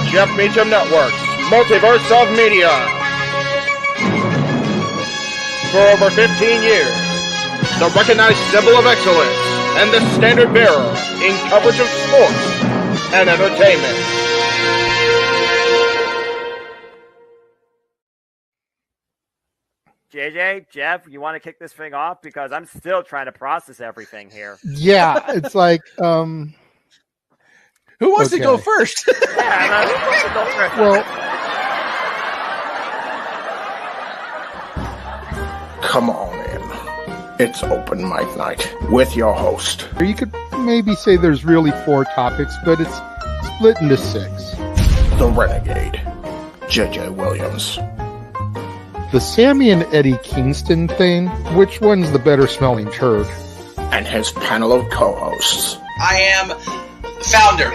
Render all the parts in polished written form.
the Jeff Meacham Network's Multiverse of Media. For over 15 years, the recognized symbol of excellence and the standard bearer in coverage of sports and entertainment. JJ, Jeff, you want to kick this thing off? Because I'm still trying to process everything here. Yeah, it's like, who wants to go first? Yeah, who wants to go first? Well, Come on in. It's open mic night with your host. you could maybe say there's really 4 topics, but it's split into 6. The Renegade, JJ Williams. The Sammy and Eddie Kingston thing, which one's the better smelling turd? And his panel of co-hosts. I am the founder.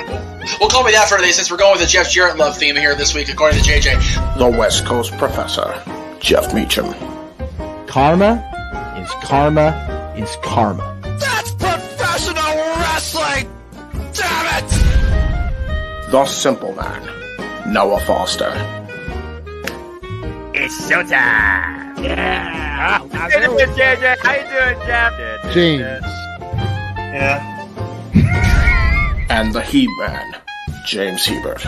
We'll call me that for today since we're going with the Jeff Jarrett love theme here this week, according to JJ. The West Coast Professor, Jeff Meacham. Karma is karma is karma. That's professional wrestling! Damn it! The Simple Man, Noah Foster. It's showtime! Yeah! How you doing, JJ? How you doing, Jeff? James. Yeah. And the He-Man, James Hebert.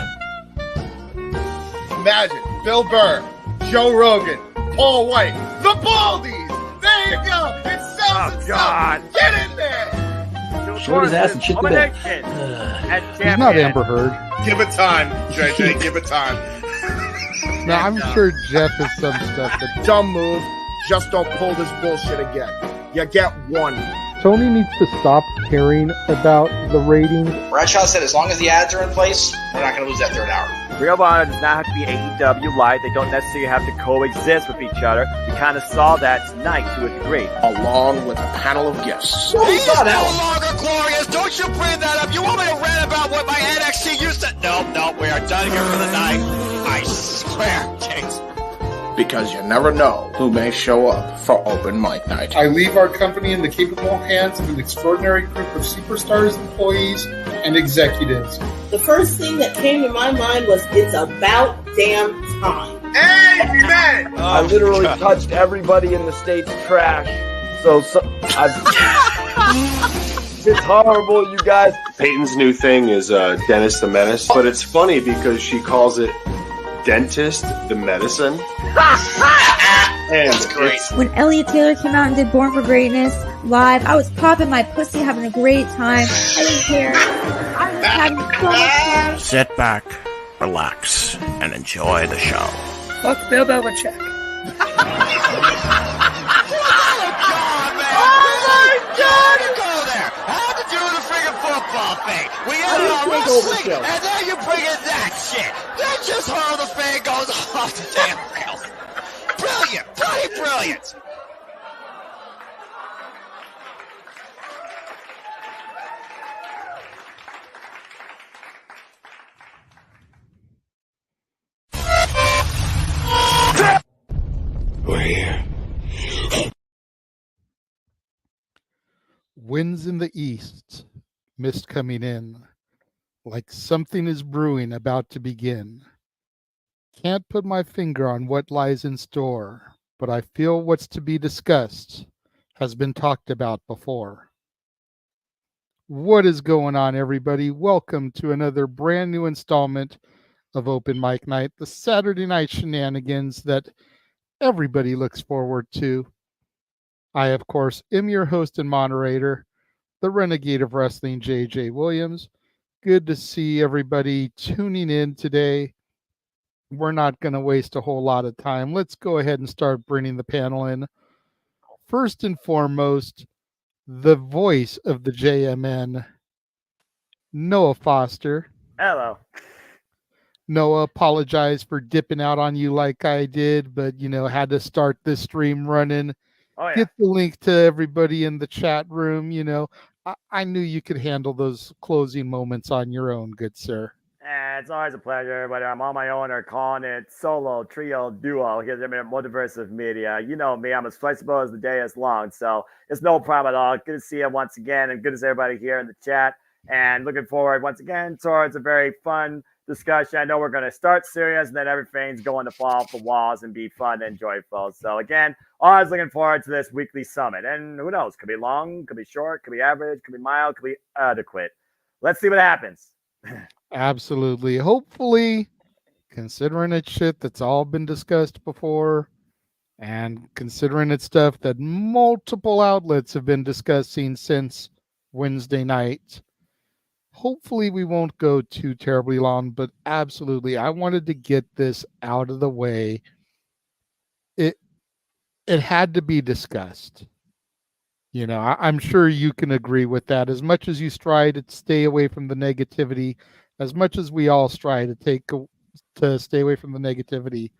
Imagine Bill Burr, Joe Rogan, Paul White, the Baldies. There you go. It sells itself. God. Get in there. Short his ass and shit the bed. He's not Amber Heard. Give it time, JJ. Give it time. Now, I'm sure Jeff has some stuff that Dumb move. Just don't pull this bullshit again. You get one. Tony needs to stop caring about the ratings. Bradshaw said as long as the ads are in place, we're not going to lose that third hour. Ring of Honor does not have to be AEW Live. They don't necessarily have to coexist with each other. We kind of saw that tonight to a degree. Along with a panel of guests. He's no longer glorious. Don't you bring that up. You want me to rant about what my NXT used to... No, we are done here for the night. I swear, James. Because you never know who may show up for open mic night. I leave our company in the capable hands of an extraordinary group of superstars, employees, and executives. The first thing that came to my mind was, it's about damn time. Amen. I literally touched everybody in the state's trash. So it's horrible, you guys. Peyton's new thing is Dennis the Menace, but it's funny because she calls it Dentist the Medicine. That's great. When Elliot Taylor came out and did Born for Greatness live, I was popping my pussy, having a great time. I didn't care. I was having so much fun. Sit back, relax, and enjoy the show. Fuck Bill Belichick. Oh my God! Go there! How to do the friggin' football thing? We ended on wrestling, and then you bring in that shit. That's just how the thing goes off the damn rails. Brilliant! Bloody brilliant! We're here. Winds in the east, mist coming in, like something is brewing about to begin. Can't put my finger on what lies in store, but I feel what's to be discussed has been talked about before. What is going on, everybody? Welcome to another brand new installment of Open Mic Night, the Saturday night shenanigans that everybody looks forward to. I, of course, am your host and moderator, the Renegade of Wrestling, JJ Williams. Good to see everybody tuning in today. We're not going to waste a whole lot of time. Let's go ahead and start bringing the panel in. First and foremost, the voice of the JMN, Noah Foster. Hello. Noah, apologize for dipping out on you like I did, but, had to start this stream running. Oh, yeah. Get the link to everybody in the chat room. I knew you could handle those closing moments on your own, good sir. It's always a pleasure, whether I'm on my own or calling it solo, trio, duo. Here's a Multiverse of Media. You know me, I'm as flexible as the day is long, so it's no problem at all. Good to see you once again, and good to see everybody here in the chat. And looking forward once again towards a very fun discussion. I know we're going to start serious and then everything's going to fall off the walls and be fun and joyful. So again, always looking forward to this weekly summit. And who knows? Could be long, could be short, could be average, could be mild, could be adequate. Let's see what happens. Absolutely. Hopefully, considering it's shit that's all been discussed before, and considering it's stuff that multiple outlets have been discussing since Wednesday night, hopefully we won't go too terribly long, but absolutely, I wanted to get this out of the way. It had to be discussed. You know, I'm sure you can agree with that. As much as you strive to stay away from the negativity, as much as we all strive to stay away from the negativity,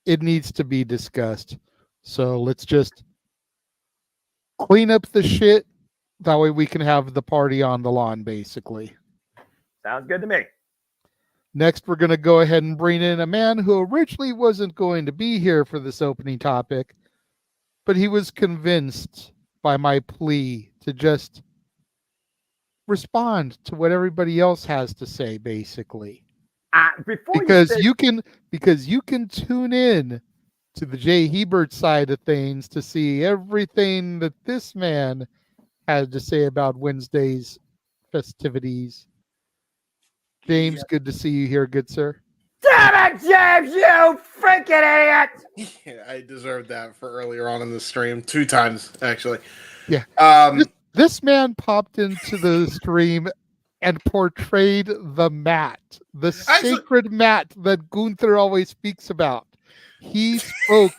it needs to be discussed. So let's just clean up the shit. That way we can have the party on the lawn, basically. Sounds good to me. Next, we're going to go ahead and bring in a man who originally wasn't going to be here for this opening topic, but he was convinced by my plea to just respond to what everybody else has to say, basically. Because you can tune in to the Jay Hebert side of things to see everything that this man had to say about Wednesday's festivities. James, good to see you here, good sir. Damn it, James, you freaking idiot! Yeah, I deserved that for earlier on in the stream. 2 times, actually. Yeah. This man popped into the stream and portrayed the mat, the sacred mat that Gunther always speaks about. He spoke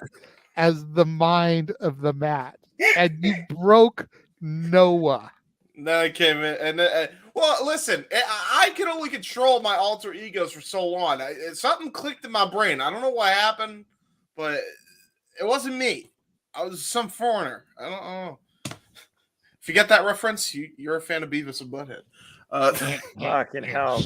as the mind of the mat, and you broke Noah. No, I came in, and well, listen, I can only control my alter egos for so long. Something clicked in my brain. I don't know what happened, but it wasn't me. I was some foreigner. I don't know. If you get that reference, you're a fan of Beavis and Butthead. Fucking hell.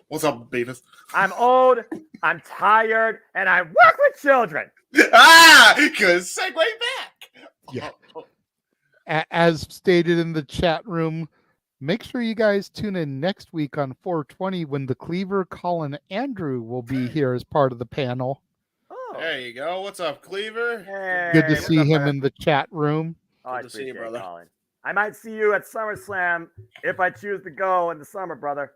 What's up, Beavis? I'm old, I'm tired, and I work with children. Good segue back. Yeah. As stated in the chat room, make sure you guys tune in next week on 420 when the Cleaver, Colin, Andrew will be here as part of the panel. There you go. What's up, Cleaver? Hey, good to see him in the chat room. Good to see you, brother. Colin. I might see you at SummerSlam if I choose to go in the summer, brother.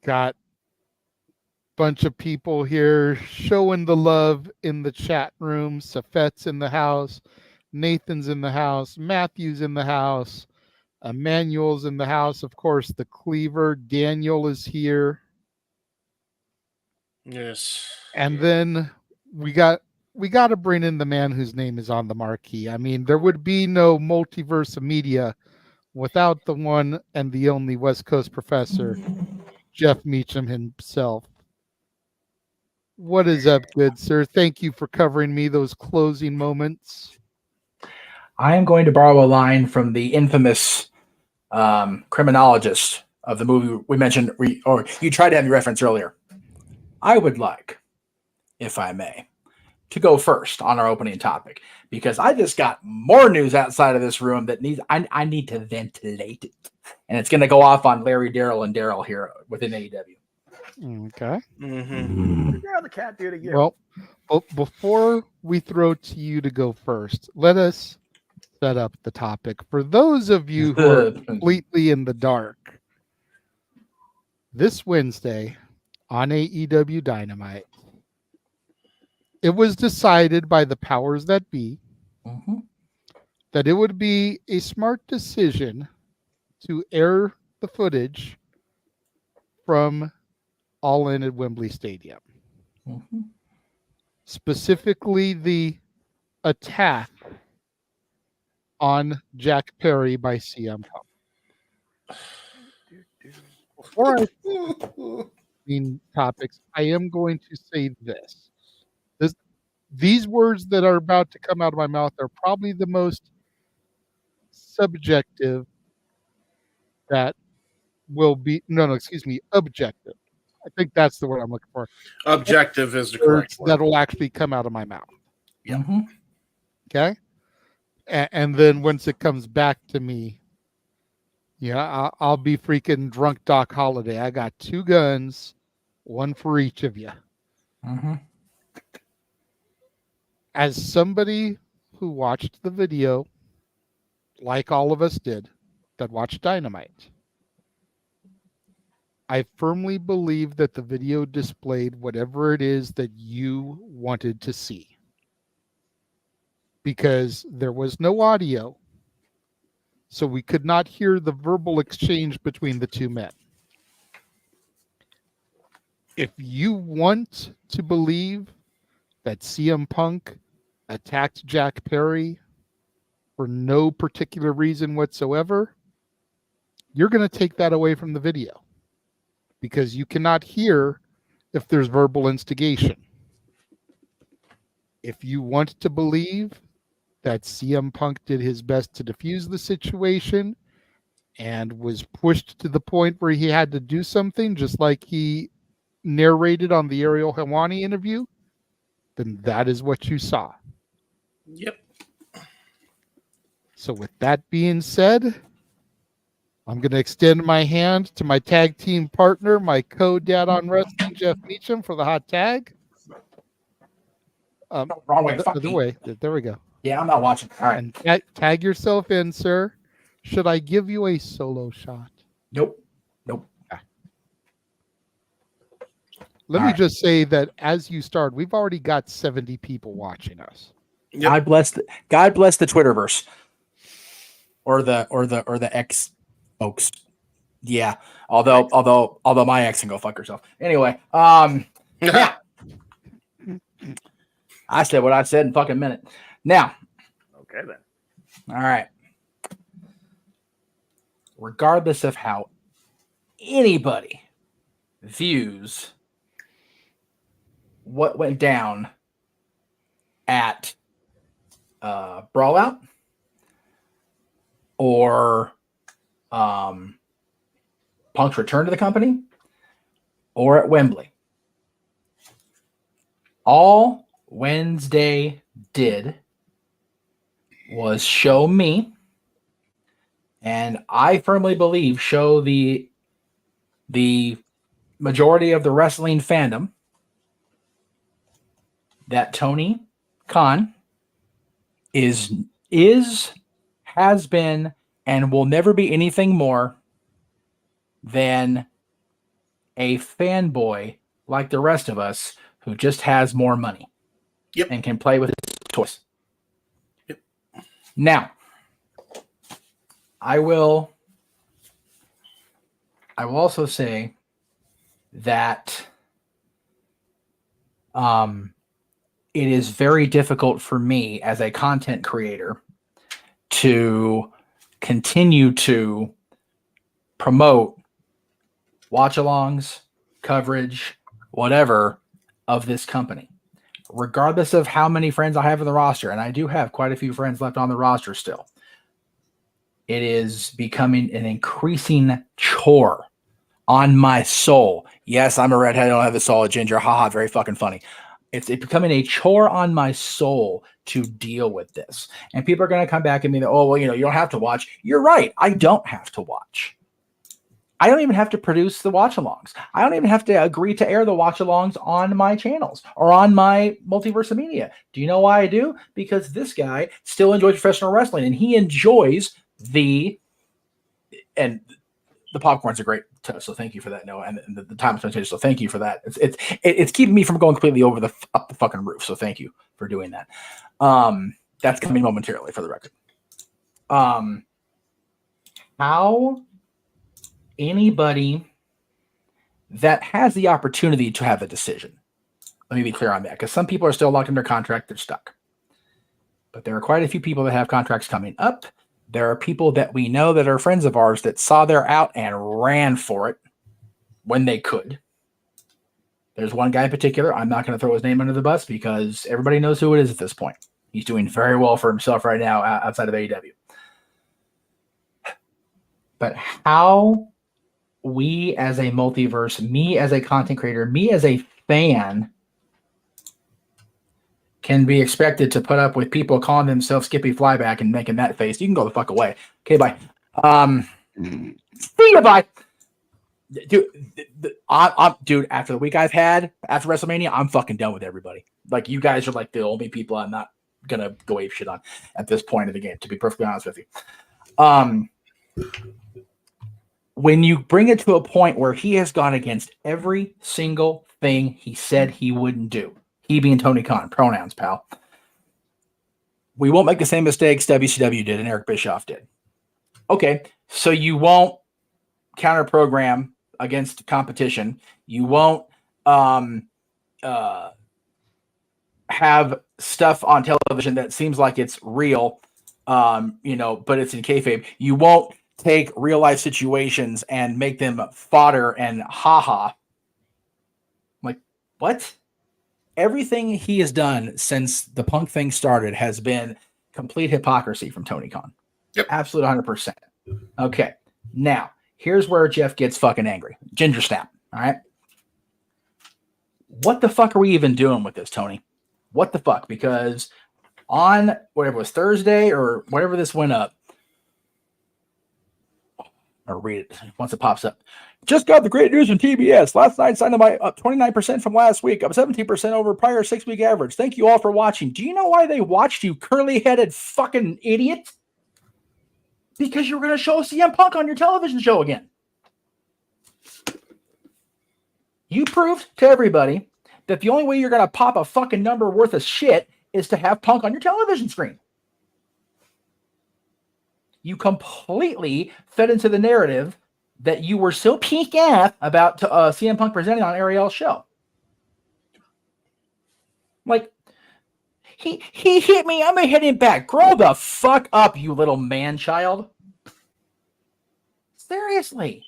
Got a bunch of people here showing the love in the chat room. Safet's in the house. Nathan's in the house. Matthew's in the house. Emmanuel's in the house. Of course, the Cleaver. Daniel is here. Yes. And then we got to bring in the man whose name is on the marquee. I mean, there would be no multiverse of media without the one and the only West Coast professor, Jeff Meacham himself. What is up, good sir? Thank you for covering me those closing moments. I am going to borrow a line from the infamous criminologist of the movie we mentioned, or you tried to have me reference earlier. I would like, if I may, to go first on our opening topic, because I just got more news outside of this room that I need to ventilate it. And it's going to go off on Larry, Daryl, and Daryl here within AEW. Okay. Daryl the cat dude again. Well, before we throw to you to go first, let us set up the topic. For those of you who are completely in the dark, this Wednesday on AEW Dynamite, it was decided by the powers that be that it would be a smart decision to air the footage from All In at Wembley Stadium. Specifically, the attack on Jack Perry by CM Punk. Before I topics, I am going to say this. These words that are about to come out of my mouth are probably the most subjective that will be objective. I think that's the word I'm looking for. Objective is the correct word. That will actually come out of my mouth. Yeah. Okay. And then once it comes back to me, Yeah, I'll be freaking drunk Doc Holliday. I got 2 guns, 1 for each of you. Mm-hmm. As somebody who watched the video, like all of us did, that watched Dynamite, I firmly believe that the video displayed whatever it is that you wanted to see. Because there was no audio, so we could not hear the verbal exchange between the 2 men. If you want to believe that CM Punk attacked Jack Perry for no particular reason whatsoever, you're going to take that away from the video because you cannot hear if there's verbal instigation. If you want to believe that CM Punk did his best to defuse the situation and was pushed to the point where he had to do something, just like he narrated on the Ariel Helwani interview, then that is what you saw. Yep. So with that being said, I'm going to extend my hand to my tag team partner, my co-dad on wrestling, Jeff Meacham, for the hot tag. Wrong way. Other way. There we go. Yeah, I'm not watching. All right. And tag yourself in, sir. Should I give you a solo shot? Nope. Let me just say that as you start, we've already got 70 people watching us. Yep. God bless the Twitterverse. Or the X folks. Yeah. Although my ex can go fuck herself. Anyway, yeah. I said what I said in a fucking minute. Now. Okay then. All right. Regardless of how anybody views what went down at Brawlout or Punk's return to the company or at Wembley, all Wednesday did was show me, and I firmly believe show the majority of the wrestling fandom that Tony Khan has been, and will never be anything more than a fanboy like the rest of us who just has more money. Yep. And can play with his toys. Yep. Now, I will also say that it is very difficult for me as a content creator to continue to promote watch-alongs, coverage, whatever of this company, regardless of how many friends I have in the roster. And I do have quite a few friends left on the roster still. It is becoming an increasing chore on my soul. Yes, I'm a redhead. I don't have the soul of ginger. Haha, very fucking funny. It's becoming a chore on my soul to deal with this. And people are going to come back and be like, oh, well, you don't have to watch. You're right. I don't have to watch. I don't even have to produce the watch-alongs. I don't even have to agree to air the watch-alongs on my channels or on my Multiverse media. Do you know why I do? Because this guy still enjoys professional wrestling, and he enjoys and the popcorn's a great touch, so thank you for that, Noah. And the time spent, so thank you for that. It's keeping me from going completely up the fucking roof, so thank you for doing that. That's coming momentarily, for the record. How anybody that has the opportunity to have a decision, let me be clear on that, because some people are still locked in their contract, they're stuck. But there are quite a few people that have contracts coming up. There are people that we know that are friends of ours that saw their out and ran for it when they could. There's one guy in particular. I'm not going to throw his name under the bus because everybody knows who it is at this point. He's doing very well for himself right now outside of AEW. But how we as a multiverse, me as a content creator, me as a fan, can be expected to put up with people calling themselves Skippy Flyback and making that face. You can go the fuck away. Okay, bye. See you, bye. Dude, dude, after the week I've had after WrestleMania, I'm fucking done with everybody. Like, you guys are like the only people I'm not gonna go ape shit on at this point of the game, to be perfectly honest with you. When you bring it to a point where he has gone against every single thing he said he wouldn't do, he being Tony Khan, pronouns, pal. We won't make the same mistakes WCW did and Eric Bischoff did. Okay, so you won't counter program against competition. You won't have stuff on television that seems like it's real, but it's in kayfabe. You won't take real life situations and make them fodder and haha. Like, what? Everything he has done since the Punk thing started has been complete hypocrisy from Tony Khan. Yep. Absolute 100%. Okay. Now, here's where Jeff gets fucking angry. Ginger snap. All right. What the fuck are we even doing with this, Tony? What the fuck? Because on whatever it was Thursday or whatever this went up, or read it once it pops up. Just got the great news from TBS. Last night signed by up 29% from last week, up 17% over prior 6-week average. Thank you all for watching. Do you know why they watched, you curly-headed fucking idiot? Because you were going to show CM Punk on your television show again. You proved to everybody that the only way you're going to pop a fucking number worth of shit is to have Punk on your television screen. You completely fed into the narrative that you were so peaked off about CM Punk presenting on Ariel's show. Like, he hit me, I'm going to hit him back. Grow the fuck up, you little man-child. Seriously.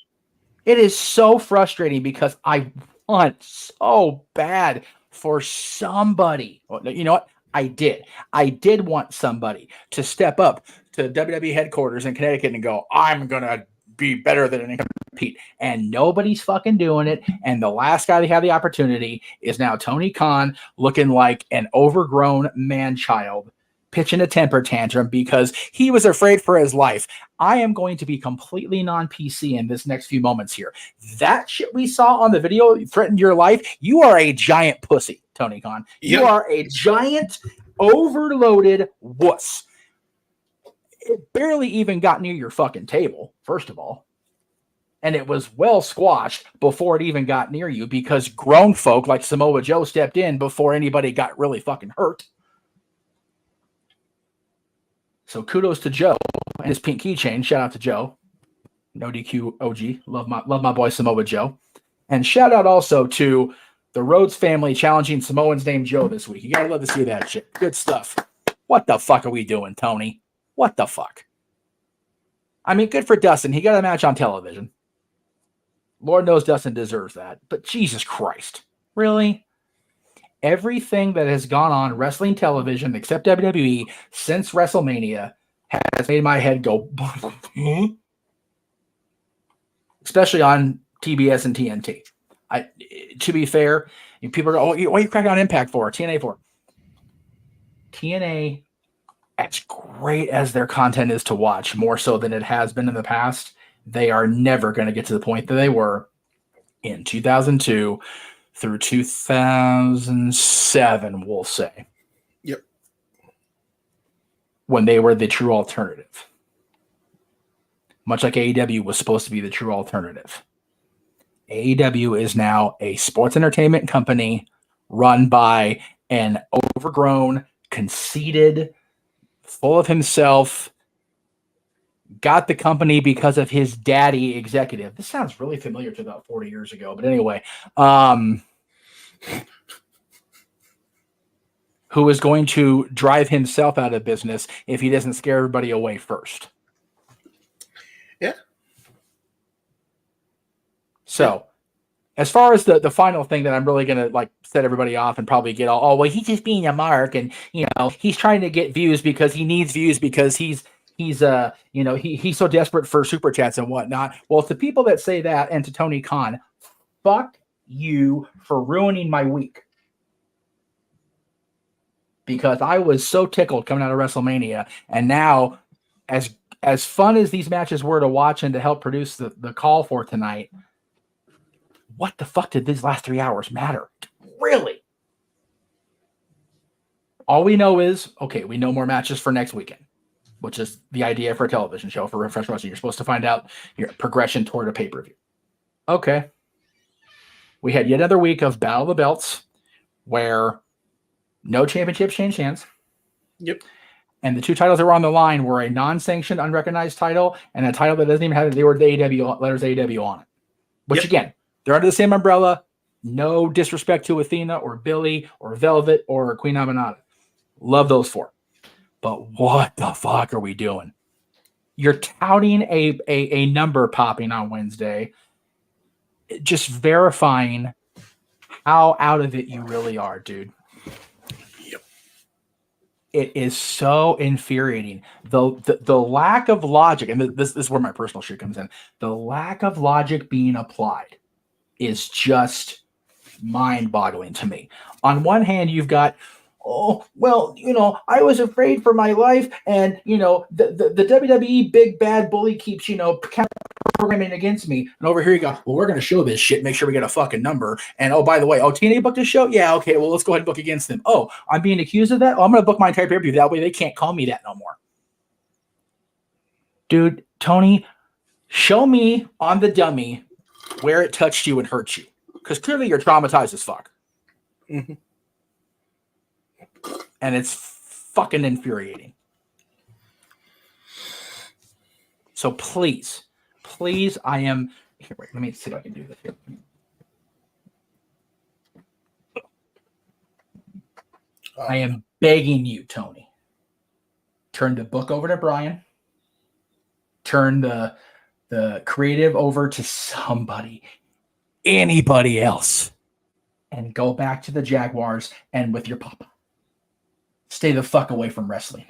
It is so frustrating because I want so bad for somebody. You know what? I did want somebody to step up to WWE headquarters in Connecticut and go, I'm going to be better than an compete. And nobody's fucking doing it. And the last guy that had the opportunity is now Tony Khan, looking like an overgrown man-child, pitching a temper tantrum because he was afraid for his life. I am going to be completely non-PC in this next few moments here. That shit we saw on the video threatened your life. You are a giant pussy, Tony Khan. You are a giant, overloaded wuss. It barely even got near your fucking table, first of all. And it was well squashed before it even got near you because grown folk like Samoa Joe stepped in before anybody got really fucking hurt. So kudos to Joe and his pink keychain. Shout out to Joe. No DQ OG. Love my boy Samoa Joe. And shout out also to the Rhodes family challenging Samoans named Joe this week. You gotta love to see that shit. Good stuff. What the fuck are we doing, Tony? What the fuck? I mean, good for Dustin. He got a match on television. Lord knows Dustin deserves that. But Jesus Christ. Really? Everything that has gone on wrestling television except WWE since WrestleMania has made my head go especially on TBS and TNT. To be fair, people go, what are you cracking on Impact for? TNA for? TNA, as great as their content is to watch, more so than it has been in the past, they are never going to get to the point that they were in 2002 through 2007, we'll say. Yep. When they were the true alternative. Much like AEW was supposed to be the true alternative. AEW is now a sports entertainment company run by an overgrown, conceited, full of himself, got the company because of his daddy executive. This sounds really familiar to about 40 years ago, but anyway, who is going to drive himself out of business if he doesn't scare everybody away first. Yeah. So, as far as the final thing that I'm really going to set everybody off and probably get well, he's just being a mark and, he's trying to get views because he needs views because he's so desperate for super chats and whatnot. Well, to people that say that and to Tony Khan, fuck you for ruining my week. Because I was so tickled coming out of WrestleMania, and now as as fun as these matches were to watch and to help produce the call for tonight, what the fuck did these last 3 hours matter? Really? All we know is, okay, we know more matches for next weekend, which is the idea for a television show for Refresh Wrestling. You're supposed to find out your progression toward a pay-per-view. Okay. We had yet another week of Battle of the Belts where no championships changed hands. Yep. And the two titles that were on the line were a non-sanctioned, unrecognized title and a title that doesn't even have the word AEW letters AEW on it. Which again, they're under the same umbrella. No disrespect to Athena or Billy or Velvet or Queen Aminata. Love those four. But what the fuck are we doing? You're touting a number popping on Wednesday, just verifying how out of it you really are, dude. It is so infuriating. The lack of logic, and this is where my personal shit comes in. The lack of logic being applied is just mind-boggling to me. On one hand, you've got, oh, well, I was afraid for my life, and, the WWE big bad bully keeps, programming against me. And over here you go, well, we're going to show this shit, make sure we get a fucking number. And, oh, by the way, TNA booked a show? Yeah, okay, well, let's go ahead and book against them. Oh, I'm being accused of that? Oh, I'm going to book my entire pay-per-view. That way they can't call me that no more. Dude, Tony, show me on the dummy where it touched you and hurt you. Because clearly you're traumatized as fuck. Mm-hmm. And it's fucking infuriating. So please, I am... Here, wait, let me see if I can do this here. I am begging you, Tony. Turn the book over to Brian. Turn the creative over to somebody. Anybody else. And go back to the Jaguars and with your papa. Stay the fuck away from wrestling.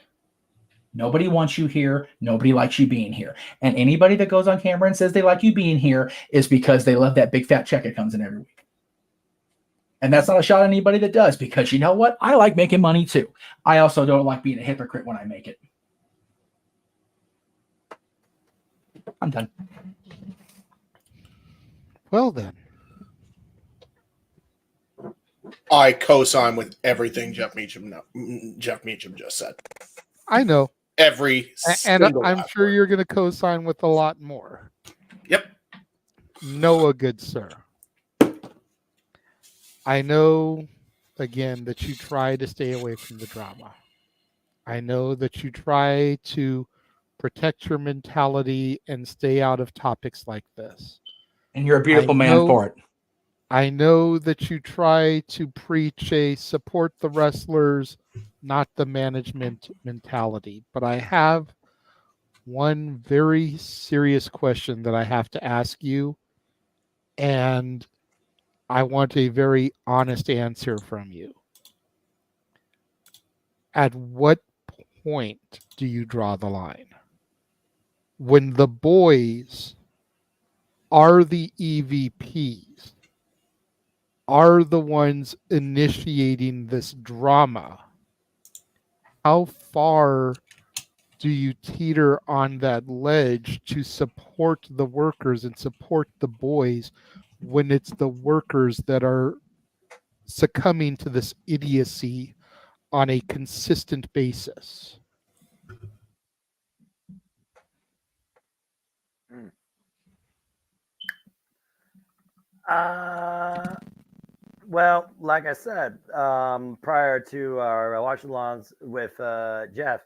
Nobody wants you here. Nobody likes you being here. And anybody that goes on camera and says they like you being here is because they love that big fat check that comes in every week. And that's not a shot at anybody that does, because you know what? I like making money too. I also don't like being a hypocrite when I make it. I'm done. Well then. I co-sign with everything Jeff Meacham just said. I know. Every and I'm sure word. you're going to co-sign with a lot more. Yep. Noah, good sir. I know, again, that you try to stay away from the drama. I know that you try to protect your mentality and stay out of topics like this. And you're a beautiful man for it. I know that you try to preach a support the wrestlers, not the management mentality. But I have one very serious question that I have to ask you. And I want a very honest answer from you. At what point do you draw the line? When the boys are the EVPs, are the ones initiating this drama, how far do you teeter on that ledge to support the workers and support the boys when it's the workers that are succumbing to this idiocy on a consistent basis? Well, like I said, prior to our watch-alongs with Jeff,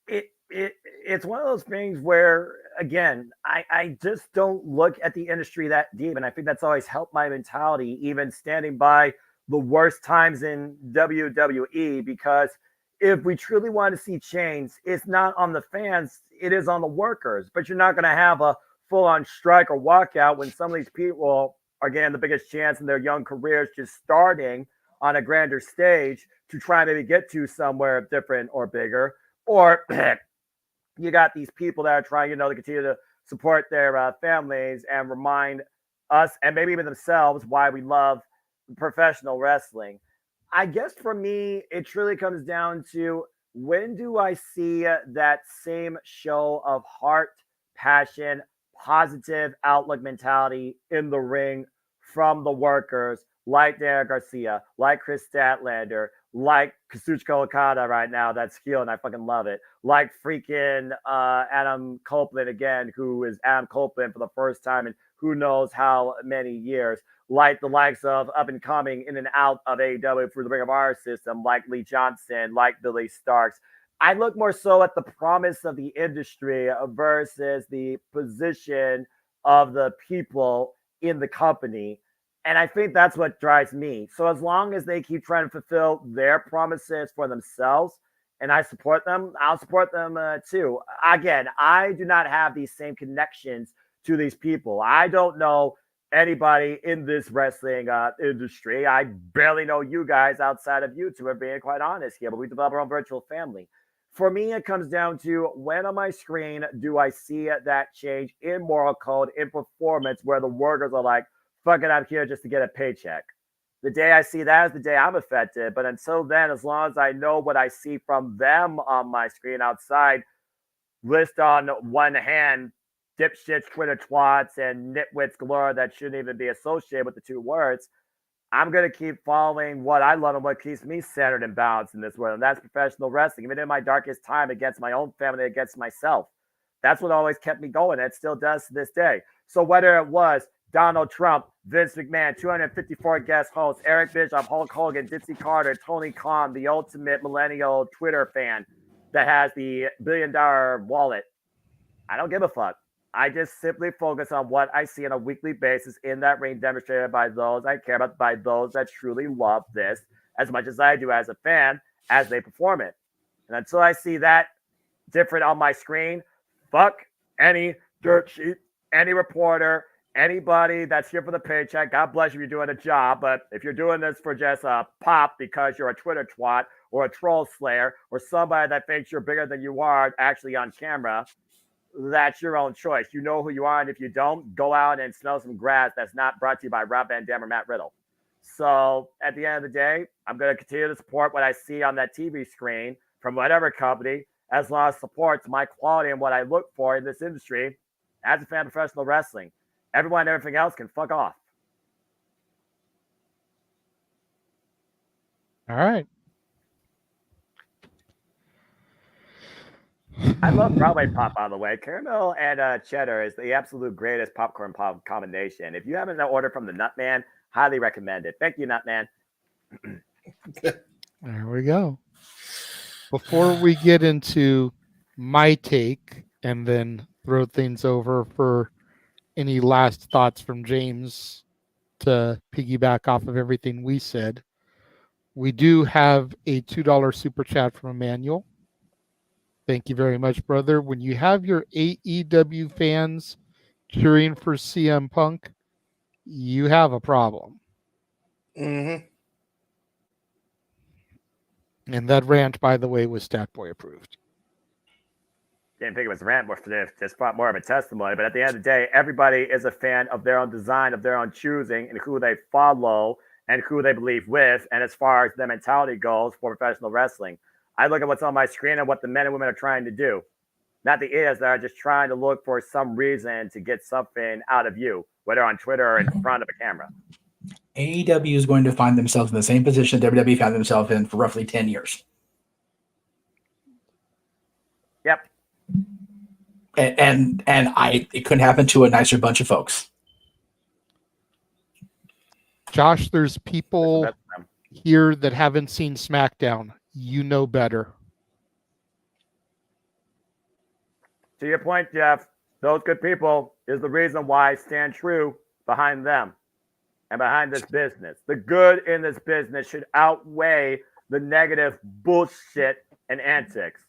it's one of those things where, again, I just don't look at the industry that deep, and I think that's always helped my mentality, even standing by the worst times in WWE, because if we truly want to see change, it's not on the fans, it is on the workers. But you're not going to have a full-on strike or walkout when some of these people are getting the biggest chance in their young careers, just starting on a grander stage to try and maybe get to somewhere different or bigger. Or you got these people that are trying, to continue to support their families and remind us and maybe even themselves why we love professional wrestling. I guess for me, it truly comes down to when do I see that same show of heart, passion, positive outlook mentality in the ring from the workers like Derek Garcia, like Chris Statlander, like Kazuchika Okada right now, that's heel, and I fucking love it. Like freaking Adam Copeland again, who is Adam Copeland for the first time in who knows how many years. Like the likes of up and coming in and out of AEW through the Ring of Honor system, like Lee Johnson, like Billy Starks. I look more so at the promise of the industry versus the position of the people in the company. And I think that's what drives me. So as long as they keep trying to fulfill their promises for themselves and I support them, I'll support them too. Again, I do not have these same connections to these people. I don't know anybody in this wrestling industry. I barely know you guys outside of you two, being quite honest here, but we develop our own virtual family. For me, it comes down to when on my screen do I see that change in moral code, in performance, where the workers are like, fuck it, I'm here just to get a paycheck. The day I see that is the day I'm affected. But until then, as long as I know what I see from them on my screen outside, list on one hand, dipshits, Twitter twats, and nitwits galore that shouldn't even be associated with the two words, I'm going to keep following what I love and what keeps me centered and balanced in this world, and that's professional wrestling. Even in my darkest time against my own family, against myself, that's what always kept me going, and it still does to this day. So whether it was Donald Trump, Vince McMahon, 254 guest hosts, Eric Bischoff, Hulk Hogan, Dixie Carter, Tony Khan, the ultimate millennial Twitter fan that has the $1 billion wallet, I don't give a fuck. I just simply focus on what I see on a weekly basis in that ring demonstrated by those I care about, by those that truly love this as much as I do as a fan as they perform it. And until I see that different on my screen, fuck any dirt sheet, any reporter, anybody that's here for the paycheck. God bless you if you're doing a job, but if you're doing this for just a pop because you're a Twitter twat or a troll slayer or somebody that thinks you're bigger than you are actually on camera, that's your own choice. You know who you are, and if you don't, go out and smell some grass that's not brought to you by Rob Van Dam or Matt Riddle. So at the end of the day, I'm going to continue to support what I see on that TV screen from whatever company, as long as it supports my quality and what I look for in this industry as a fan of professional wrestling. Everyone and everything else can fuck off. All right. I love Broadway pop, by the way. Caramel and cheddar is the absolute greatest popcorn pop combination. If you haven't ordered from the Nutman, highly recommend it. Thank you, Nutman. There we go. Before we get into my take and then throw things over for any last thoughts from James to piggyback off of everything we said, we do have a $2 super chat from Emmanuel. Thank you very much, brother. When you have your AEW fans cheering for CM Punk, you have a problem. Mm-hmm. And that rant, by the way, was Statboy approved. Didn't think it was a rant, just more of a testimony. But at the end of the day, everybody is a fan of their own design, of their own choosing, and who they follow and who they believe with. And as far as the mentality goes for professional wrestling, I look at what's on my screen and what the men and women are trying to do. Not the idiots that are just trying to look for some reason to get something out of you, whether on Twitter or in front of a camera. AEW is going to find themselves in the same position WWE found themselves in for roughly 10 years. Yep. And it couldn't happen to a nicer bunch of folks. Josh, there's people here that haven't seen SmackDown. You know better. To your point, Jeff, those good people is the reason why I stand true behind them and behind this business. The good in this business should outweigh the negative bullshit and antics.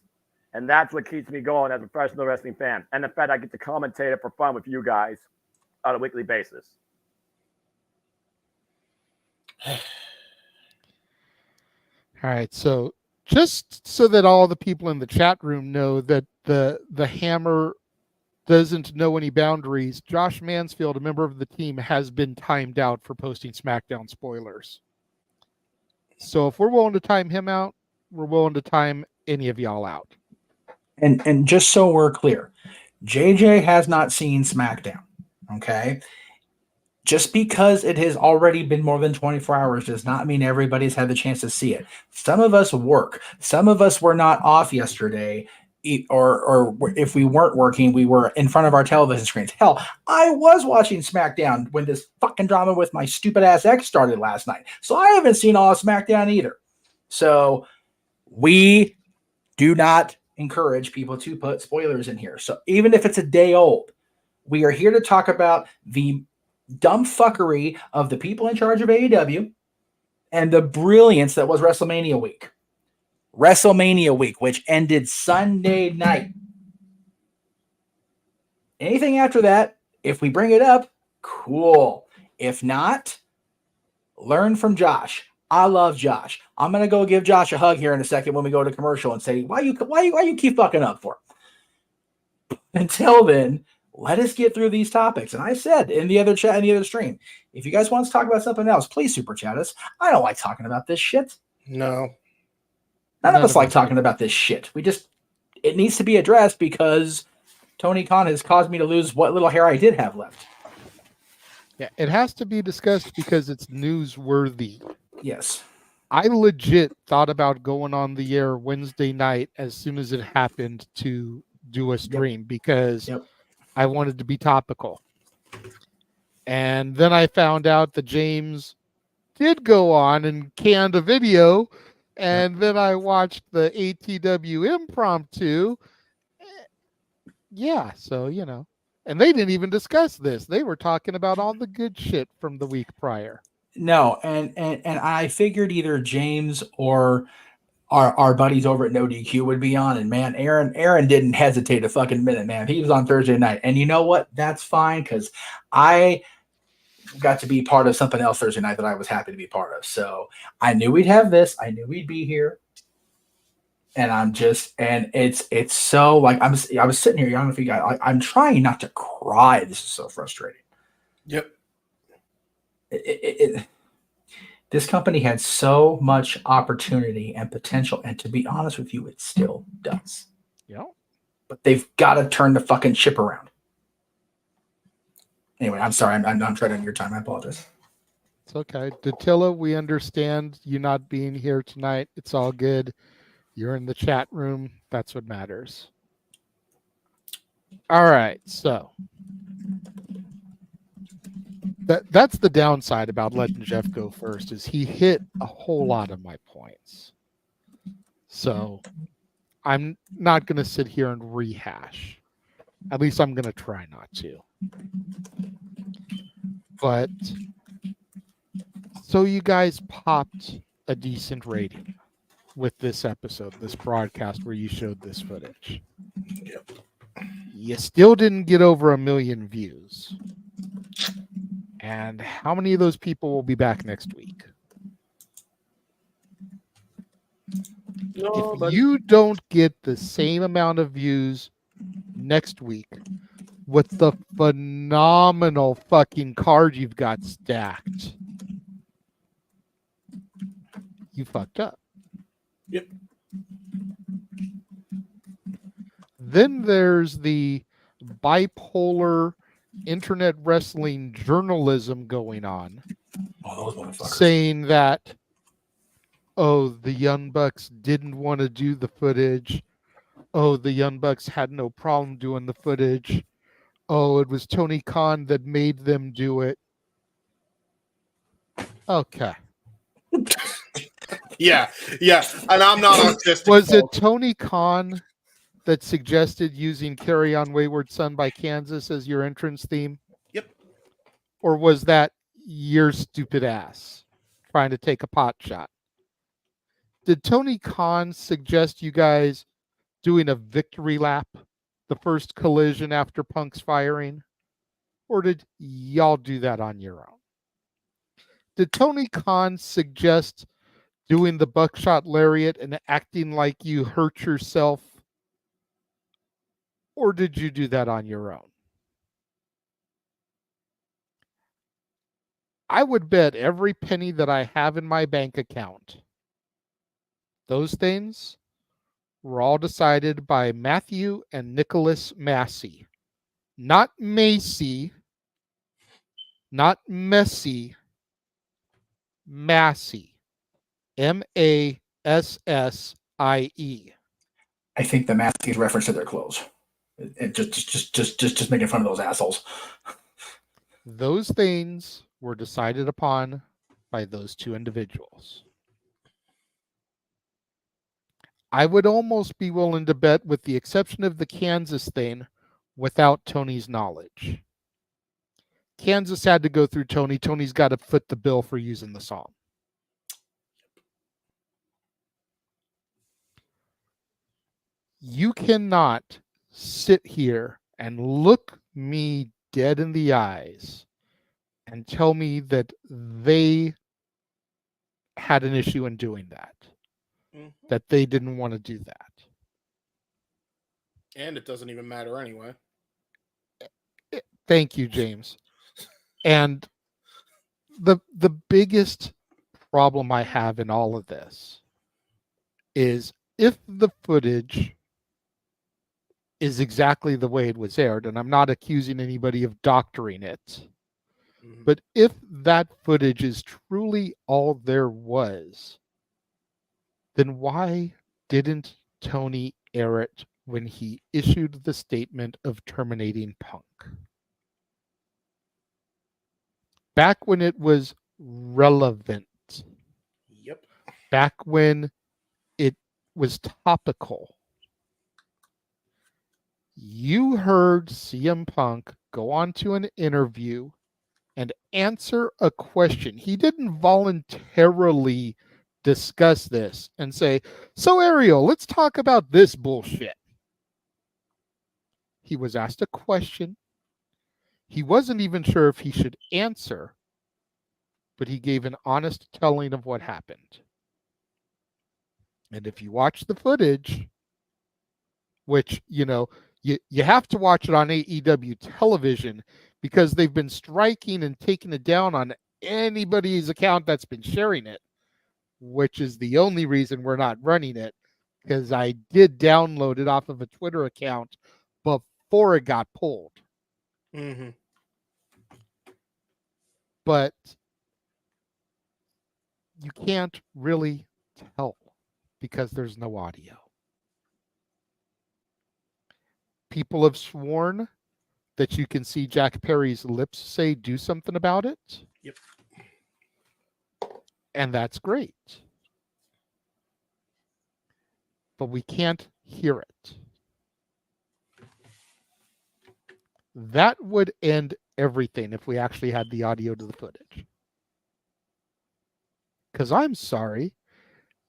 And that's what keeps me going as a professional wrestling fan. And the fact I get to commentate it for fun with you guys on a weekly basis. All right, so just so that all the people in the chat room know that the Hammer doesn't know any boundaries, Josh Mansfield, a member of the team, has been timed out for posting SmackDown spoilers. So if we're willing to time him out, we're willing to time any of y'all out. And just so we're clear, JJ has not seen SmackDown. Okay. Just because it has already been more than 24 hours does not mean everybody's had the chance to see it. Some of us work. Some of us were not off yesterday, or if we weren't working, we were in front of our television screens. Hell, I was watching SmackDown when this fucking drama with my stupid ass ex started last night. So I haven't seen all of SmackDown either. So we do not encourage people to put spoilers in here. So even if it's a day old, we are here to talk about the dumb fuckery of the people in charge of AEW and the brilliance that was WrestleMania week. WrestleMania week, which ended Sunday night. Anything after that, if we bring it up, cool. If not, learn from Josh. I love Josh. I'm gonna go give Josh a hug here in a second when we go to commercial and say, why you keep fucking up for? Until then, let us get through these topics. And I said in the other chat, in the other stream, if you guys want to talk about something else, please super chat us. I don't like talking about this shit. No. None of us like talking about this shit. It needs to be addressed because Tony Khan has caused me to lose what little hair I did have left. Yeah, it has to be discussed because it's newsworthy. Yes. I legit thought about going on the air Wednesday night as soon as it happened to do a stream because I wanted to be topical. And then I found out that James did go on and canned a video. And then I watched the ATW impromptu. Yeah, so, and they didn't even discuss this. They were talking about all the good shit from the week prior. No, and I figured either James or our buddies over at No DQ would be on, and man, Aaron didn't hesitate a fucking minute, man. He was on Thursday night, and you know what? That's fine because I got to be part of something else Thursday night that I was happy to be part of. So I knew we'd have this. I knew we'd be here, and it's so like I was sitting here. I don't know if you guys, I'm trying not to cry. This is so frustrating. Yep. This company had so much opportunity and potential, and to be honest with you, it still does. Yeah. But they've got to turn the fucking ship around. Anyway, I'm sorry. I'm treading on your time. I apologize. It's okay. Datilla, we understand you not being here tonight. It's all good. You're in the chat room. That's what matters. All right. So that's the downside about letting Jeff go first is he hit a whole lot of my points. So I'm not going to sit here and rehash. At least I'm going to try not to. But so you guys popped a decent rating with this episode, this broadcast where you showed this footage. Yep. You still didn't get over 1 million views. And how many of those people will be back next week? If you don't get the same amount of views next week with the phenomenal fucking card you've got stacked, you fucked up. Yep. Then there's the bipolar internet wrestling journalism going on, saying that, the Young Bucks didn't want to do the footage. The Young Bucks had no problem doing the footage. It was Tony Khan that made them do it. Okay. Yeah. And I'm not autistic. Was it Tony Khan that suggested using Carry On Wayward Son by Kansas as your entrance theme? Yep. Or was that your stupid ass trying to take a pot shot? Did Tony Khan suggest you guys doing a victory lap, the first collision after Punk's firing? Or did y'all do that on your own? Did Tony Khan suggest doing the buckshot lariat and acting like you hurt yourself? Or did you do that on your own? I would bet every penny that I have in my bank account, those things were all decided by Matthew and Nicholas Massey. Not Macy, not Messi, Massey. Massie. I think the mask is reference to their clothes. And just making fun of those assholes. Those things were decided upon by those two individuals. I would almost be willing to bet, with the exception of the Kansas thing, without Tony's knowledge. Kansas had to go through Tony. Tony's got to foot the bill for using the song. You cannot sit here and look me dead in the eyes and tell me that they had an issue in doing that, that they didn't want to do that. And it doesn't even matter anyway. Thank you, James. And the biggest problem I have in all of this is, if the footage is exactly the way it was aired, and I'm not accusing anybody of doctoring it, but if that footage is truly all there was, then why didn't Tony air it when he issued the statement of terminating Punk? Back when it was relevant. Yep. Back when it was topical. You heard CM Punk go on to an interview and answer a question. He didn't voluntarily discuss this and say, "So Ariel, let's talk about this bullshit." He was asked a question. He wasn't even sure if he should answer, but he gave an honest telling of what happened. And if you watch the footage, which, you have to watch it on AEW television, because they've been striking and taking it down on anybody's account that's been sharing it, which is the only reason we're not running it, because I did download it off of a Twitter account before it got pulled. Mm-hmm. But you can't really tell because there's no audio. People have sworn that you can see Jack Perry's lips say, "Do something about it." Yep. And that's great. But we can't hear it. That would end everything if we actually had the audio to the footage. Because I'm sorry,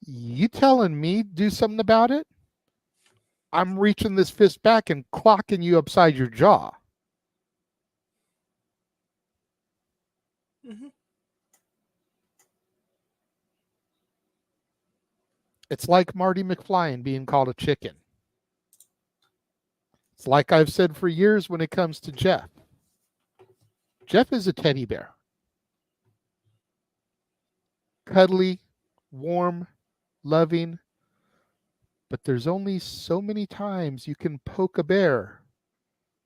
you telling me do something about it? I'm reaching this fist back and clocking you upside your jaw. Mm-hmm. It's like Marty McFly being called a chicken. It's like I've said for years when it comes to Jeff. Jeff is a teddy bear. Cuddly, warm, loving. But there's only so many times you can poke a bear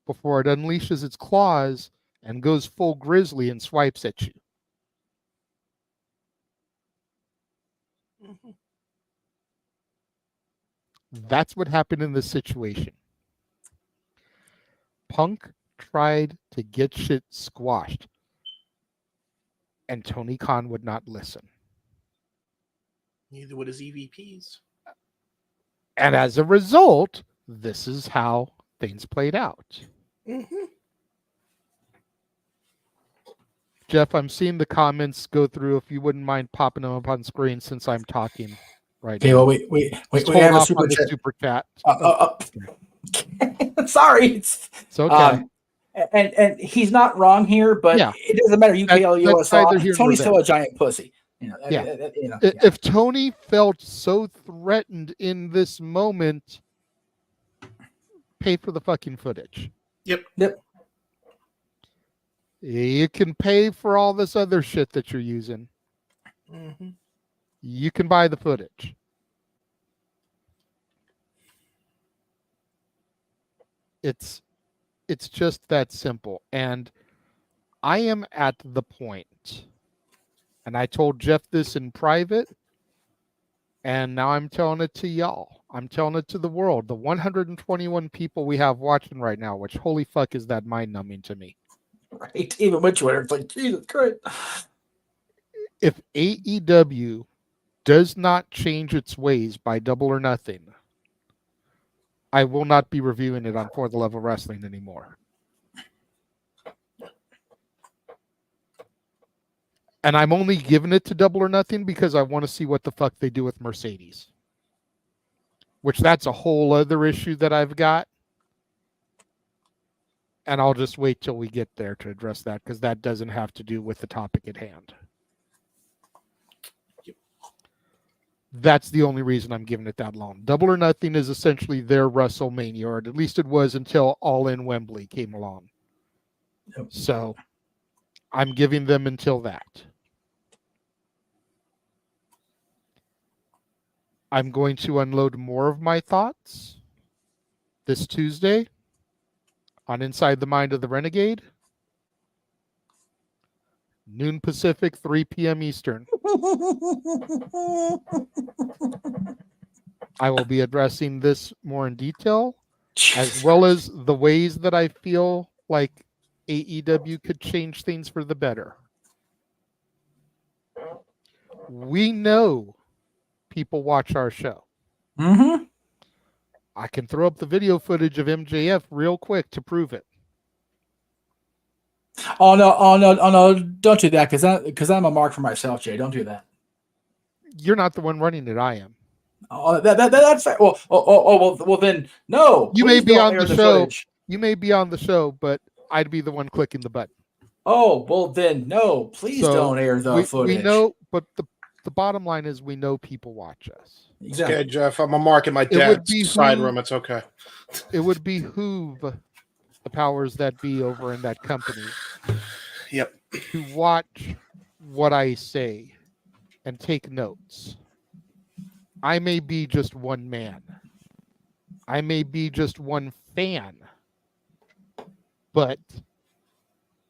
before it unleashes its claws and goes full grizzly and swipes at you. Mm-hmm. That's what happened in this situation. Punk tried to get shit squashed, and Tony Khan would not listen. Neither would his EVPs. And as a result, this is how things played out. Mm-hmm. Jeff, I'm seeing the comments go through. If you wouldn't mind popping them up on screen since I'm talking right now. Okay, well, we have a super chat. Sorry. It's okay. And he's not wrong here, but it doesn't matter. UKL, USL, Tony's still a giant pussy. If Tony felt so threatened in this moment, pay for the fucking footage. Yep. You can pay for all this other shit that you're using. Mm-hmm. You can buy the footage. It's just that simple. And I am at the point, and I told Jeff this in private, and now I'm telling it to y'all. I'm telling it to the world. The 121 people we have watching right now, which holy fuck is that mind-numbing to me. Right? Even with Twitter, it's like, Jesus Christ. If AEW does not change its ways by Double or Nothing, I will not be reviewing it on For the Love of Wrestling anymore. And I'm only giving it to Double or Nothing because I want to see what the fuck they do with Mercedes. Which that's a whole other issue that I've got. And I'll just wait till we get there to address that because that doesn't have to do with the topic at hand. That's the only reason I'm giving it that long. Double or Nothing is essentially their WrestleMania, or at least it was until All In Wembley came along. Yep. So I'm giving them until that. I'm going to unload more of my thoughts this Tuesday on Inside the Mind of the Renegade. Noon Pacific, 3 p.m. Eastern. I will be addressing this more in detail, as well as the ways that I feel like AEW could change things for the better. We know people watch our show. Mm-hmm. I can throw up the video footage of MJF real quick to prove it. Oh no! Don't do that because I'm a mark for myself, Jay. Don't do that. You're not the one running it. I am. Oh, that's fair. Well, then no. You may be on the show. Footage. You may be on the show, but I'd be the one clicking the button. Oh well, then no. Please don't air the footage. We know, but the bottom line is we know people watch us. Exactly. Okay, Jeff. I'm a mark in my dad's side room. It's okay. It would behoove the powers that be over in that company. Yep. To watch what I say and take notes. I may be just one man. I may be just one fan. But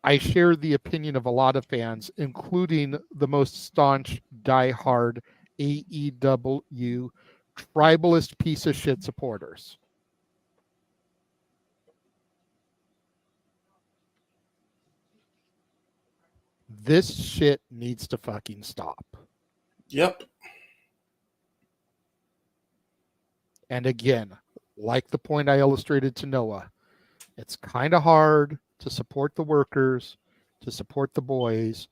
I share the opinion of a lot of fans, including the most staunch, diehard AEW tribalist piece of shit supporters. This shit needs to fucking stop. Yep. And again, like the point I illustrated to Noah, it's kind of hard to support the workers, to support the boys,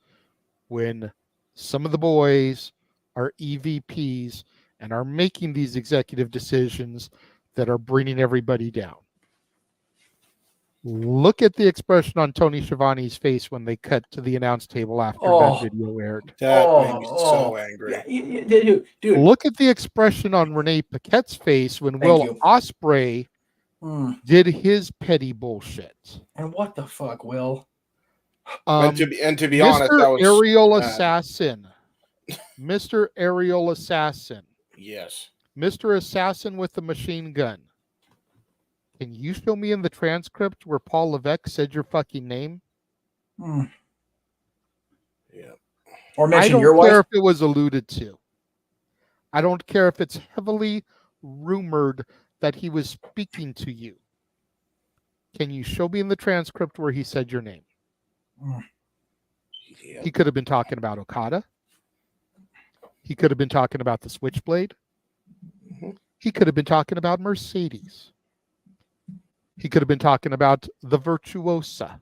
when some of the boys are EVPs and are making these executive decisions that are bringing everybody down. Look at the expression on Tony Schiavone's face when they cut to the announce table after that video aired. That made me so angry. Dude. Look at the expression on Renee Paquette's face when Will Ospreay did his petty bullshit. And what the fuck, Will? And to be honest, that was Aerial bad. Assassin. Mr. Aerial Assassin. Yes. Mr. Assassin with the machine gun. Can you show me in the transcript where Paul Levesque said your fucking name? Yeah. Or mention your wife? I don't care if it was alluded to. I don't care if it's heavily rumored that he was speaking to you. Can you show me in the transcript where he said your name? Yeah. He could have been talking about Okada. He could have been talking about the Switchblade. He could have been talking about Mercedes. He could have been talking about the Virtuosa.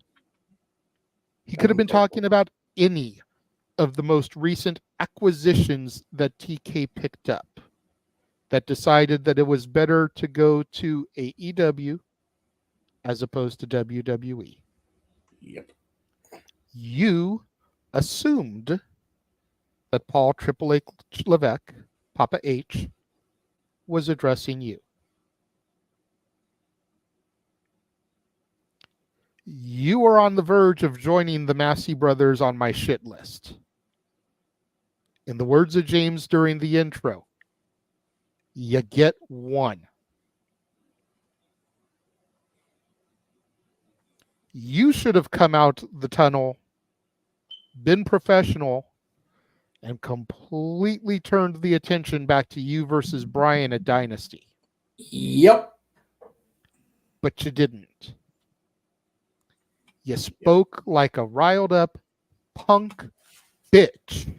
He could have been talking about any of the most recent acquisitions that TK picked up that decided that it was better to go to AEW as opposed to WWE. Yep. You assumed that Paul Triple H Levesque, Papa H, was addressing you. You are on the verge of joining the Massey brothers on my shit list. In the words of James during the intro, you get one. You should have come out the tunnel, been professional, and completely turned the attention back to you versus Brian at Dynasty. Yep. But you didn't. You spoke like a riled up punk bitch.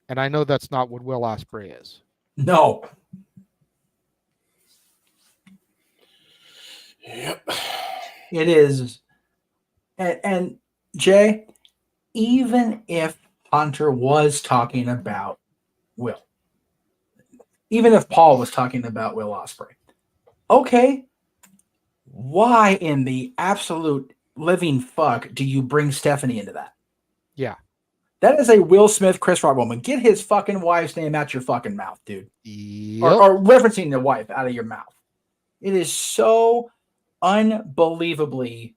And I know that's not what Will Ospreay is. No. Yep. It is. And Jay, even if Hunter was talking about Will, even if Paul was talking about Will Ospreay, okay, why in the absolute living fuck do you bring Stephanie into that? Yeah. That is a Will Smith, Chris Rock woman. Get his fucking wife's name out your fucking mouth, dude. Yep. Or referencing the wife out of your mouth. It is so unbelievably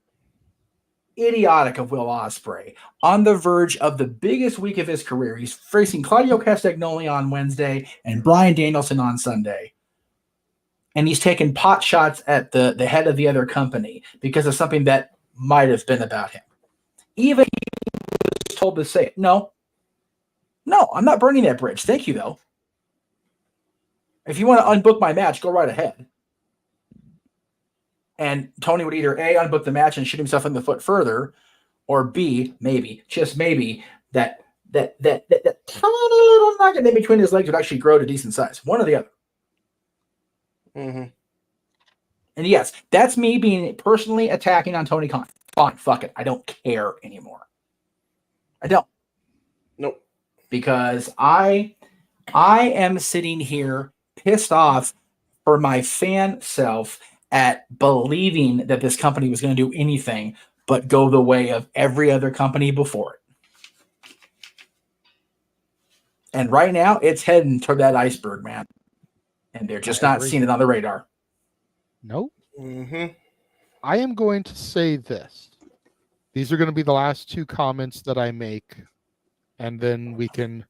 idiotic of Will Ospreay on the verge of the biggest week of his career. He's facing Claudio Castagnoli on Wednesday and Bryan Danielson on Sunday. And he's taking pot shots at the head of the other company because of something that might have been about him. Even he was told to say it. No, I'm not burning that bridge. Thank you, though. If you want to unbook my match, go right ahead. And Tony would either A, unbook the match and shoot himself in the foot further, or B, maybe, just maybe, that tiny little nugget in between his legs would actually grow to decent size. One or the other. Mm-hmm. And yes, that's me being personally attacking on Tony Khan. Fine, fuck it. I don't care anymore. I don't. Nope. Because I am sitting here pissed off for my fan self at believing that this company was going to do anything but go the way of every other company before it. And right now, it's heading toward that iceberg, man. And they're just not seeing it on the radar. Nope. Mm-hmm. I am going to say this. These are going to be the last two comments that I make, and then we can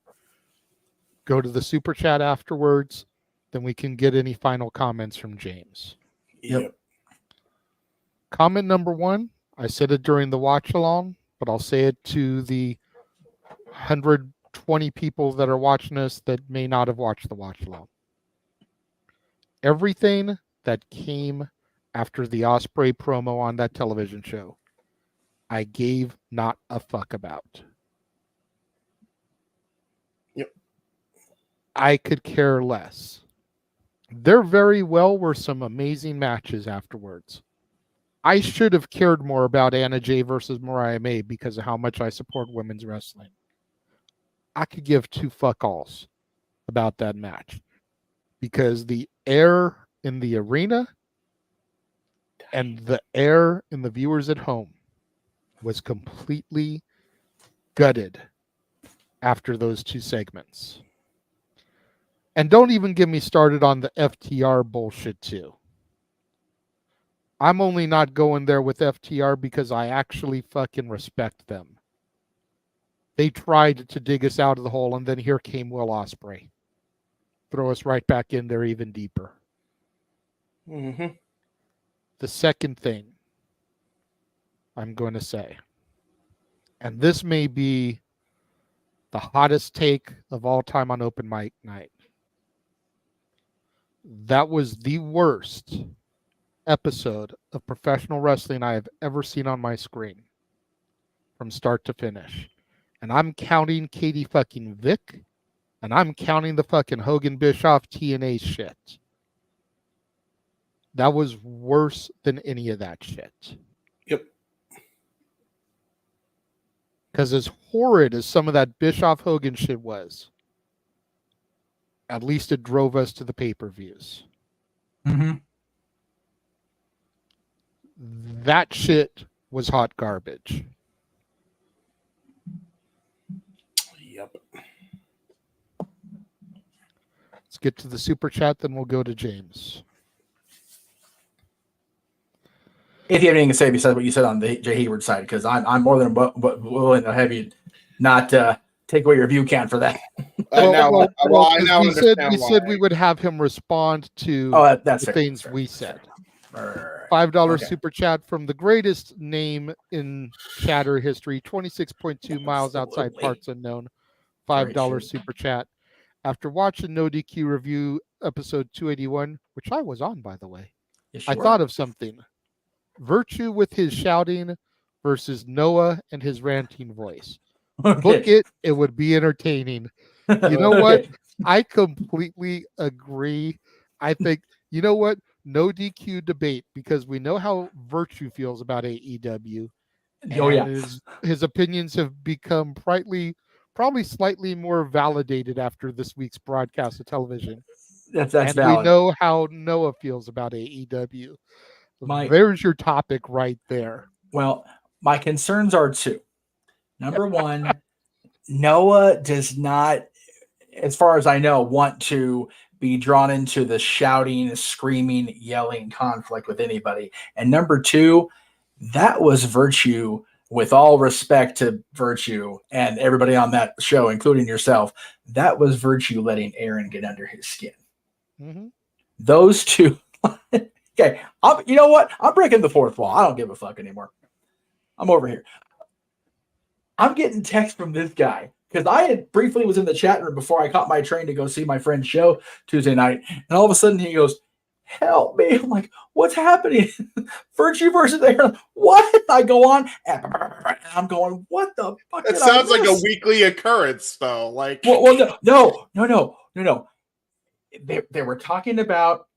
go to the super chat afterwards. Then we can get any final comments from James. Yep. Comment number one, I said it during the watch along, but I'll say it to the 120 people that are watching us that may not have watched the watch along. Everything that came after the Ospreay promo on that television show, I gave not a fuck about. Yep. I could care less. There very well were some amazing matches afterwards. I should have cared more about Anna Jay versus Mariah May because of how much I support women's wrestling. I could give two fuck alls about that match because the air in the arena and the air in the viewers at home was completely gutted after those two segments. And don't even get me started on the FTR bullshit too. I'm only not going there with FTR because I actually fucking respect them. They tried to dig us out of the hole, and then here came Will Ospreay. Throw us right back in there even deeper. Mm-hmm. The second thing I'm going to say, and this may be the hottest take of all time on open mic night. That was the worst episode of professional wrestling I have ever seen on my screen from start to finish. And I'm counting Katie fucking Vick, and I'm counting the fucking Hogan Bischoff TNA shit. That was worse than any of that shit. Yep. Because as horrid as some of that Bischoff Hogan shit was, at least it drove us to the pay-per-views. Mm-hmm. That shit was hot garbage. Yep. Let's get to the super chat, then we'll go to James. If you have anything to say besides what you said on the Jay Hayward side, because I'm more than willing to have you not take away your view can for that. We said we would have him respond to that's the fair. things we said. $5 super chat from the greatest name in chatter history, 26.2 miles outside parts unknown. $5 super chat. After watching No DQ review episode 281, which I was on, by the way, I thought of something. Virtue with his shouting versus Noah and his ranting voice. Book it. It would be entertaining. You know what? I completely agree. I think, you know what? No DQ debate, because we know how Virtue feels about AEW. His opinions have become probably slightly more validated after this week's broadcast of television. That's and valid. We know how Noah feels about AEW. There's your topic right there. Well, my concerns are two. Number one, Noah does not, as far as I know, want to be drawn into the shouting, screaming, yelling conflict with anybody. And number two, that was Virtue, with all respect to Virtue and everybody on that show, including yourself, that was Virtue letting Aaron get under his skin. Mm-hmm. Those two. Okay, you know what? I'm breaking the fourth wall. I don't give a fuck anymore. I'm over here. I'm getting text from this guy because I had briefly was in the chat room before I caught my train to go see my friend's show Tuesday night, and all of a sudden he goes, "Help me!" I'm like, "What's happening?" Virtue versus Aaron. What? I go on, and I'm going, "What the fuck?" It sounds like a weekly occurrence, though. Like, well, no. They were talking about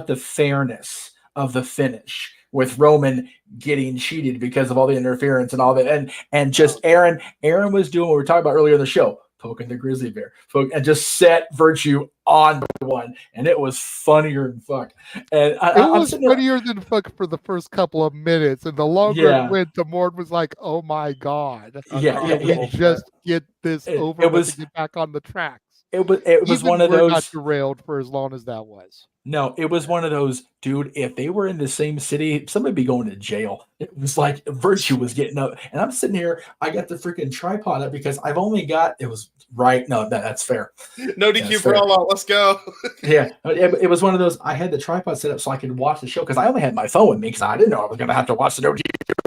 the fairness of the finish with Roman getting cheated because of all the interference and all that, and just Aaron was doing what we were talking about earlier in the show, poking the grizzly bear, and just set Virtue on one, and it was funnier than fuck. And it was funnier than fuck for the first couple of minutes, and the longer it went, the more it was like, "Oh my god, we just get this over with and get back on the tracks." It was one of those not derailed for as long as that was. No, it was one of those, dude. If they were in the same city, somebody'd be going to jail. It was like Virtue was getting up, and I'm sitting here. I got the freaking tripod up because I've only got. It was right. No, that's fair. No DQ for all out. Let's go. Yeah, it was one of those. I had the tripod set up so I could watch the show because I only had my phone with me because I didn't know I was going to have to watch the No DQ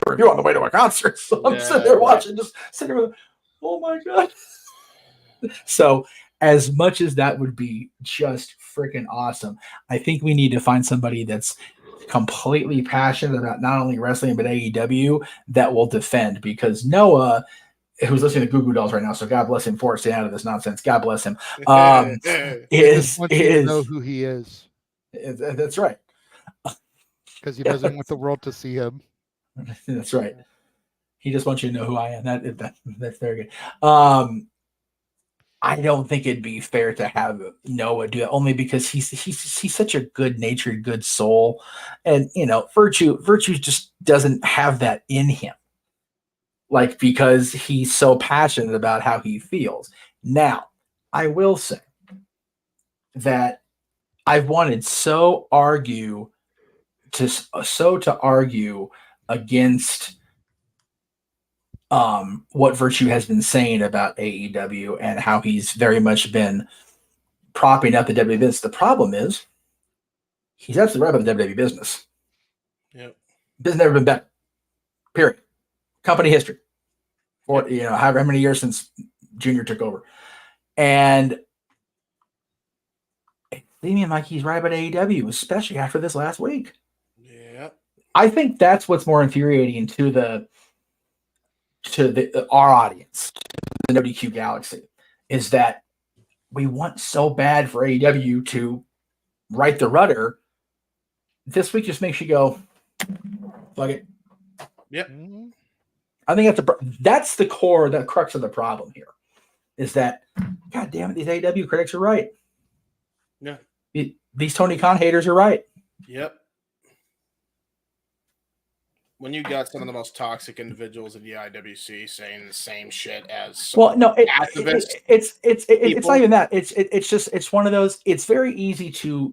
review on the way to a concert. So I'm sitting there watching, just sitting there. Oh my god. So, as much as that would be just freaking awesome, I think we need to find somebody that's completely passionate about not only wrestling but AEW that will defend, because Noah, who's listening to Goo Goo Dolls right now, so God bless him for staying out of this nonsense. God bless him. Is know who he is. That's right. Because he doesn't want the world to see him. That's right. He just wants you to know who I am. That's very good. I don't think it'd be fair to have Noah do it, only because he's such a good-natured, good soul, and Virtue just doesn't have that in him. Like, because he's so passionate about how he feels. Now, I will say that I've wanted to argue against what Virtue has been saying about AEW and how he's very much been propping up the WWE business. The problem is he's absolutely right about the WWE business. Yep. Business never been better. Period. Company history. For however many years since Junior took over. And it's seeming like he's right about AEW, especially after this last week. Yeah. I think that's what's more infuriating to our audience, the No DQ Galaxy, is that we want so bad for AEW to right the rudder. This week just makes you go, fuck it. Yep. I think that's the core, the crux of the problem here, is that, God damn it, these AEW critics are right. Yeah. These Tony Khan haters are right. Yep. When you got some of the most toxic individuals in the IWC saying the same shit as activists, it's not even that. It's one of those. It's very easy to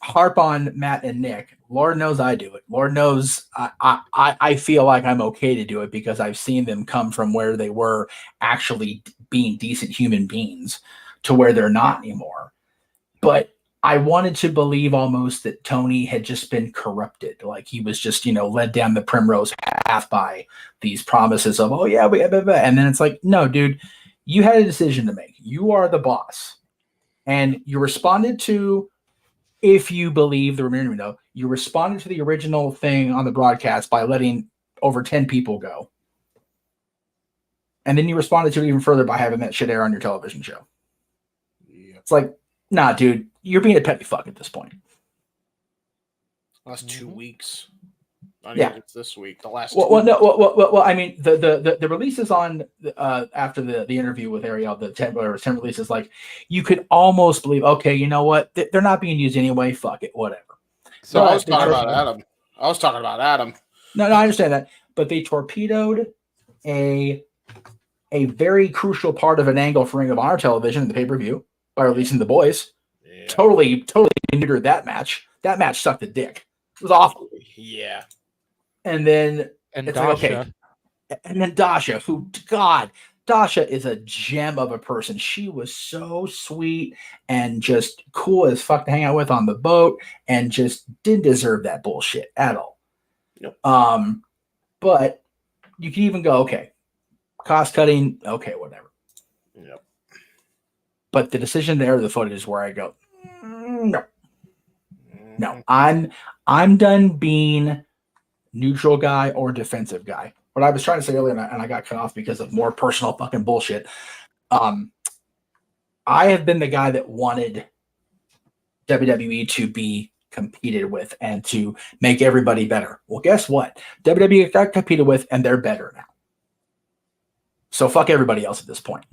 harp on Matt and Nick. Lord knows I do it. Lord knows I feel like I'm okay to do it because I've seen them come from where they were actually being decent human beings to where they're not anymore. But I wanted to believe almost that Tony had just been corrupted. Like he was just, led down the primrose path by these promises of, oh yeah, and then it's like, no, dude, you had a decision to make. You are the boss. And you responded to, if you believe the remainder window, you responded to the original thing on the broadcast by letting over 10 people go. And then you responded to it even further by having that shit air on your television show. Yeah. It's like, nah, dude, you're being a petty fuck at this point. Last 2 weeks. It's this week. The last. Well, I mean, the releases on after the interview with Ariel, the 10 releases, like you could almost believe, okay, you know what? They're not being used anyway. Fuck it, whatever. So I was talking about Adam. No, I understand that, but they torpedoed a very crucial part of an angle for Ring of Honor television in the pay-per-view by releasing the boys. Yeah. Totally neutered that match. That match sucked a dick. It was awful. Yeah. And then Dasha. Like, okay. And then Dasha, who, God, Dasha is a gem of a person. She was so sweet and just cool as fuck to hang out with on the boat, and just didn't deserve that bullshit at all. Yep. But you can even go, okay, cost cutting, okay, whatever. Yep. But the decision there, the footage is where I go, no, I'm done being neutral guy or defensive guy. What I was trying to say earlier, and I got cut off because of more personal fucking bullshit. I have been the guy that wanted WWE to be competed with and to make everybody better. Well, guess what? WWE got competed with, and they're better now. So fuck everybody else at this point.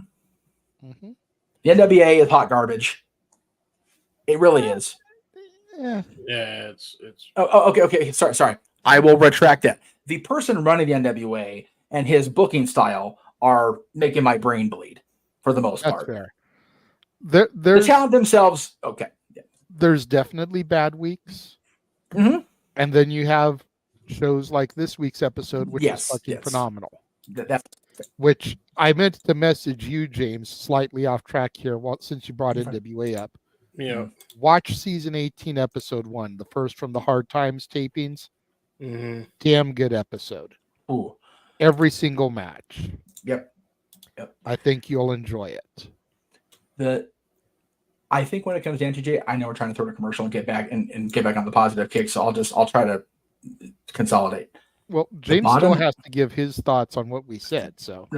Mm-hmm. The NWA is hot garbage. It really is. Yeah. Yeah, it's. Oh, okay. Sorry. I will retract that. The person running the NWA and his booking style are making my brain bleed for the most part. Fair. The talent themselves, okay. Yeah. There's definitely bad weeks. Mm-hmm. And then you have shows like this week's episode, which is fucking phenomenal. Which I meant to message you, James, slightly off track here, since you brought NWA up. Yeah. Watch season 18, episode 1, the first from the Hard Times tapings. Mm-hmm. Damn good episode. Ooh. Every single match. Yep. I think you'll enjoy it. I think when it comes down to Jay, I know we're trying to throw a commercial and get back and get back on the positive kick, so I'll try to consolidate. Well, James still has to give his thoughts on what we said. So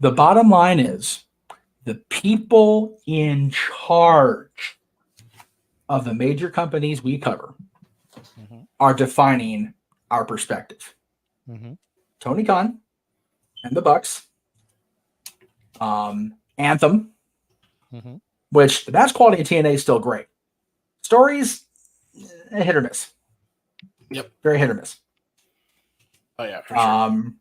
the bottom line is the people in charge of the major companies we cover are defining our perspective. Mm-hmm. Tony Khan and the Bucks, Anthem, which the match quality in TNA is still great. Stories, hit or miss. Yep, very hit or miss. Oh yeah, for sure.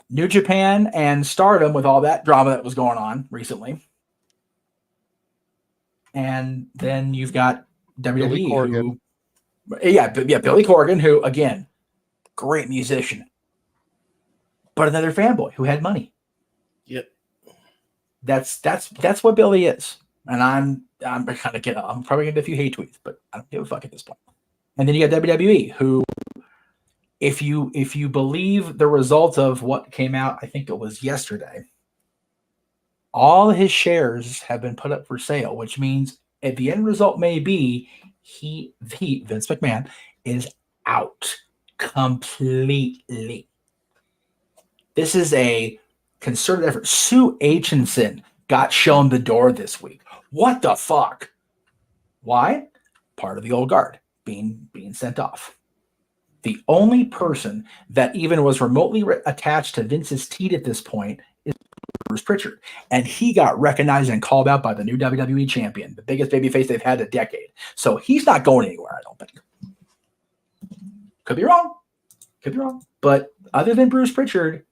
New Japan and Stardom with all that drama that was going on recently, and then you've got WWE. Billy Corgan, who again, great musician, but another fanboy who had money. Yep, that's what Billy is, and I'm probably gonna get a few hate tweets, but I don't give a fuck at this point. And then you got WWE, who, if you believe the results of what came out, I think it was yesterday, all his shares have been put up for sale, which means at the end result may be Vince McMahon is out completely. This is a concerted effort. Sue Aitchison got shown the door this week. What the fuck? Why? Part of the old guard being sent off. The only person that even was remotely attached to Vince's teat at this point is Bruce Pritchard. And he got recognized and called out by the new WWE champion, the biggest babyface they've had in a decade. So he's not going anywhere, I don't think. Could be wrong. But other than Bruce Pritchard,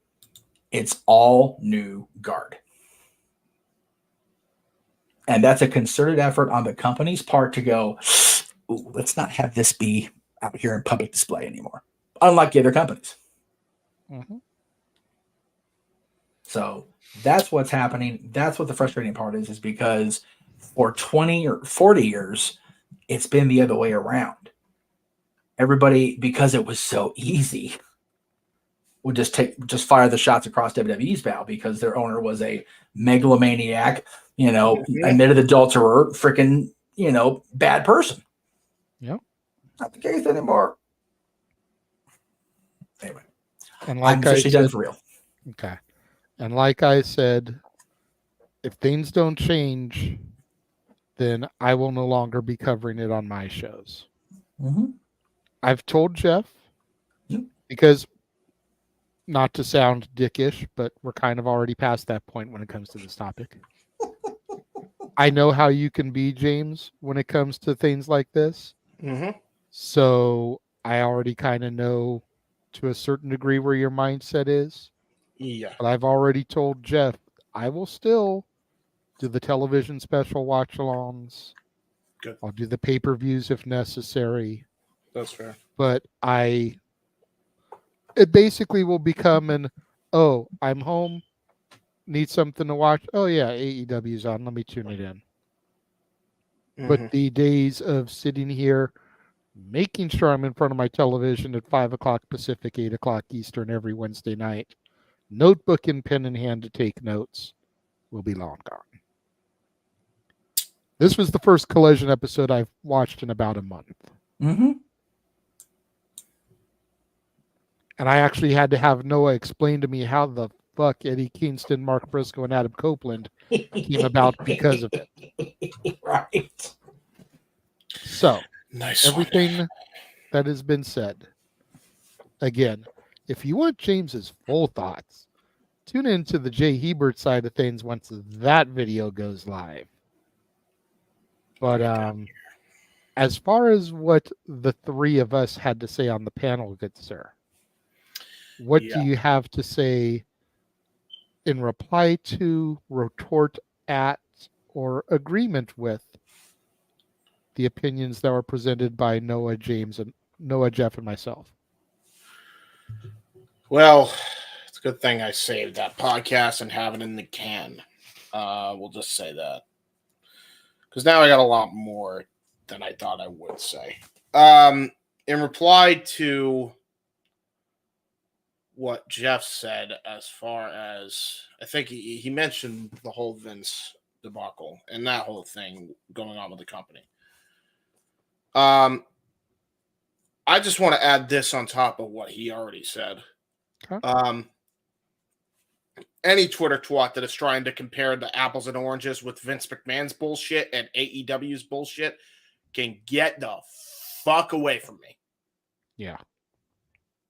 it's all new guard. And that's a concerted effort on the company's part to go, ooh, let's not have this be out here in public display anymore, unlike the other companies. Mm-hmm. So that's what's happening. That's what the frustrating part is because for 20 or 40 years, It's been the other way around. Everybody, because it was so easy, would just fire the shots across WWE's bow because their owner was a megalomaniac, admitted adulterer, freaking, bad person. Yep. Not the case anymore. Anyway, and like I'm officially done for real. Okay. And like I said, if things don't change, then I will no longer be covering it on my shows. Mm-hmm. I've told Jeff, because not to sound dickish, but we're kind of already past that point when it comes to this topic. I know how you can be, James, when it comes to things like this. Mm-hmm. So I already kind of know to a certain degree where your mindset is. Yeah. But I've already told Jeff, I will still do the television special watch-alongs. Good. I'll do the pay-per-views if necessary. That's fair. But it basically will become I'm home, need something to watch. Oh yeah, AEW's on. Let me tune it in. Mm-hmm. But the days of sitting here, making sure I'm in front of my television at 5 o'clock Pacific, 8 o'clock Eastern every Wednesday night, notebook and pen in hand to take notes, will be long gone. This was the first Collision episode I've watched in about a month. Mm-hmm. And I actually had to have Noah explain to me how the fuck Eddie Kingston, Mark Briscoe, and Adam Copeland came about because of it. Right. So, nice everything that has been said. Again, if you want James's full thoughts, tune into the Jay Hebert side of things once that video goes live. But as far as what the three of us had to say on the panel, good sir, what do you have to say in reply to, retort at, or agreement with the opinions that were presented by Noah, James, and Noah, Jeff, and myself? Well, it's a good thing I saved that podcast and have it in the can. We'll just say that. Because now I got a lot more than I thought I would say. In reply to what Jeff said, as far as I think he mentioned the whole Vince debacle and that whole thing going on with the company. I just want to add this on top of what he already said. Okay. Any Twitter twat that is trying to compare the apples and oranges with Vince McMahon's bullshit and AEW's bullshit can get the fuck away from me. Yeah.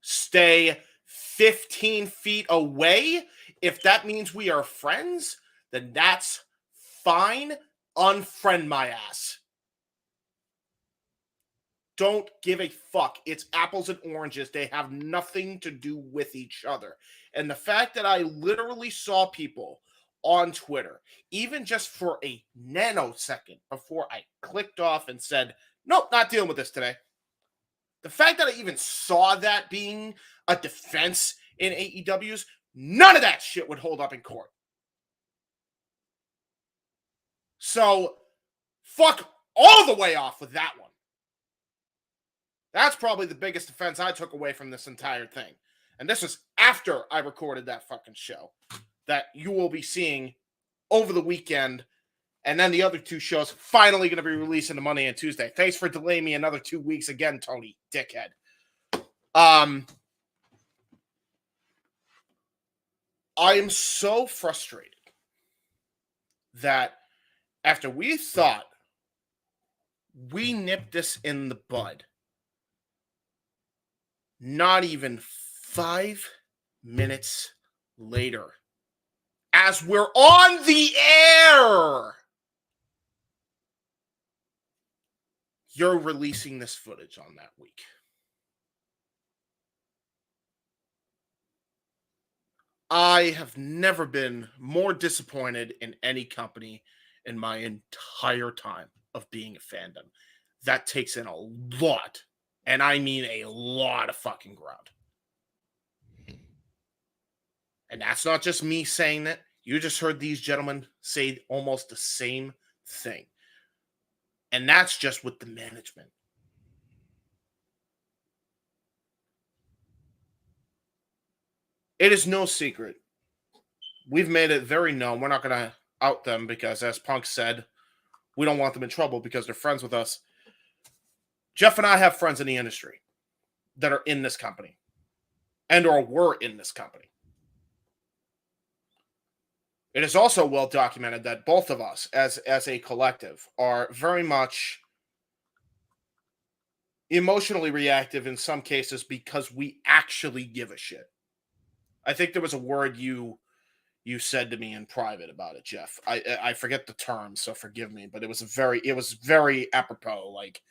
Stay 15 feet away. If that means we are friends, then that's fine. Unfriend my ass. Don't give a fuck. It's apples and oranges. They have nothing to do with each other. And the fact that I literally saw people on Twitter, even just for a nanosecond before I clicked off and said, nope, not dealing with this today. The fact that I even saw that being a defense in AEW's, none of that shit would hold up in court. So, fuck all the way off with that one. That's probably the biggest offense I took away from this entire thing. And this was after I recorded that fucking show that you will be seeing over the weekend. And then the other two shows finally going to be releasing the Monday and Tuesday. Thanks for delaying me another 2 weeks again, Tony, dickhead. I am so frustrated that after we thought we nipped this in the bud, not even 5 minutes later, as we're on the air, you're releasing this footage on that week. I have never been more disappointed in any company in my entire time of being a fandom. That takes in a lot, and I mean a lot of fucking ground. And that's not just me saying that. You just heard these gentlemen say almost the same thing. And that's just with the management. It is no secret. We've made it very known. We're not going to out them because, as Punk said, we don't want them in trouble because they're friends with us. Jeff and I have friends in the industry that are in this company and or were in this company. It is also well documented that both of us, as a collective, are very much emotionally reactive in some cases because we actually give a shit. I think there was a word you said to me in private about it, Jeff. I forget the term, so forgive me, but it was very apropos. Like,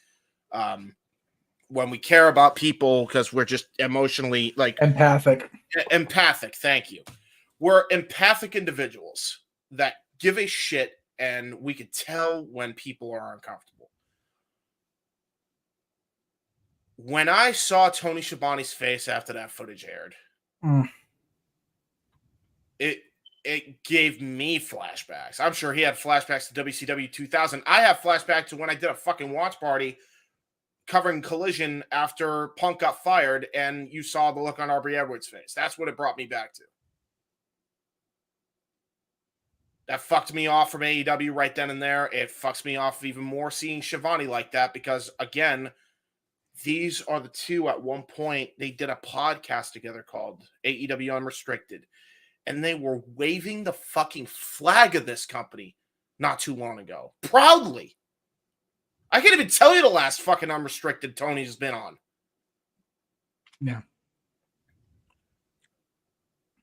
when we care about people because we're just emotionally like empathic. Thank you. We're empathic individuals that give a shit, and we could tell when people are uncomfortable. When I saw Tony Schiavone's face after that footage aired, it gave me flashbacks. I'm sure he had flashbacks to WCW 2000. I have flashbacks to when I did a fucking watch party covering Collision after Punk got fired, and you saw the look on Aubrey Edwards' face. That's what it brought me back to. That fucked me off from AEW right then and there. It fucks me off even more seeing Schiavone like that because, again, these are the two at one point, they did a podcast together called AEW Unrestricted, and they were waving the fucking flag of this company not too long ago. Proudly. I can't even tell you the last fucking Unrestricted Tony's been on. Yeah.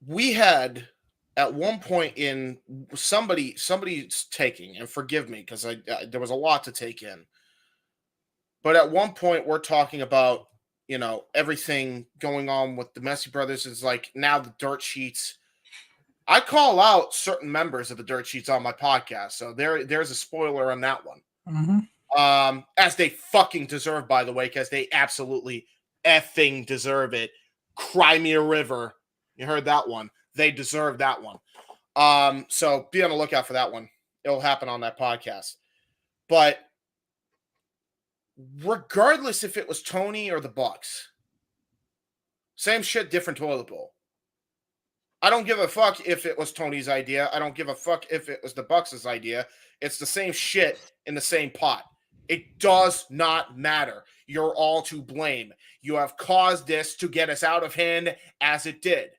We had at one point in somebody's taking, and forgive me because there was a lot to take in. But at one point we're talking about, everything going on with the Messy Brothers is like now the Dirt Sheets. I call out certain members of the Dirt Sheets on my podcast, so there's a spoiler on that one. Mm-hmm. As they fucking deserve, by the way, because they absolutely effing deserve it. Cry Me a River. You heard that one. They deserve that one. So be on the lookout for that one. It'll happen on that podcast. But regardless if it was Tony or the Bucks, same shit, different toilet bowl. I don't give a fuck if it was Tony's idea. I don't give a fuck if it was the Bucks' idea. It's the same shit in the same pot. It does not matter. You're all to blame. You have caused this to get us out of hand as it did.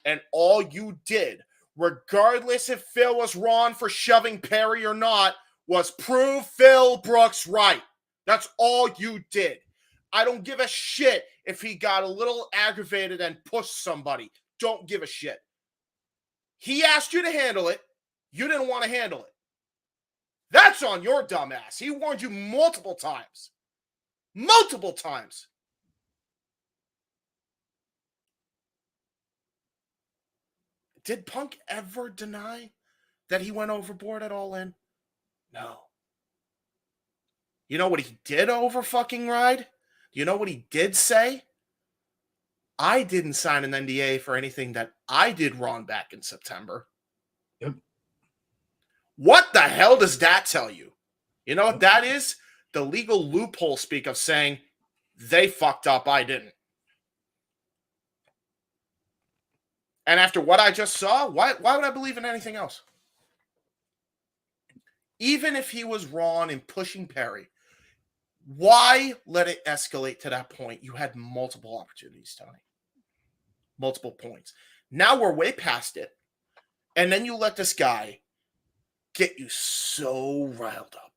And all you did, regardless if Phil was wrong for shoving Perry or not, was prove Phil Brooks right. That's all you did. I don't give a shit if he got a little aggravated and pushed somebody. Don't give a shit. He asked you to handle it. You didn't want to handle it. That's on your dumb ass. He warned you multiple times. Multiple times. Did Punk ever deny that he went overboard at All In? No. You know what he did over fucking ride? You know what he did say? I didn't sign an NDA for anything that I did wrong back in September. Yep. What the hell does that tell you? You know what that is? The legal loophole speak of saying they fucked up, I didn't. And after what I just saw, why would I believe in anything else? Even if he was wrong in pushing Perry, why let it escalate to that point? You had multiple opportunities, Tony. Multiple points. Now we're way past it. And then you let this guy get you so riled up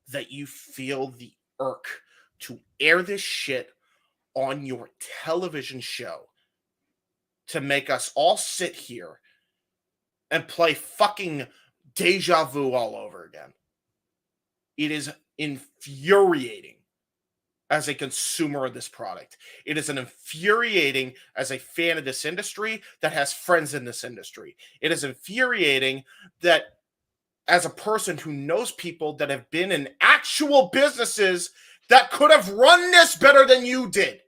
that you feel the irk to air this shit on your television show to make us all sit here and play fucking deja vu all over again. It is infuriating as a consumer of this product. It is an infuriating as a fan of this industry that has friends in this industry. It is infuriating that as a person who knows people that have been in actual businesses that could have run this better than you did.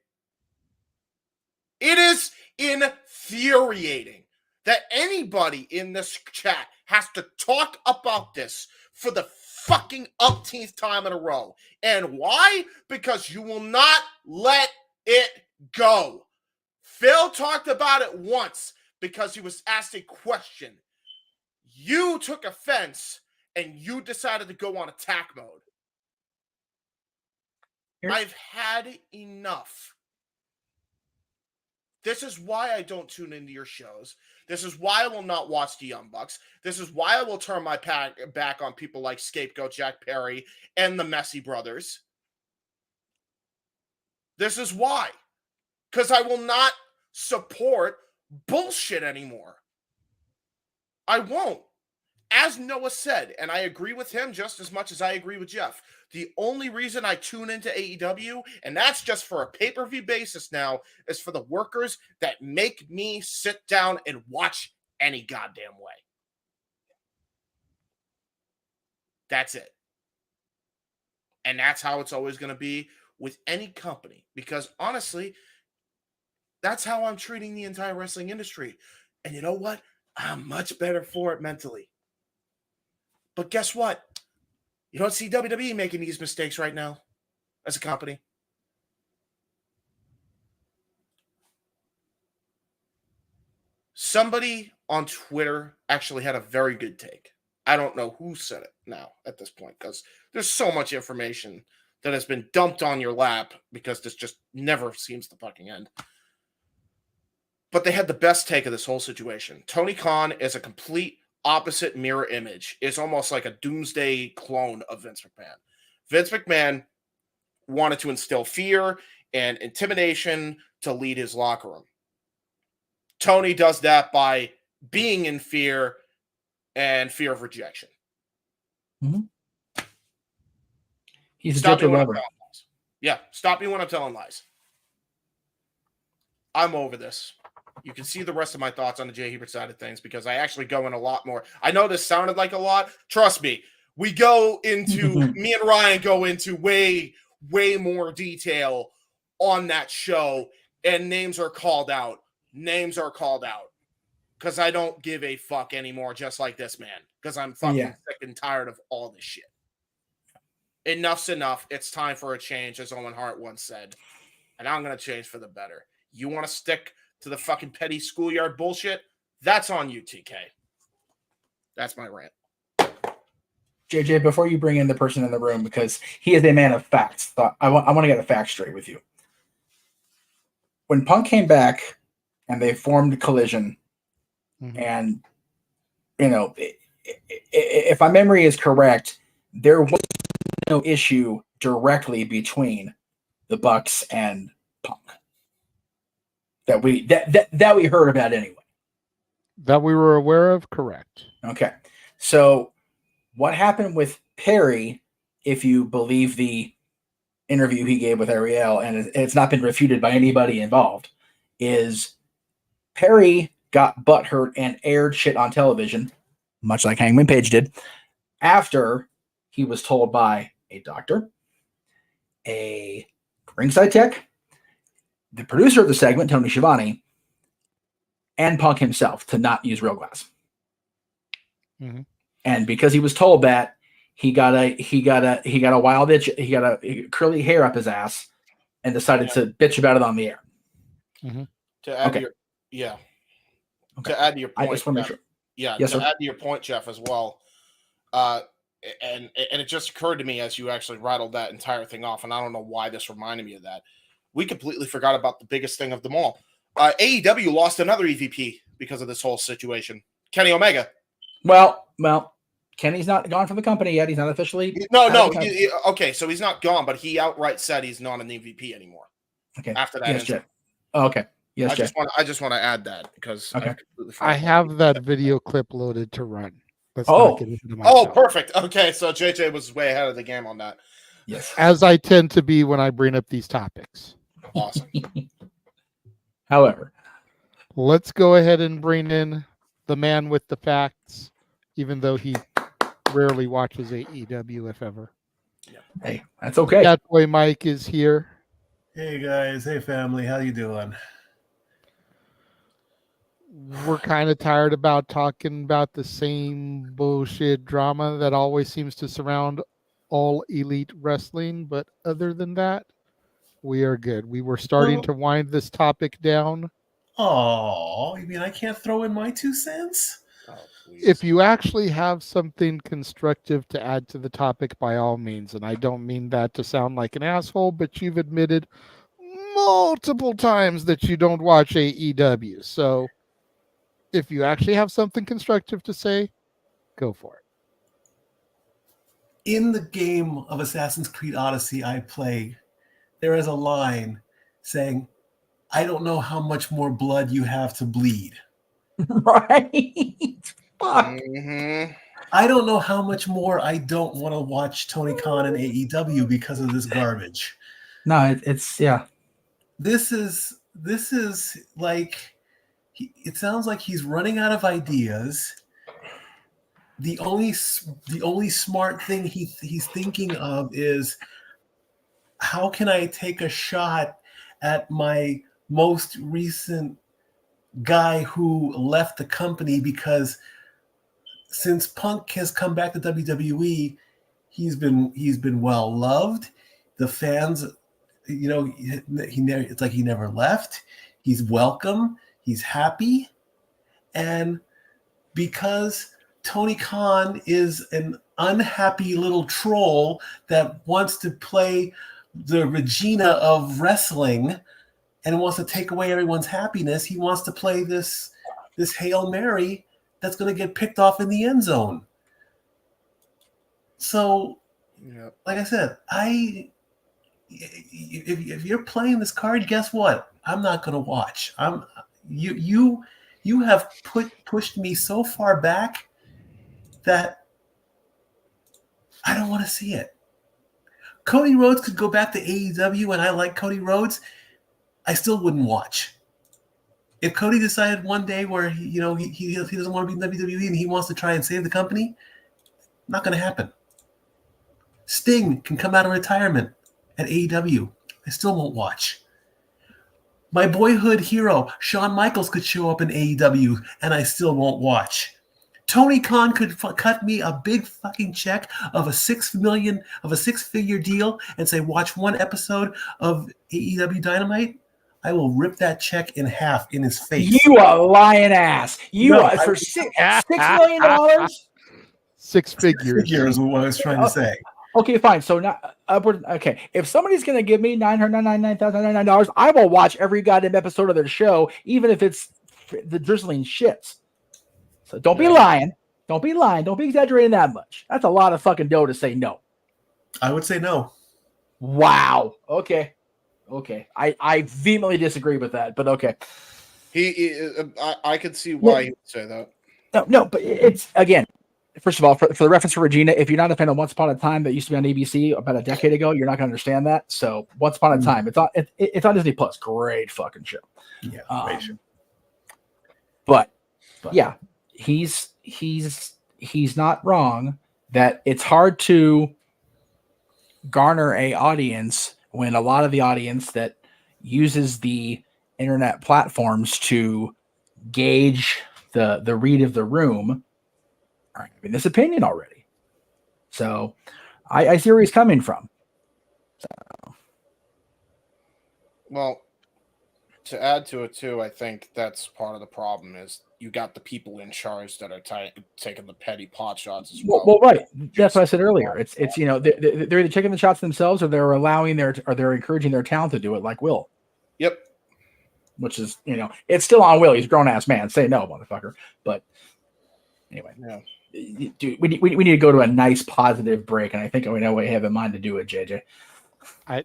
It is infuriating that anybody in this chat has to talk about this for the fucking umpteenth time in a row. And why? Because you will not let it go. Phil talked about it once because he was asked a question. You took offense and you decided to go on attack mode. I've had enough. This is why I don't tune into your shows. This is why I will not watch the Young Bucks. This is why I will turn my back on people like Scapegoat Jack Perry and the Messy Brothers. This is why. Because I will not support bullshit anymore. I won't. As Noah said, and I agree with him just as much as I agree with Jeff, the only reason I tune into AEW, and that's just for a pay-per-view basis now, is for the workers that make me sit down and watch any goddamn way. That's it. And that's how it's always going to be with any company. Because honestly, that's how I'm treating the entire wrestling industry. And you know what? I'm much better for it mentally. But guess what? You don't see WWE making these mistakes right now as a company. Somebody on Twitter actually had a very good take. I don't know who said it now at this point because there's so much information that has been dumped on your lap because this just never seems to fucking end. But they had the best take of this whole situation. Tony Khan is a complete opposite mirror image. Is almost like a doomsday clone of Vince McMahon. Vince McMahon wanted to instill fear and intimidation to lead his locker room. Tony does that by being in fear and fear of rejection. Mm-hmm. He's Stop a me when I'm lover. telling lies. Yeah, stop me when I'm telling lies. I'm over this. You can see the rest of my thoughts on the Jay Hebert side of things because I actually go in a lot more. I know this sounded like a lot. Trust me, we go into, me and Ryan go into way more detail on that show, and names are called out. Names are called out because I don't give a fuck anymore, just like this man, because I'm fucking sick and tired of all this shit. Enough's enough. It's time for a change, as Owen Hart once said, and I'm going to change for the better. You want to stick to the fucking petty schoolyard bullshit? That's on you, TK. That's my rant. JJ, before you bring in the person in the room, because he is a man of facts, I want to get a fact straight with you. When Punk came back and they formed Collision, and, you know, if my memory is correct, there was no issue directly between the Bucks and Punk that we heard about anyway. That we were aware of, correct. Okay. So what happened with Perry, if you believe the interview he gave with Ariel, and it's not been refuted by anybody involved, is Perry got butthurt and aired shit on television, much like Hangman Page did, after he was told by a doctor, a ringside tech, the producer of the segment, Tony Schiavone, and Punk himself to not use real glass. Mm-hmm. And because he was told that, he got a wild itch, he got a curly hair up his ass, and decided to bitch about it on the air. Mm-hmm. To add to add to your point, I just want to make sure. Yeah, yes, to sir. add to your point, Jeff, as well. And it just occurred to me as you actually rattled that entire thing off, and I don't know why this reminded me of that. We completely forgot about the biggest thing of them all. AEW lost another EVP because of this whole situation. Kenny Omega. Well, Kenny's not gone from the company yet. He's not officially. No. Okay, so he's not gone, but he outright said he's not an EVP anymore. Okay. After that, yes, Jeff. Oh, okay. Yes, I just want to add that because I have that video clip loaded to run. Let's not get into myself. Perfect. Okay, so JJ was way ahead of the game on that. Yes, as I tend to be when I bring up these topics. Awesome. However, let's go ahead and bring in the man with the facts, even though he rarely watches AEW, if ever. Hey, that's okay. That boy Mike is here. Hey guys, hey family, how you doing? we're kind of tired about talking about the same bullshit drama that always seems to surround all elite wrestling. But other than that, we are good. We were starting to wind this topic down. Oh, you mean I can't throw in my 2 cents? Oh, if you actually have something constructive to add to the topic, by all means, and I don't mean that to sound like an asshole, but you've admitted multiple times that you don't watch AEW. So if you actually have something constructive to say, go for it. In the game of Assassin's Creed Odyssey I play, there is a line saying, I don't know how much more blood you have to bleed. Right. Fuck. Mm-hmm. I don't know how much more I don't want to watch Tony Khan and AEW because of this garbage. No, it's yeah. This is like, it sounds like he's running out of ideas. The only smart thing he's thinking of is, how can I take a shot at my most recent guy who left the company? Because since Punk has come back to WWE, he's been well loved. The fans, it's like he never left. He's welcome. He's happy. And because Tony Khan is an unhappy little troll that wants to play the Regina of wrestling and wants to take away everyone's happiness, he wants to play this Hail Mary that's going to get picked off in the end zone. So, like I said, if you're playing this card, guess what? I'm not going to watch. You have pushed me so far back that I don't want to see it. Cody Rhodes could go back to AEW, and I like Cody Rhodes. I still wouldn't watch. If Cody decided one day where he doesn't want to be in WWE and he wants to try and save the company, not going to happen. Sting can come out of retirement at AEW. I still won't watch. My boyhood hero, Shawn Michaels, could show up in AEW, and I still won't watch. Tony Khan could cut me a big fucking check of a six-figure deal and say, watch one episode of AEW Dynamite. I will rip that check in half in his face. You a lying ass. For $6 million? Six figures. Figures is what I was trying to say. Okay, fine. So not upward. Okay, if somebody's gonna give me $999,999, I will watch every goddamn episode of their show, even if it's the drizzling shits. So don't be lying. Don't be lying. Don't be exaggerating that much. That's a lot of fucking dough to say no. I would say no. Wow. Okay. I vehemently disagree with that, but okay. I could see why he would say that. No, but it's, again, first of all, for the reference for Regina, if you're not a fan of Once Upon a Time that used to be on ABC about a decade ago, you're not going to understand that. So Once Upon a Time, it's on Disney Plus. Great fucking show. Yeah, great show. But yeah, he's not wrong that it's hard to garner a audience when a lot of the audience that uses the internet platforms to gauge the read of the room are having this opinion already. So I see where he's coming from. So. Well, to add to it too, I think that's part of the problem is you got the people in charge that are taking the petty pot shots as well. Well, right. That's what I said earlier. It's they're either taking the shots themselves or they're they're encouraging their talent to do it, like Will. Yep. Which is, it's still on Will. He's a grown ass man. Say no, motherfucker. But anyway, dude, we need to go to a nice positive break, and I think we know what you have in mind to do it, JJ. I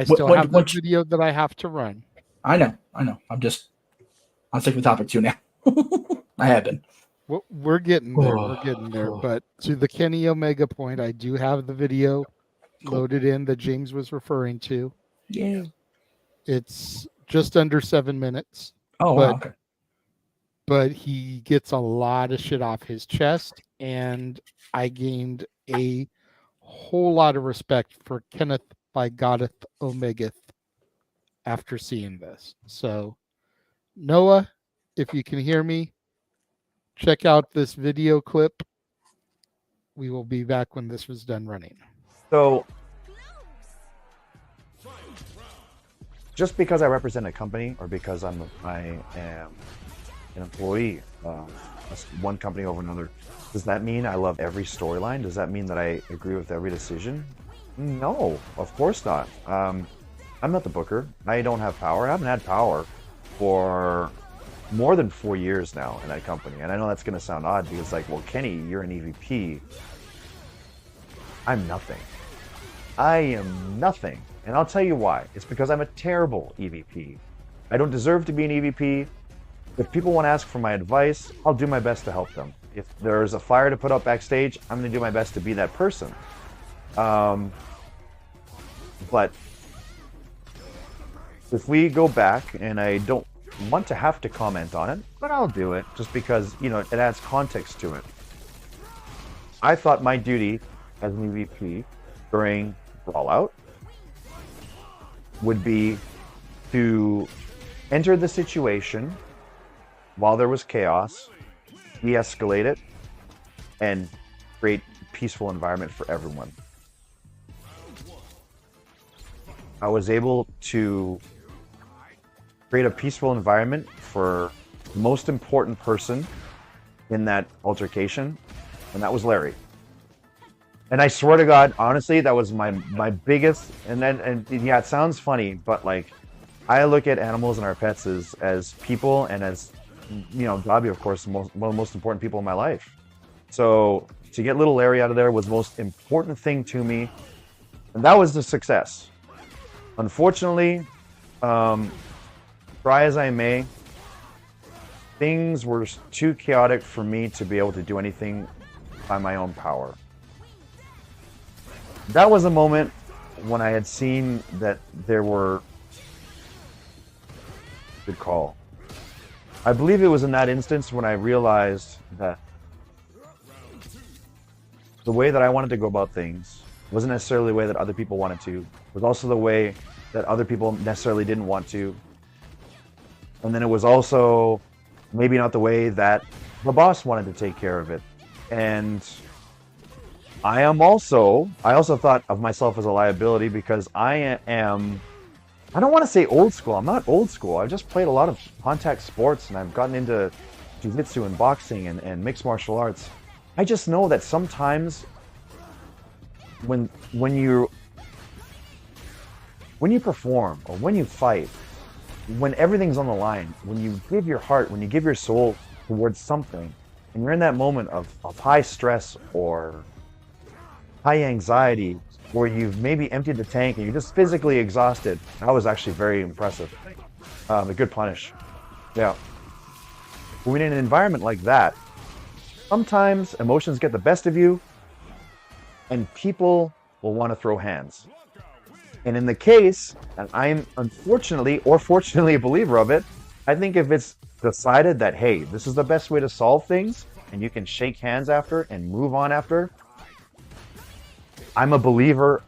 still have the video that I have to run. I know. I'm sick of the topic too now. I have been. We're getting there. But to the Kenny Omega point, I do have the video loaded in that James was referring to. Yeah. It's just under 7 minutes. Oh, wow, okay. But he gets a lot of shit off his chest, and I gained a whole lot of respect for Kenneth by Goddeth Omega after seeing this. So Noah, if you can hear me, check out this video clip. We will be back when this was done running. So, just because I represent a company or because I am an employee of one company over another, does that mean I love every storyline? Does that mean that I agree with every decision? No, of course not. I'm not the booker. I don't have power. I haven't had power for more than 4 years now in that company. And I know that's going to sound odd because, like, well, Kenny, you're an EVP. I'm nothing. I am nothing. And I'll tell you why. It's because I'm a terrible EVP. I don't deserve to be an EVP. If people want to ask for my advice, I'll do my best to help them. If there's a flyer to put up backstage, I'm going to do my best to be that person. But if we go back, and I don't want to have to comment on it, but I'll do it just because, you know, it adds context to it. I thought my duty as an EVP during Brawlout would be to enter the situation while there was chaos, de-escalate it, and create a peaceful environment for everyone. I was able to create a peaceful environment for the most important person in that altercation, and that was Larry. And I swear to God, honestly, that was my biggest. And yeah, it sounds funny, but like, I look at animals and our pets as people, and as, you know, Dobby, of course, one of the most important people in my life. So to get little Larry out of there was the most important thing to me, and that was the success. Unfortunately, try as I may, things were too chaotic for me to be able to do anything by my own power. That was a moment when I had seen that there were... Good call. I believe it was in that instance when I realized that the way that I wanted to go about things wasn't necessarily the way that other people wanted to. It was also the way that other people necessarily didn't want to. And then it was also maybe not the way that the boss wanted to take care of it. And I also thought of myself as a liability because I don't want to say old school. I'm not old school. I've just played a lot of contact sports, and I've gotten into jiu-jitsu and boxing and mixed martial arts. I just know that sometimes when you perform or when you fight, when everything's on the line, when you give your heart, when you give your soul towards something, and you're in that moment of high stress or high anxiety, where you've maybe emptied the tank and you're just physically exhausted, that was actually very impressive. A good punish. Yeah. When in an environment like that, sometimes emotions get the best of you, and people will want to throw hands. And in the case, and I'm unfortunately or fortunately a believer of it, I think if it's decided that, hey, this is the best way to solve things, and you can shake hands after and move on after, I'm a believer.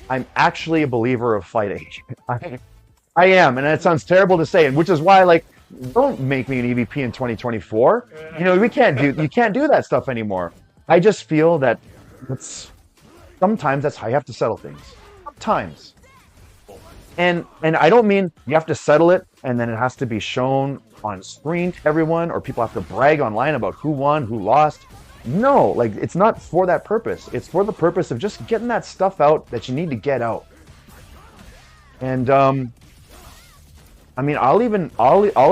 I'm actually a believer of fighting. I am, and it sounds terrible to say, and which is why, like, don't make me an EVP in 2024. You know, you can't do that stuff anymore. I just feel that sometimes that's how you have to settle things. Sometimes. And I don't mean you have to settle it and then it has to be shown on screen to everyone, or people have to brag online about who won, who lost. No, like, it's not for that purpose. It's for the purpose of just getting that stuff out that you need to get out. And I mean, I'll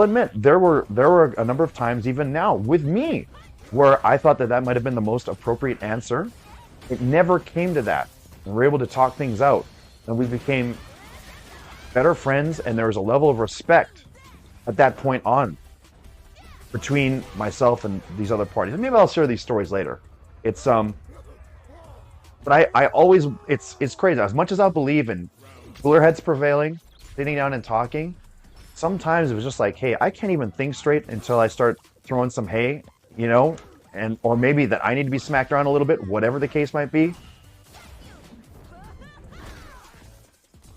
admit there were a number of times, even now with me, where I thought that might have been the most appropriate answer. It never came to that. And we were able to talk things out, and we became better friends, and there was a level of respect at that point on between myself and these other parties. And maybe I'll share these stories later. It's but I always, it's crazy. As much as I believe in cooler heads prevailing, sitting down and talking, sometimes it was just like, hey, I can't even think straight until I start throwing some hay, you know, or maybe that I need to be smacked around a little bit, whatever the case might be.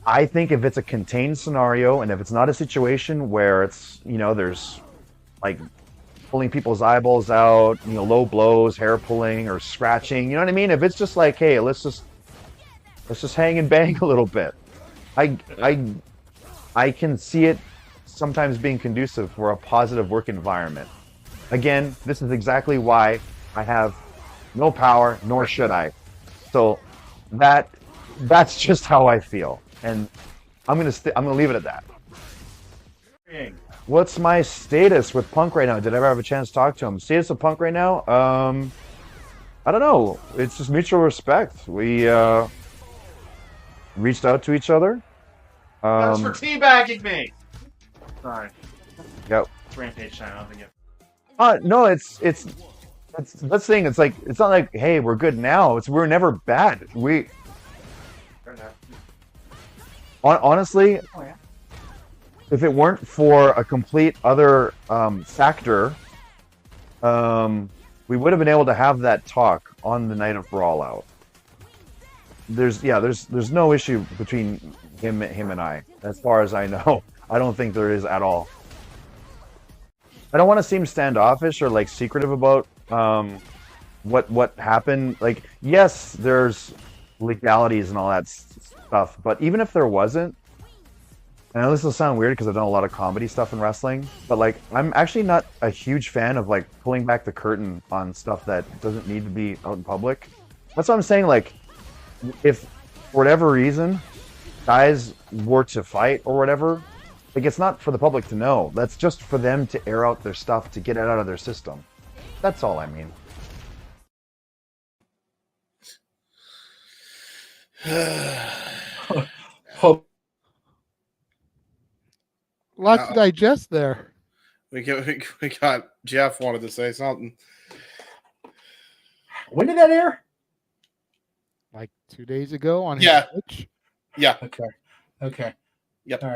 I think if it's a contained scenario and if it's not a situation where it's, there's like pulling people's eyeballs out, low blows, hair pulling or scratching, you know what I mean? If it's just like, hey, let's just hang and bang a little bit. I can see it sometimes being conducive for a positive work environment. Again, this is exactly why I have no power, nor should I. So that's just how I feel, and I'm gonna leave it at that. What's my status with Punk right now? Did I ever have a chance to talk to him? Status of Punk right now? I don't know. It's just mutual respect. We reached out to each other. Thanks for teabagging me. Sorry. Yep. It's Rampage time. I don't think it. No, it's that's the thing. It's not like, hey, we're good now. We're never bad. Honestly, if it weren't for a complete other factor, we would have been able to have that talk on the night of Brawlout. There's no issue between him and I, as far as I know. I don't think there is at all. I don't want to seem standoffish or like secretive about what happened. Like, yes, there's legalities and all that stuff, but even if there wasn't, I know this will sound weird because I've done a lot of comedy stuff in wrestling, but like, I'm actually not a huge fan of like pulling back the curtain on stuff that doesn't need to be out in public. That's what I'm saying. Like, if for whatever reason guys were to fight or whatever, like, it's not for the public to know. That's just for them to air out their stuff, to get it out of their system. That's all I mean. Lots to digest there. We got Jeff wanted to say something. When did that air? Like 2 days ago on Yeah. his Twitch. Yeah. Okay. Yep. All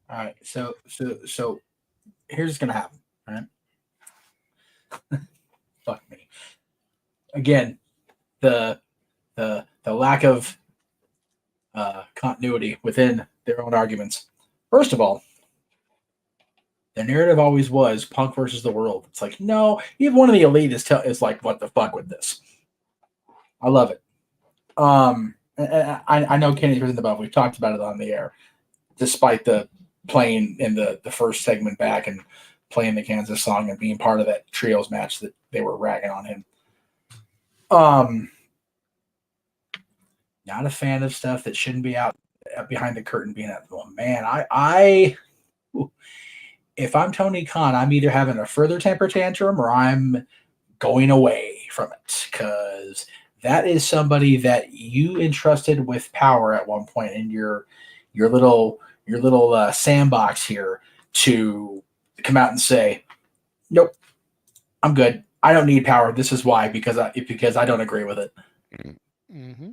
right. So here's what's gonna happen. All right. Fuck me. Again, the lack of continuity within their own arguments. First of all, the narrative always was Punk versus the world. It's like, no, even one of the elite is like, what the fuck with this? I love it. I know Kenny's written about it. We've talked about it on the air, despite the playing in the first segment back and playing the Kansas song and being part of that trios match that they were ragging on him. Not a fan of stuff that shouldn't be out behind the curtain being out. Oh, man, if I'm Tony Khan, I'm either having a further temper tantrum or I'm going away from it, because that is somebody that you entrusted with power at one point in your little sandbox here to come out and say, nope, I'm good. I don't need power. This is why, because I don't agree with it. Mm-hmm.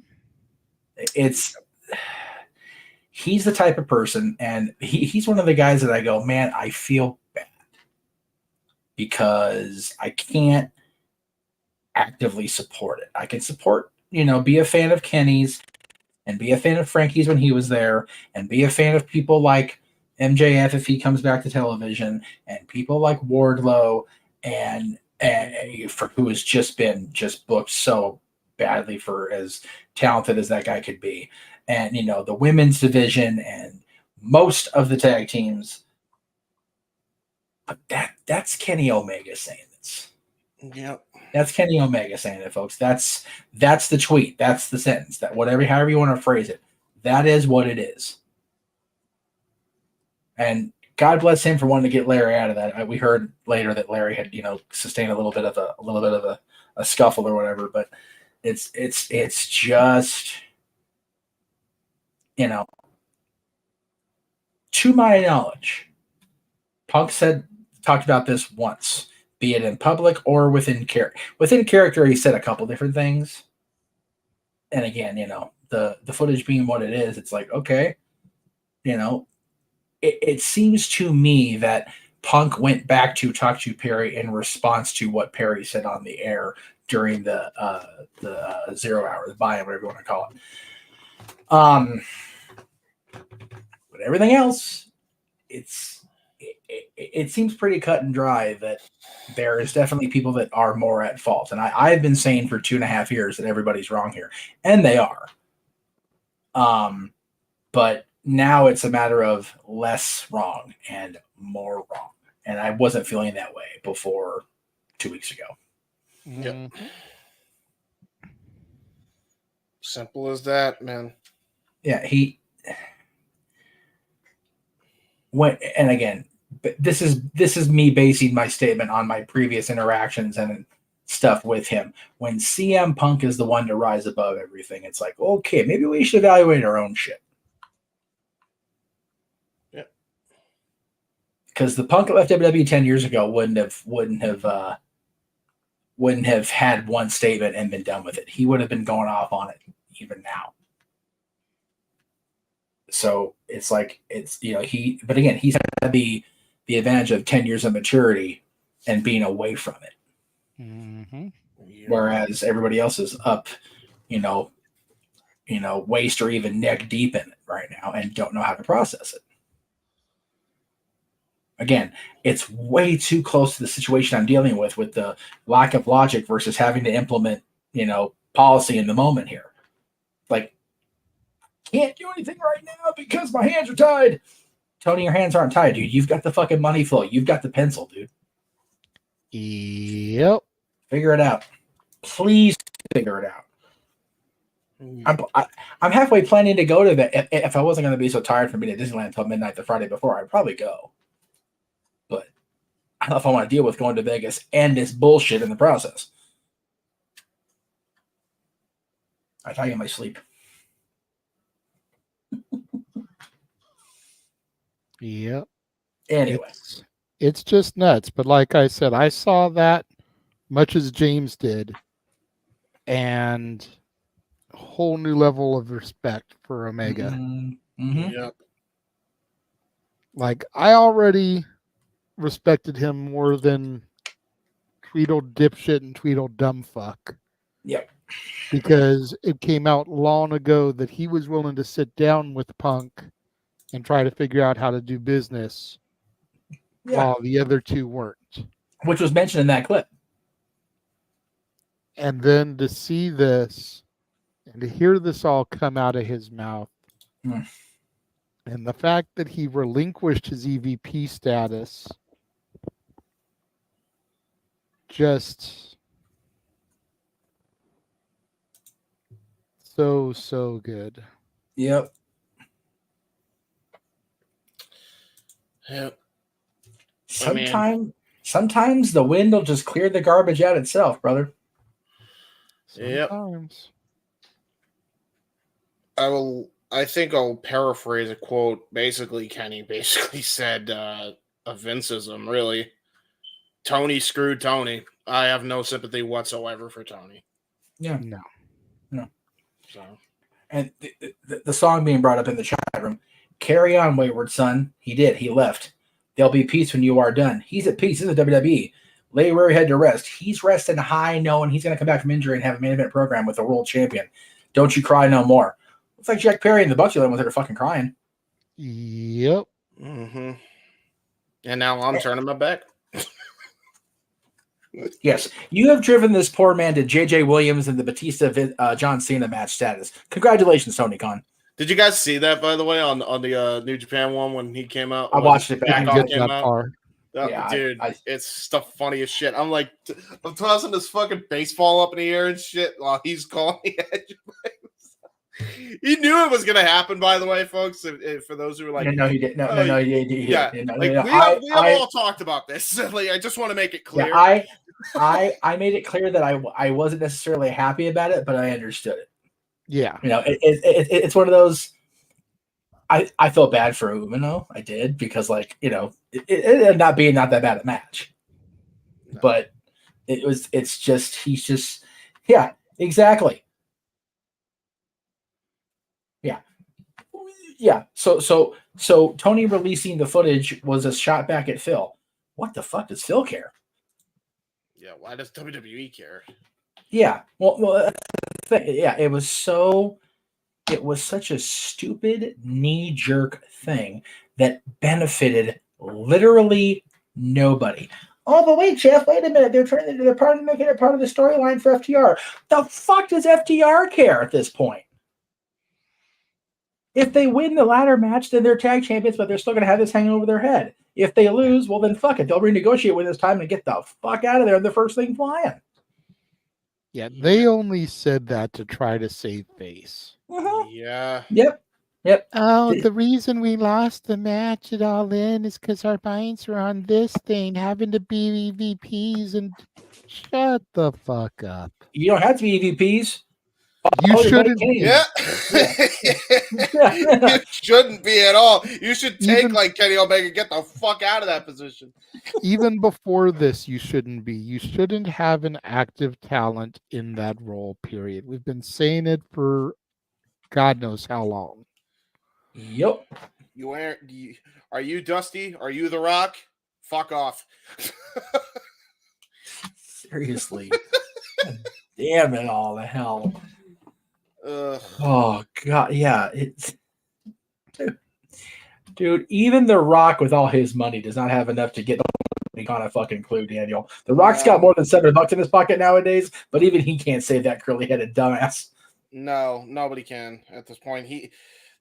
He's the type of person, and he's one of the guys that I go, man, I feel bad because I can't actively support it. I can support, be a fan of Kenny's and be a fan of Frankie's when he was there, and be a fan of people like MJF if he comes back to television, and people like Wardlow and for who has just been booked so badly for as talented as that guy could be. And, the women's division and most of the tag teams. But that's Kenny Omega saying this. Yep. That's Kenny Omega saying it, folks. That's the tweet. That's the sentence. That however you want to phrase it, that is what it is. And God bless him for wanting to get Larry out of that. We heard later that Larry had, sustained a little bit of a scuffle or whatever. But it's just, to my knowledge, Punk talked about this once, be it in public or within character. Within character, he said a couple different things. And again, the footage being what it is, it's like, okay, it seems to me that Punk went back to talk to Perry in response to what Perry said on the air during the 0 hour, the buy-in, whatever you want to call it. But everything else, it seems pretty cut and dry that there is definitely people that are more at fault. And I've been saying for 2.5 years that everybody's wrong here, and they are. But now it's a matter of less wrong and more wrong. And I wasn't feeling that way before 2 weeks ago. Yep. Simple as that, man. Yeah, and again, this is me basing my statement on my previous interactions and stuff with him. When CM Punk is the one to rise above everything, it's like, okay, maybe we should evaluate our own shit. Yeah. Because the Punk that left WWE 10 years ago wouldn't have had one statement and been done with it. He would have been going off on it even now. So it's like, but again, he's had the advantage of 10 years of maturity and being away from it. Mm-hmm. Whereas everybody else is up, waist or even neck deep in it right now and don't know how to process it. Again, it's way too close to the situation I'm dealing with the lack of logic versus having to implement, policy in the moment here. Like, can't do anything right now because my hands are tied. Tony, your hands aren't tied, dude. You've got the fucking money flow. You've got the pencil, dude. Yep. Figure it out. Please figure it out. I'm halfway planning to go to that. If I wasn't going to be so tired from being at Disneyland until midnight the Friday before, I'd probably go. But I don't know if I want to deal with going to Vegas and this bullshit in the process. I tell you in my sleep. Yep. Anyway. It's just nuts. But like I said, I saw that much as James did. And a whole new level of respect for Omega. Mm-hmm. Yep. Like, I already respected him more than Tweedle dipshit and Tweedle dumbfuck. Yep. Because it came out long ago that he was willing to sit down with Punk and try to figure out how to do business while the other two weren't. Which was mentioned in that clip. And then to see this and to hear this all come out of his mouth, and the fact that he relinquished his EVP status, just so good. Yep. Yep. Sometimes the wind will just clear the garbage out itself, brother. Sometimes. I think I'll paraphrase a quote. Basically, Kenny said a Vinceism, really. Tony screwed Tony. I have no sympathy whatsoever for Tony. Yeah. No. So. And the song being brought up in the chat room, carry on, wayward son. He did. He left. There'll be peace when you are done. He's at peace. This is WWE. Lay where he had to rest. He's resting high knowing he's going to come back from injury and have a main event program with a world champion. Don't you cry no more. Looks like Jack Perry and the Bucks was there fucking crying. Yep. Mm-hmm. And now I'm turning my back. Yes, you have driven this poor man to J.J. Williams and the Batista John Cena match status. Congratulations, Tony Khan. Did you guys see that, by the way, on the New Japan one when he came out? I watched it back. Dude, it's the funniest shit. I'm like, I'm tossing this fucking baseball up in the air and shit while he's calling the edge. He knew it was going to happen, by the way, folks. For those who were like, no, he didn't. We have all talked about this. Like, I just want to make it clear. Yeah, I made it clear that I wasn't necessarily happy about it, but I understood it. Yeah, it's one of those. I felt bad for Umino. I did because, like, it ended up being not that bad a match, but it's just he's just exactly. Yeah. So Tony releasing the footage was a shot back at Phil. what the fuck does Phil care? Yeah, why does WWE care? Yeah, well, yeah, it was such a stupid knee-jerk thing that benefited literally nobody. Oh, but wait, Jeff, wait a minute. They're part of making it part of the storyline for FTR. The fuck does FTR care at this point? If they win the ladder match, then they're tag champions, but they're still going to have this hanging over their head. If they lose, well, then fuck it. They'll renegotiate when it's time and get the fuck out of there. The first thing flying. Yeah, they only said that to try to save face. Yeah. Yep. Oh, the reason we lost the match at All In is because our minds were on this thing, having to be EVPs, and shut the fuck up. You don't have to be EVPs. You shouldn't. Yeah. You shouldn't be at all. You should take like Kenny Omega and get the fuck out of that position. Even before this, you shouldn't be. You shouldn't have an active talent in that role, period. We've been saying it for God knows how long. Yep. Are you Dusty? Are you The Rock? Fuck off. Seriously. Damn it all to hell. Oh god, yeah. It's dude, even The Rock with all his money does not have enough to get any kind of fucking clue, Daniel. The Rock's got more than $7 in his pocket nowadays, but even he can't save that curly-headed dumbass. No, nobody can at this point.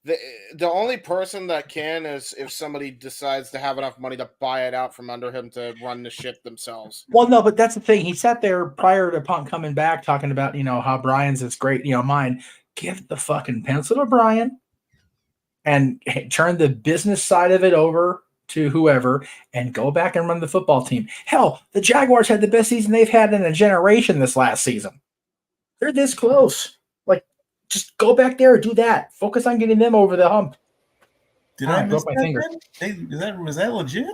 The only person that can is if somebody decides to have enough money to buy it out from under him to run the ship themselves. Well, no, but that's the thing. He sat there prior to Punk coming back talking about, how Brian's is great, mine. Give the fucking pencil to Brian and turn the business side of it over to whoever and go back and run the football team. Hell, the Jaguars had the best season they've had in a generation this last season. They're this close. Just go back there and do that. Focus on getting them over the hump. Did I miss my finger? Was that legit?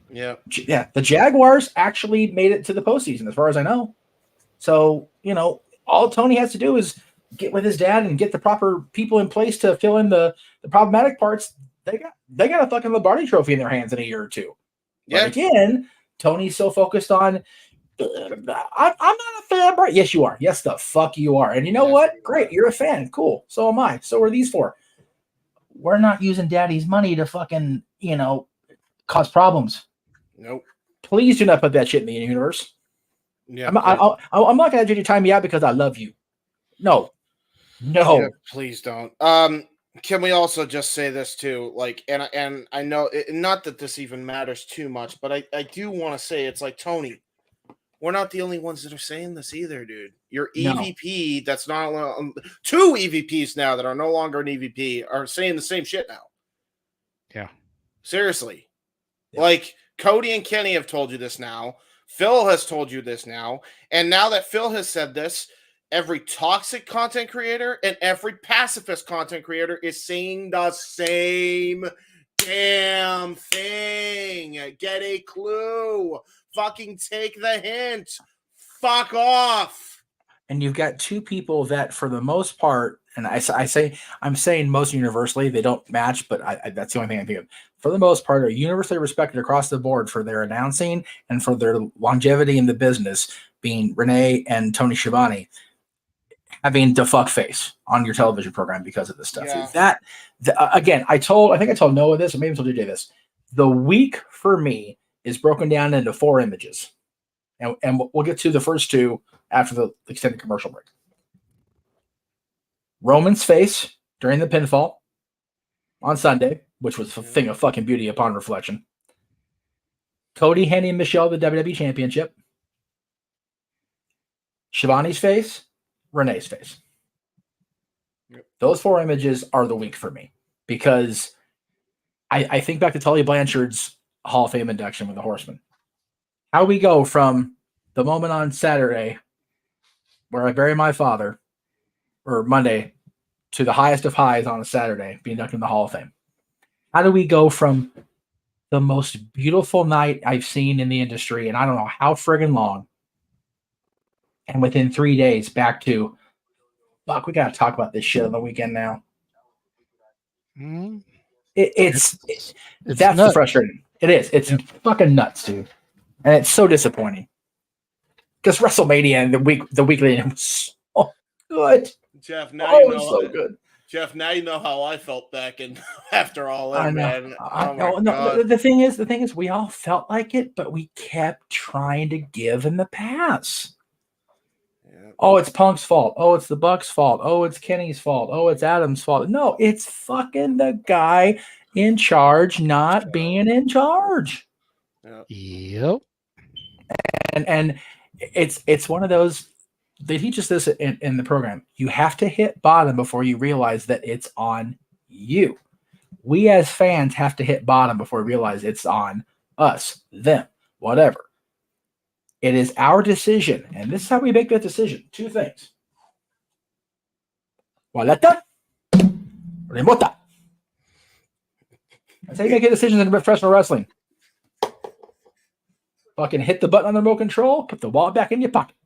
Yeah. Yeah. The Jaguars actually made it to the postseason, as far as I know. So, all Tony has to do is get with his dad and get the proper people in place to fill in the problematic parts. They got a fucking Lombardi trophy in their hands in a year or two. Yeah. But again, Tony's so focused on I'm not a fan, bro. Yes, you are. Yes, the fuck you are. And you know what? Great. You're a fan. Cool. So am I. So are these four. We're not using daddy's money to fucking, cause problems. Nope. Please do not put that shit in the universe. Yeah. I'm not going to you time me out because I love you. No. Yeah, please don't. Can we also just say this too? And I know not that this even matters too much, but I do want to say it's like, Tony, we're not the only ones that are saying this either, dude. Your EVP, that's not two EVPs now that are no longer an EVP are saying the same shit now. Yeah. Seriously. Yeah. Cody and Kenny have told you this now. Phil has told you this now. And now that Phil has said this, every toxic content creator and every pacifist content creator is saying the same damn thing. Get a clue. Fucking take the hint. Fuck off. And you've got two people that, for the most part, and I'm saying most universally, they don't match, but that's the only thing I think of. For the most part, are universally respected across the board for their announcing and for their longevity in the business, being Renee and Tony Schiavone, having the fuck face on your television program because of this stuff. Yeah. Again, I think I told Noah this, or maybe I told DJ this. The week for me is broken down into 4 images. And we'll get to the first 2 after the extended commercial break. Roman's face during the pinfall on Sunday, which was a thing of fucking beauty upon reflection. Cody handing Michelle the WWE Championship. Shivani's face, Renee's face. Yep. Those 4 images are the week for me because I think back to Tully Blanchard's Hall of Fame induction with the Horsemen. How we go from the moment on Saturday where I bury my father, or Monday, to the highest of highs on a Saturday, being inducted in the Hall of Fame. How do we go from the most beautiful night I've seen in the industry, and I don't know how friggin' long, and within 3 days back to, fuck, we got to talk about this shit on the weekend now. Mm-hmm. That's the frustrating. It is. It's fucking nuts, dude. And it's so disappointing. Because WrestleMania and the weekly was so good. Jeff, now you know. So good. Jeff, now you know how I felt back in after all that, I know. man. No. The thing is, we all felt like it, but we kept trying to give him the pass. Yeah. Oh, it's Punk's fault. Oh, it's the Bucks' fault. Oh, it's Kenny's fault. Oh, it's Adam's fault. No, it's fucking the guy in charge not being in charge. Yep. And it's one of those. They teach us this in the program. You have to hit bottom before you realize that it's on you. We as fans have to hit bottom before we realize it's on us, them, whatever. It is our decision. And this is how we make that decision. Two things. Waleta, remota. That's how you make a decision in professional wrestling. Fucking hit the button on the remote control, put the wallet back in your pocket.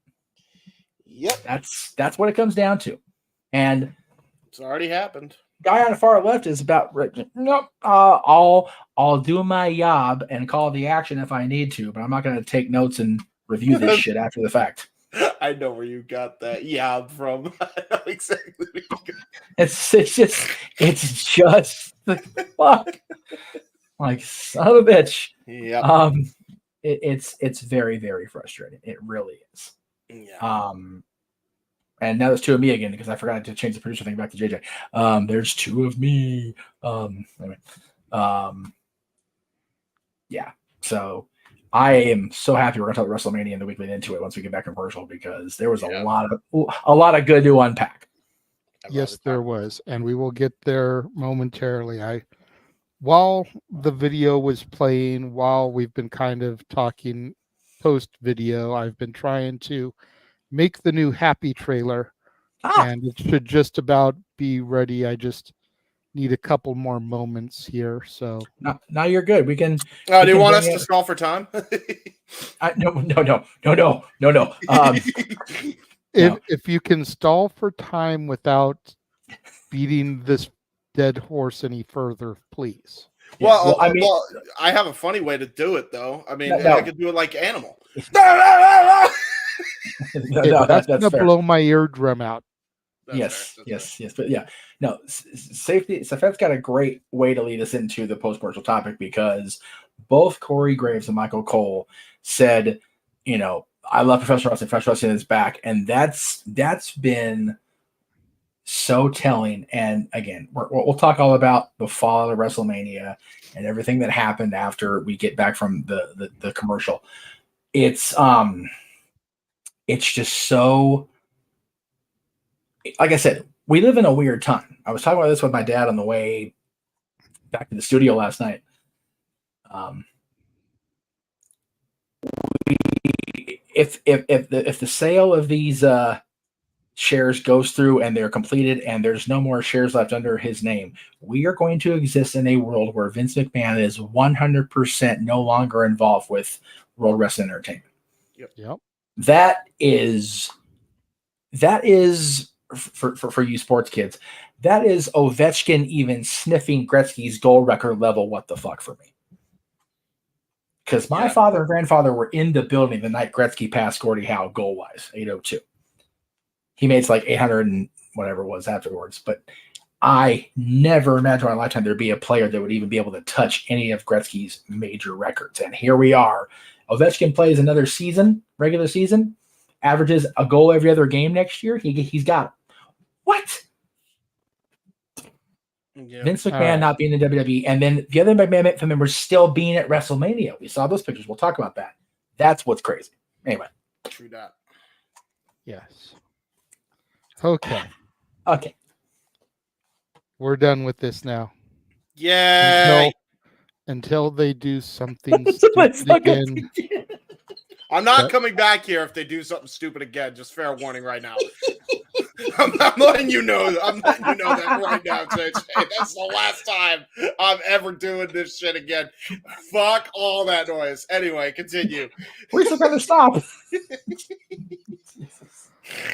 Yep. That's what it comes down to. And it's already happened. Guy on the far left is about nope. I'll do my job and call the action if I need to, but I'm not going to take notes and review this shit after the fact. I know where you got that yob from. I know exactly where you got it's just the fuck. Like son of a bitch. Yeah. It's very, very frustrating. It really is. Yeah. And now there's two of me again because I forgot to change the producer thing back to JJ. There's two of me. Anyway. Yeah. So I am so happy we're gonna talk WrestleMania and the weekly into it once we get back in commercial because there was a lot of good to unpack. Yes, there was, and we will get there momentarily. While the video was playing, while we've been kind of talking post video, I've been trying to make the new Happy trailer, and it should just about be ready. I just need a couple more moments here. So now you're good. We can. Do you want us to stall for time? No. If you can stall for time without beating this dead horse any further, please. Well, I have a funny way to do it, though. I mean, I could do it like Animal. That's gonna blow my eardrum out. Yes. But yeah, no, safety. Safet's got a great way to lead us into the post-commercial topic because both Corey Graves and Michael Cole said, I love professional wrestling. Professional wrestling is back, and that's been so telling. And again, we'll talk all about the fall of WrestleMania and everything that happened after we get back from the commercial. It's just so, like I said, we live in a weird time. I was talking about this with my dad on the way back to the studio last night. If the sale of these shares goes through and they're completed and there's no more shares left under his name, we are going to exist in a world where Vince McMahon is 100% no longer involved with World Wrestling Entertainment. Yep. That is for you sports kids. That is Ovechkin even sniffing Gretzky's goal record level. What the fuck for me? Because my father and grandfather were in the building the night Gretzky passed Gordie Howe goal-wise, 802. He made like 800 and whatever it was afterwards. But I never imagined in my lifetime there'd be a player that would even be able to touch any of Gretzky's major records. And here we are. Ovechkin plays another season, regular season, averages a goal every other game next year. He's got it. What? Yeah. Vince McMahon not being in WWE, and then the other McMahon members still being at WrestleMania. We saw those pictures. We'll talk about that. That's what's crazy. Anyway. True that. Yes. Okay. We're done with this now. Yay! Until they do something stupid again. I'm not coming back here if they do something stupid again. Just fair warning right now. I'm letting you know. I'm letting you know that right now, JJ. That's the last time I'm ever doing this shit again. Fuck all that noise. Anyway, continue. We still gotta stop.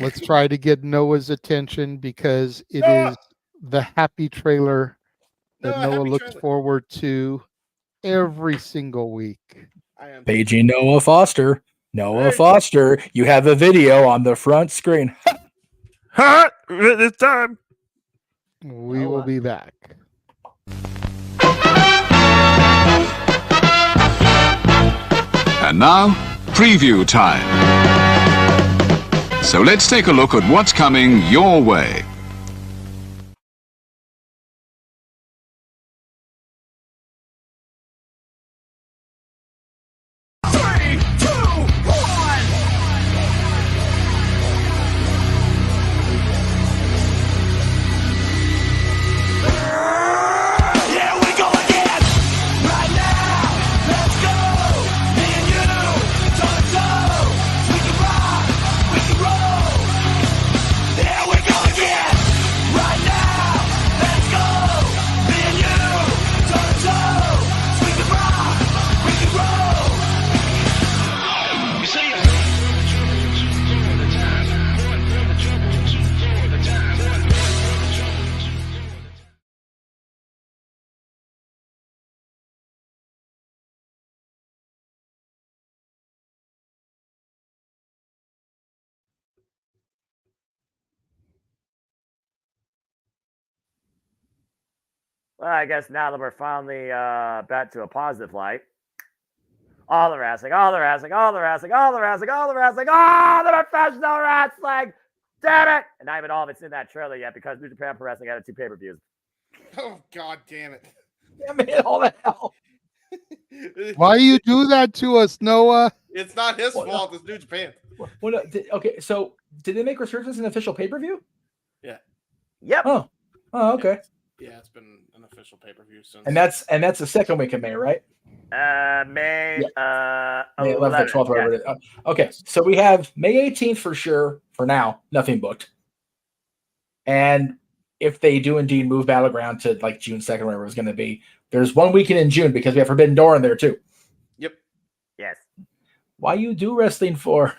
Let's try to get Noah's attention because it is the Happy trailer that Noah looks forward to. every single week. Paging Noah Foster. Noah Foster, you have a video on the front screen. Ha! It's time. We will be back. And now, preview time. So let's take a look at what's coming your way. Well, I guess now that we're finally back to a positive light, all the wrestling, all the wrestling, all the wrestling, all the wrestling, all the wrestling, all the professional wrestling. Damn it! And not even all of it's in that trailer yet because New Japan Pro Wrestling had 2 pay-per-views. Oh, God damn it. Damn it, all the hell. Why you do that to us, Noah? It's not his fault. It's New Japan. Well, no, okay, so did they make Resurgence an official pay-per-view? Yeah. Yep. Oh, okay. Yeah, it's been an official pay-per-view since. And that's the second week of May, right? May 11th, 12th, whatever it is. Okay, so we have May 18th for sure. For now, nothing booked. And if they do indeed move Battleground to like June 2nd, wherever it's going to be, there's one weekend in June because we have Forbidden Door in there too. Yep. Yes. Why you do wrestling for?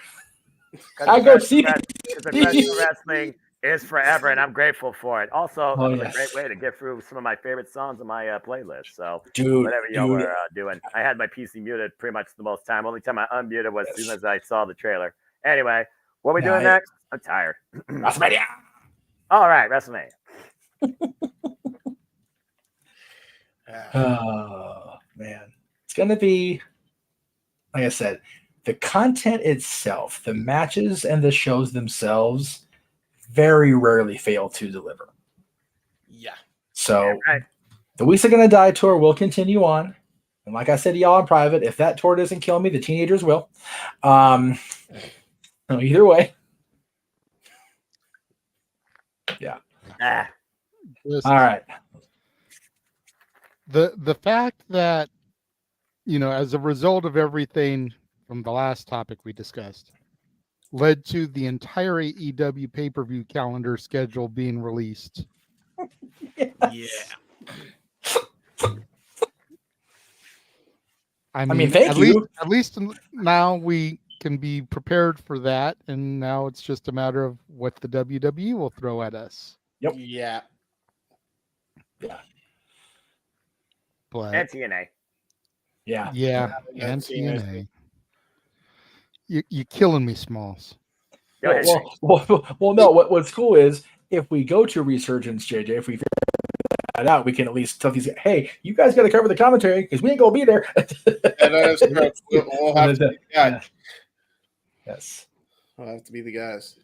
I go see professional wrestling is forever, and I'm grateful for it. Also, Oh, it was yes. a great way to get through some of my favorite songs on my playlist. So, Dude, whatever y'all were doing, I had my PC muted pretty much the most time. Only time I unmuted was as soon as I saw the trailer. Anyway, what are we doing next? I'm tired. WrestleMania. All right, WrestleMania. Oh man, it's gonna be, like I said, the content itself, the matches and the shows themselves, very rarely fail to deliver. Yeah. So the Weeks Are Gonna Die tour will continue on, and like I said to y'all in private, if that tour doesn't kill me, the teenagers will. So either way, yeah. All right. The fact that, you know, as a result of everything from the last topic we discussed, led to the entire AEW pay-per-view calendar schedule being released. Yeah. I mean, thank you. At least now we can be prepared for that, and now it's just a matter of what the WWE will throw at us. Yep. Yeah. Yeah. But And TNA. Yeah. Yeah, and TNA. You're killing me, Smalls. Well, no. What's cool is if we go to Resurgence, JJ, if we figure that out, we can at least tell these, hey, you guys got to cover the commentary because we ain't gonna be there. We'll have to be the guys. Yes. We'll have to be the guys.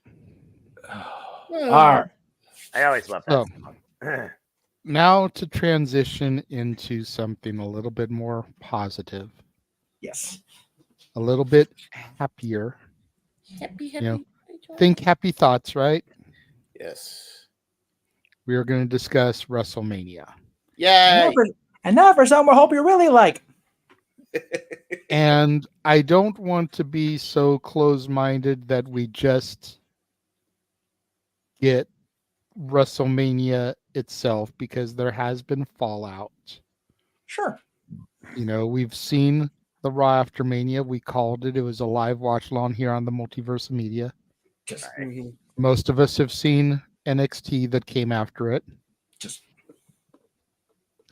All right. I always love that. So, now to transition into something a little bit more positive. Yes. A little bit happier. Happy. You know, think happy thoughts, right? Yes. We are going to discuss WrestleMania. Yay! And now for something I hope you really like. And I don't want to be so close-minded that we just get WrestleMania itself, because there has been fallout. Sure. You know, we've seen the Raw after Mania. We called it. It was a live watch along here on the Multiverse Media. Most of us have seen NXT that came after it.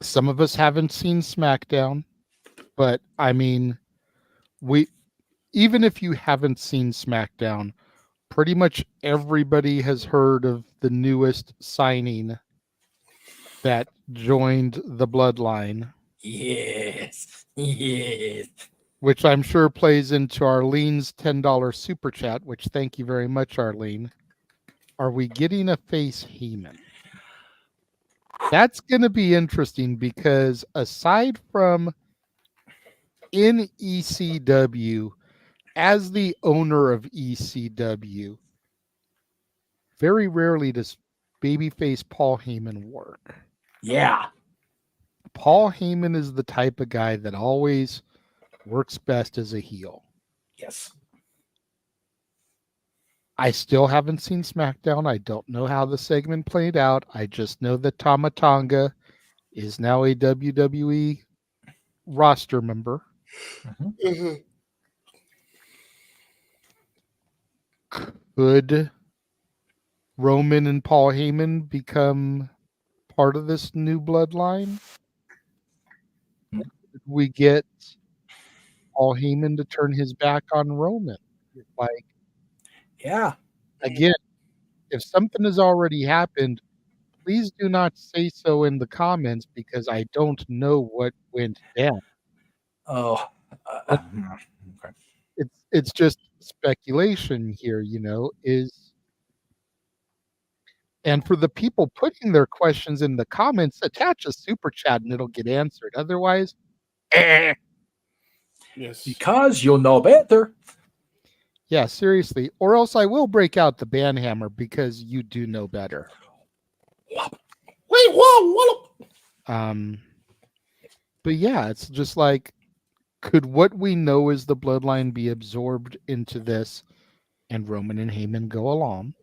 Some of us haven't seen SmackDown. But I mean, even if you haven't seen SmackDown, pretty much everybody has heard of the newest signing that joined the bloodline. Yes. Yes. Which I'm sure plays into Arlene's $10 super chat, which thank you very much, Arlene. Are we getting a face Heyman? That's going to be interesting because aside from in ECW, as the owner of ECW, very rarely does babyface Paul Heyman work. Yeah. Paul Heyman is the type of guy that always works best as a heel. Yes. I still haven't seen SmackDown. I don't know how the segment played out. I just know that Tama Tonga is now a WWE roster member. Mm-hmm. Could Roman and Paul Heyman become part of this new bloodline? Could we get Paul Heyman to turn his back on Roman? Like, yeah. Again, if something has already happened, please do not say so in the comments because I don't know what went down. Oh, okay. It's just speculation here, and for the people putting their questions in the comments, attach a super chat and it'll get answered. Otherwise, Yes. Because you'll know better. Yeah, seriously. Or else I will break out the banhammer because you do know better. Wait, whoa. But yeah, it's just like, could what we know as the bloodline be absorbed into this and Roman and Heyman go along?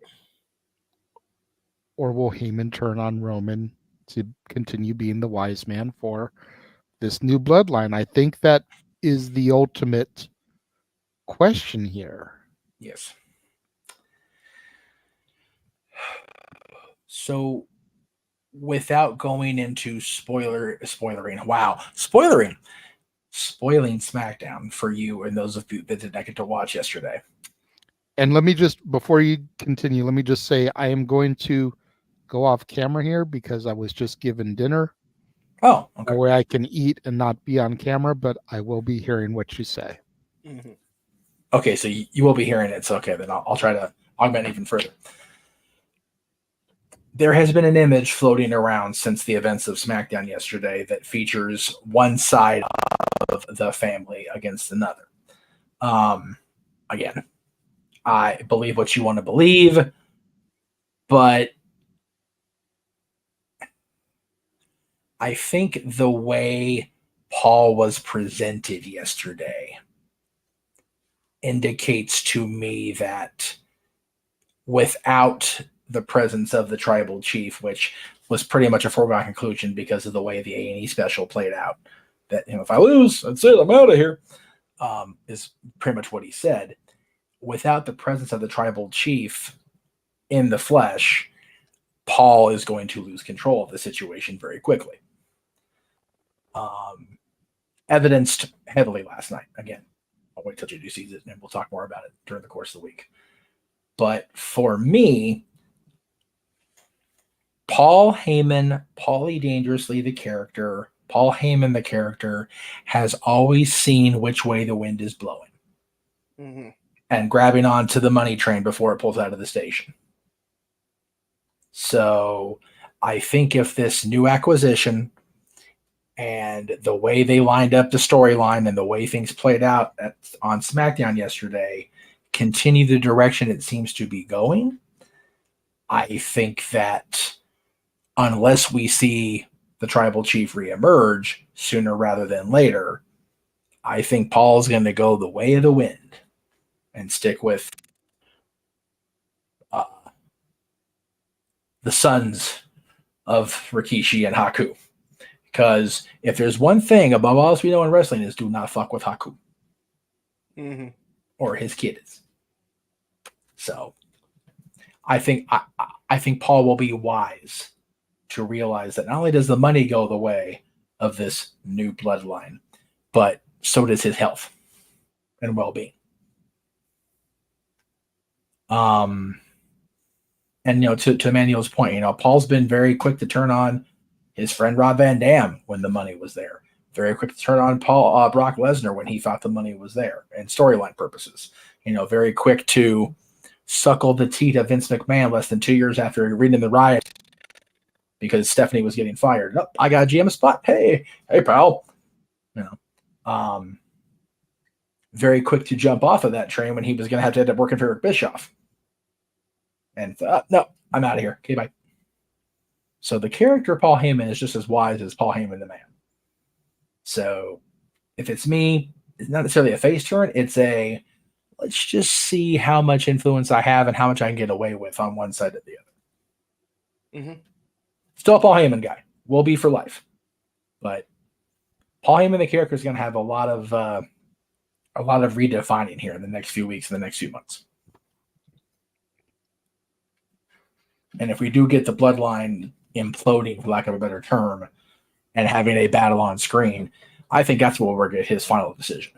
Or will Heyman turn on Roman to continue being the wise man for this new bloodline? I think that is the ultimate question here. Yes. So, without going into spoiling SmackDown for you and those of you that did not get to watch yesterday. And let me just, before you continue, let me just say I am going to go off camera here because I was just given dinner. Oh, okay. That way I can eat and not be on camera, but I will be hearing what you say. Mm-hmm. Okay, so you will be hearing it. So, okay, then I'll try to augment even further. There has been an image floating around since the events of SmackDown yesterday that features one side of the family against another. Again, I believe what you want to believe, but I think the way Paul was presented yesterday indicates to me that without the presence of the tribal chief, which was pretty much a foregone conclusion because of the way the A&E special played out, that if I lose, that's it, I'm out of here, is pretty much what he said. Without the presence of the tribal chief in the flesh, Paul is going to lose control of the situation very quickly. Evidenced heavily last night. Again, I'll wait till JD sees it and we'll talk more about it during the course of the week. But for me, Paul Heyman, Paulie Dangerously the character, Paul Heyman the character, has always seen which way the wind is blowing. Mm-hmm. And grabbing onto the money train before it pulls out of the station. So I think if this new acquisition and the way they lined up the storyline and the way things played out on SmackDown yesterday continue the direction it seems to be going, I think that unless we see the tribal chief reemerge sooner rather than later, I think Paul's going to go the way of the wind and stick with the sons of Rikishi and Haku. Because if there's one thing above all else we know in wrestling is do not fuck with Haku. Mm-hmm. Or his kids. So I think Paul will be wise to realize that not only does the money go the way of this new bloodline, but so does his health and well-being. And to Emmanuel's point, Paul's been very quick to turn on his friend Rob Van Dam when the money was there. Very quick to turn on Brock Lesnar when he thought the money was there, and storyline purposes. Very quick to suckle the teat of Vince McMahon less than 2 years after reading the riot because Stephanie was getting fired. Oh, I got a GM spot. Hey, pal. Very quick to jump off of that train when he was going to have to end up working for Eric Bischoff. And no, I'm out of here. Okay, bye. So the character Paul Heyman is just as wise as Paul Heyman the man. So if it's me, it's not necessarily a face turn. It's a let's just see how much influence I have and how much I can get away with on one side or the other. Mm-hmm. Still a Paul Heyman guy. Will be for life. But Paul Heyman the character is going to have a lot of redefining here in the next few weeks and the next few months. And if we do get the bloodline imploding, for lack of a better term, and having a battle on screen, I think that's where we're going to get his final decision.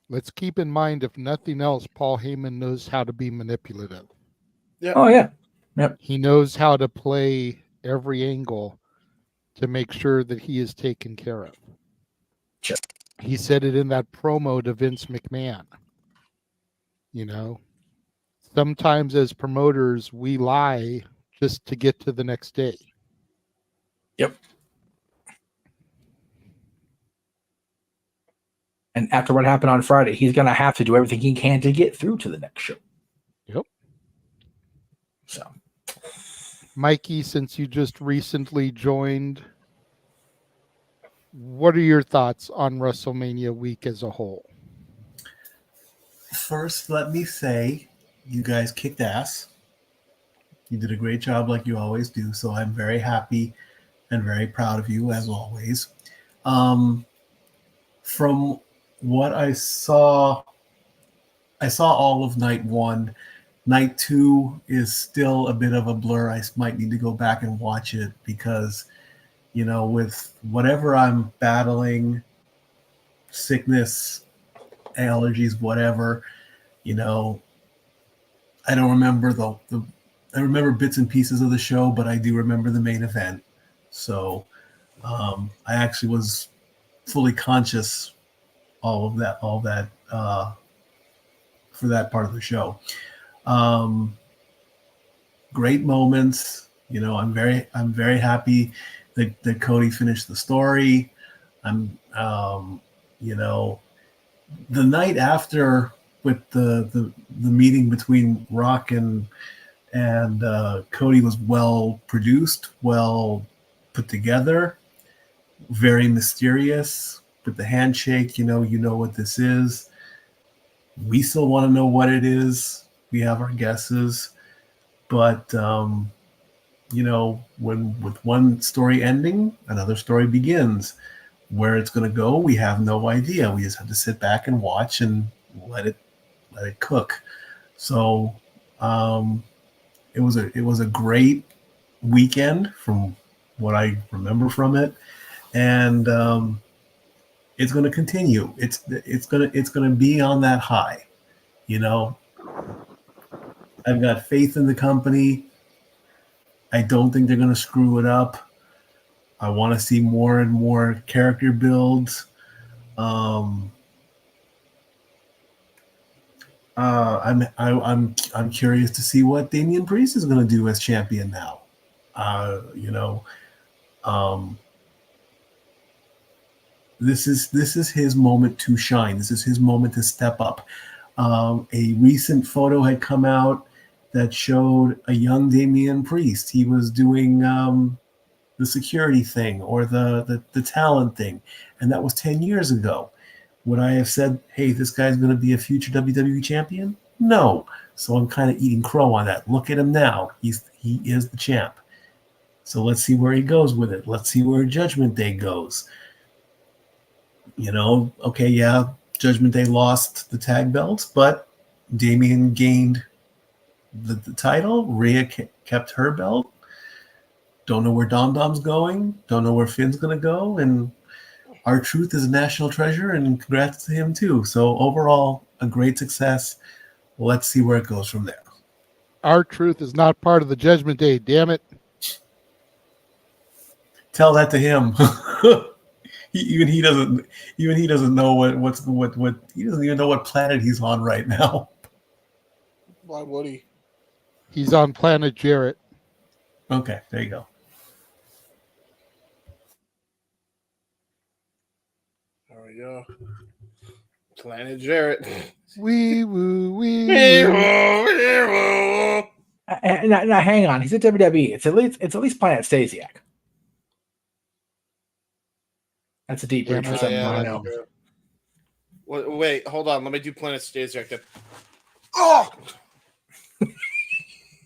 Let's keep in mind, if nothing else, Paul Heyman knows how to be manipulative. Yeah. Oh, yeah. Yep. He knows how to play every angle to make sure that he is taken care of. Sure. He said it in that promo to Vince McMahon. Sometimes as promoters, we lie just to get to the next day. Yep. And after what happened on Friday, he's going to have to do everything he can to get through to the next show. Yep. So, Mikey, since you just recently joined, what are your thoughts on WrestleMania week as a whole? First, let me say, you guys kicked ass. You did a great job like you always do, so I'm very happy and very proud of you as always. From what I saw all of night 1. Night 2 is still a bit of a blur. I might need to go back and watch it because, with whatever I'm battling, sickness, allergies, whatever, I don't remember I remember bits and pieces of the show, but I do remember the main event. So I actually was fully conscious all that for that part of the show. Great moments. I'm very happy that Cody finished the story. The night after with the meeting between Rock and Cody was well produced, well put together, very mysterious with the handshake. You know what this is. We still want to know what it is. We have our guesses, but when with one story ending, another story begins. Where it's going to go, we have no idea. We just have to sit back and watch and let it cook. So it was a great weekend from what I remember from it, and it's going to continue. It's going to be on that high. I've got faith in the company. I don't think they're going to screw it up. I want to see more and more character builds. I'm curious to see what Damian Priest is going to do as champion now. This is his moment to shine. This is his moment to step up. A recent photo had come out that showed a young Damian Priest. He was doing the security thing or the talent thing, and that was 10 years ago. Would I have said, hey, this guy's going to be a future WWE champion? No. So I'm kind of eating crow on that. Look at him now. He is the champ. So let's see where he goes with it. Let's see where Judgment Day goes. Okay, yeah, Judgment Day lost the tag belts, but Damian gained the title. Rhea kept her belt. Don't know where Dom Dom's going. Don't know where Finn's going to go. And R-Truth is a national treasure, and congrats to him too. So overall, a great success. Let's see where it goes from there. R-Truth is not part of the Judgment Day. Damn it! Tell that to him. Even he doesn't. Even he doesn't know what. He doesn't even know what planet he's on right now. Why would he? He's on planet Jarrett. Okay, there you go. There we go. Planet Jarrett. Wee woo, wee Wee woo. woo, wee woo. Now, hang on. He's at WWE. It's at least Planet Stasiak. That's a deep reach for something I know. Wait, hold on. Let me do Planet Stasiak then. Oh!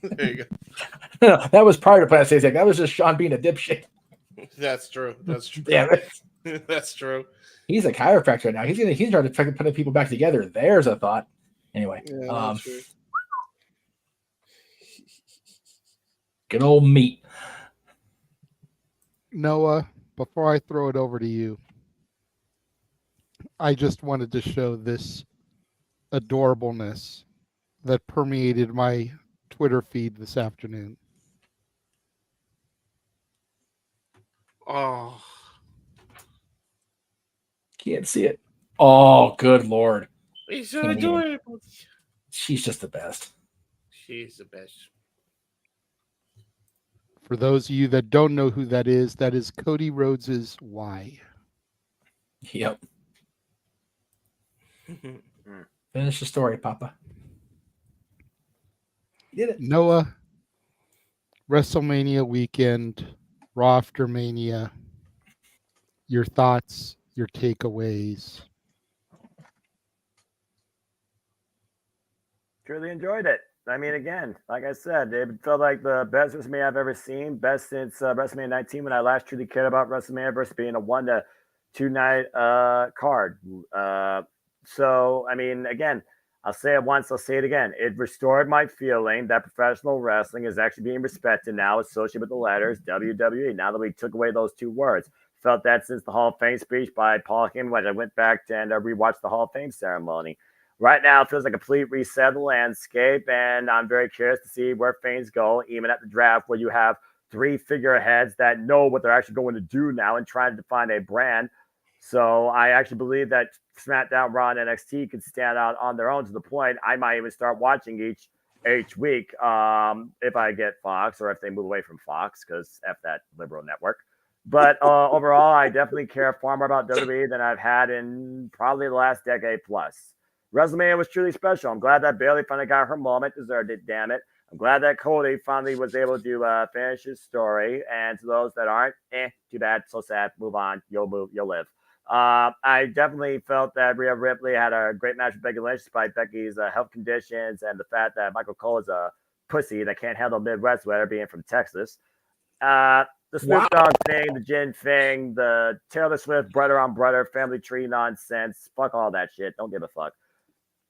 There you go. No, that was prior to Planet Stasiak. That was just Sean being a dipshit. That's true. That's true. Damn it. That's true. He's a chiropractor now. He's trying to put people back together. There's a thought. Anyway. Yeah, that's true. Good old meat. Noah, before I throw it over to you, I just wanted to show this adorableness that permeated my Twitter feed this afternoon. Oh. Can't see it. Oh, good Lord. He's so adorable. She's just the best. She's the best. For those of you that don't know who that is Cody Rhodes's Y. Yep. Finish the story, Papa. You did it. Noah, WrestleMania weekend, Raw after Mania. Your thoughts, your takeaways. Truly enjoyed it. I mean, again, like I said, it felt like the best WrestleMania I've ever seen. Best since WrestleMania 19 when I last truly cared about WrestleMania versus being a 1 to 2 night card. So, I mean, again, I'll say it once, I'll say it again. It restored my feeling that professional wrestling is actually being respected now, associated with the letters WWE. Now that we took away those two words. Felt that since the Hall of Fame speech by Paul Heyman when I went back and rewatched the Hall of Fame ceremony. Right now, it feels like a complete reset of the landscape, and I'm very curious to see where things go, even at the draft, where you have three figureheads that know what they're actually going to do now and trying to define a brand. So I actually believe that SmackDown, Raw, and NXT could stand out on their own to the point I might even start watching each week if I get Fox or if they move away from Fox, because F that liberal network. But overall, I definitely care far more about WWE than I've had in probably the last decade plus. WrestleMania was truly special. I'm glad that Bayley finally got her moment. Deserved it, damn it. I'm glad that Cody finally was able to finish his story. And to those that aren't, too bad, so sad. Move on. You'll live. I definitely felt that Rhea Ripley had a great match with Becky Lynch despite Becky's health conditions and the fact that Michael Cole is a pussy that can't handle Midwest weather being from Texas. The Snoop Dogg thing, the Jin thing, the Taylor Swift brother on brother family tree nonsense. Fuck all that shit. Don't give a fuck.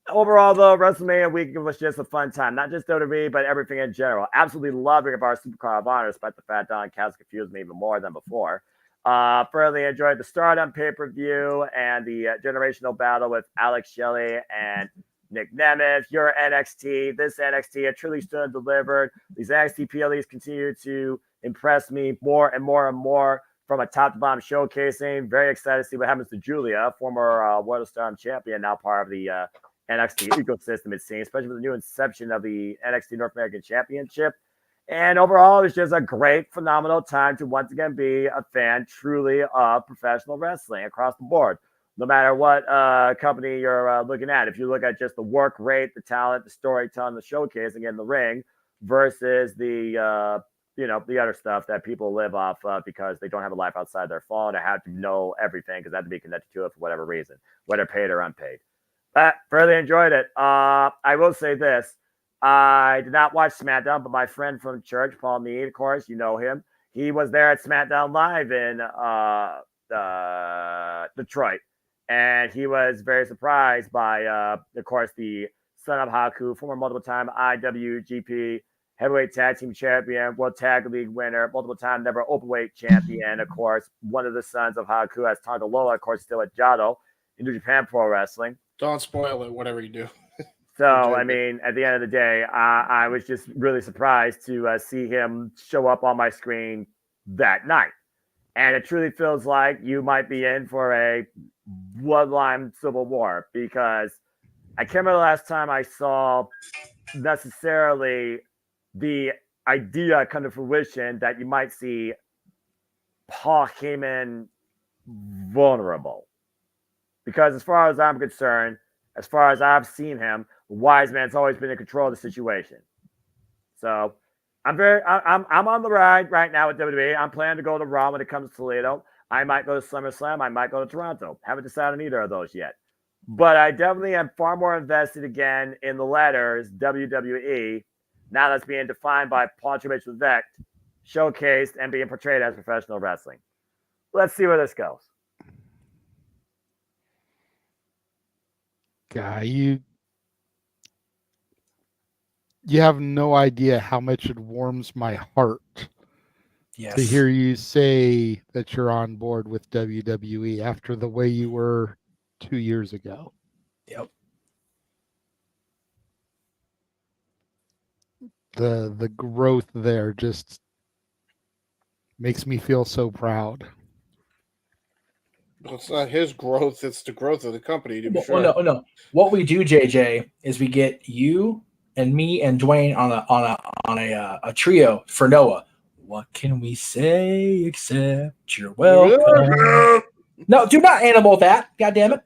Overall, though, WrestleMania weekend was just a fun time. Not just WWE, but everything in general. Absolutely loved Ring of Our Supercard of Honor, despite the fact Don Callis confused me even more than before. Thoroughly enjoyed the Stardom pay-per-view and the generational battle with Alex Shelley and Nick Nemeth. Your NXT. This NXT had truly stood and delivered. These NXT PLEs continue to impress me more and more and more from a top-to-bottom showcasing. Very excited to see what happens to Julia, former World of Stardom champion, now part of the NXT ecosystem, it seems, especially with the new inception of the NXT North American Championship. And overall, it's just a great, phenomenal time to once again be a fan truly of professional wrestling across the board. No matter what company you're looking at, if you look at just the work rate, the talent, the storytelling, the showcasing in the ring versus the the other stuff that people live off of because they don't have a life outside their phone or have to know everything because they have to be connected to it for whatever reason, whether paid or unpaid. Really enjoyed it. I will say this. I did not watch SmackDown, but my friend from church, Paul Mead, of course, you know him. He was there at SmackDown Live in Detroit. And he was very surprised by, of course, the son of Haku, former multiple-time IWGP heavyweight tag team champion, World Tag League winner, multiple time never openweight champion, of course, one of the sons of Haku as Tonga Lola, of course, still at Jado in New Japan Pro Wrestling. Don't spoil it, whatever you do. So, I mean, at the end of the day, I was just really surprised to see him show up on my screen that night. And it truly feels like you might be in for a bloodline civil war, because I can't remember the last time I saw necessarily the idea come to fruition that you might see Paul Heyman vulnerable. Because as far as I'm concerned, as far as I've seen him, Wise Man's always been in control of the situation. So I'm on the ride right now with WWE. I'm planning to go to Raw when it comes to Toledo. I might go to SummerSlam. I might go to Toronto. Haven't decided on either of those yet. But I definitely am far more invested again in the letters WWE, now that's being defined by Paul Triple H Levesque, showcased and being portrayed as professional wrestling. Let's see where this goes. Guy, you have no idea how much it warms my heart to hear you say that you're on board with WWE after the way you were 2 years ago. Yep. The growth there just makes me feel so proud. Well, it's not his growth; it's the growth of the company. To be sure. No. What we do, JJ, is we get you and me and Dwayne on a trio for Noah. What can we say except you're welcome? No, do not animal that. God damn it.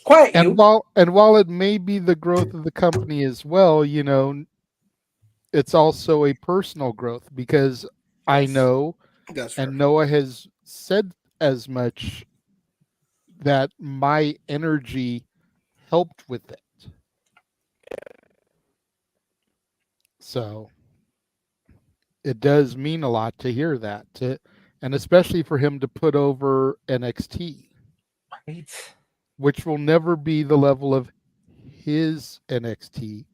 Quiet and you. While it may be the growth of the company as well, you know, it's also a personal growth, because I know, and Noah has said as much, that my energy helped with it. So it does mean a lot to hear that, and especially for him to put over NXT, right, which will never be the level of his NXT.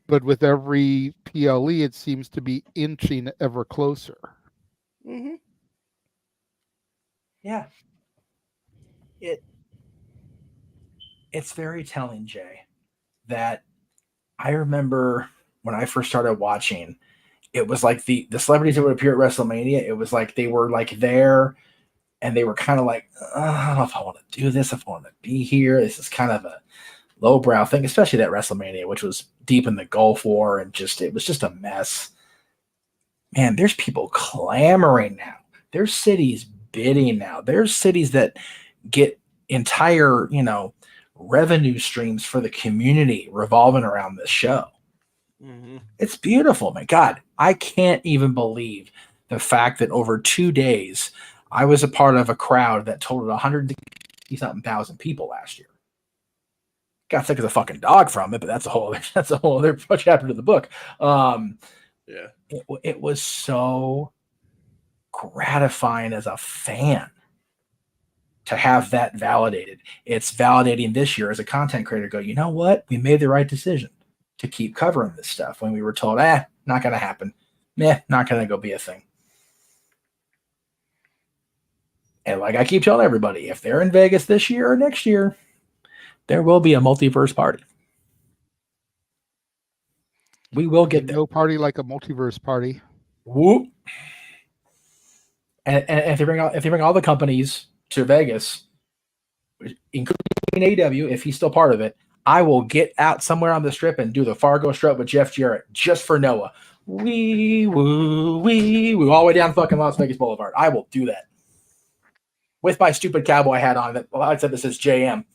But with every PLE, it seems to be inching ever closer. Mm-hmm. Yeah. It's very telling, Jay, that I remember when I first started watching, it was like the celebrities that would appear at WrestleMania, it was like they were like there and they were kind of like, I don't know if I want to do this, if I want to be here. This is kind of a lowbrow thing, especially that WrestleMania, which was deep in the Gulf War, and it was just a mess. Man, there's people clamoring now. There's cities bidding now. There's cities that get entire, revenue streams for the community revolving around this show. Mm-hmm. It's beautiful, man. God, I can't even believe the fact that over 2 days, I was a part of a crowd that totaled 160-something thousand people last year. Got sick as a fucking dog from it, but that's a whole other chapter to the book. Yeah, it was so gratifying as a fan to have that validated. It's validating this year as a content creator. Go, you know what? We made the right decision to keep covering this stuff when we were told, not going to happen. Not going to go be a thing. And like I keep telling everybody, if they're in Vegas this year or next year, there will be a multiverse party. We will get there. No party like a multiverse party. Whoop. And if they bring all the companies to Vegas, including AEW, if he's still part of it, I will get out somewhere on the strip and do the Fargo strut with Jeff Jarrett just for Noah. Wee woo, wee woo, all the way down fucking Las Vegas Boulevard. I will do that with my stupid cowboy hat on. That I said this is JM.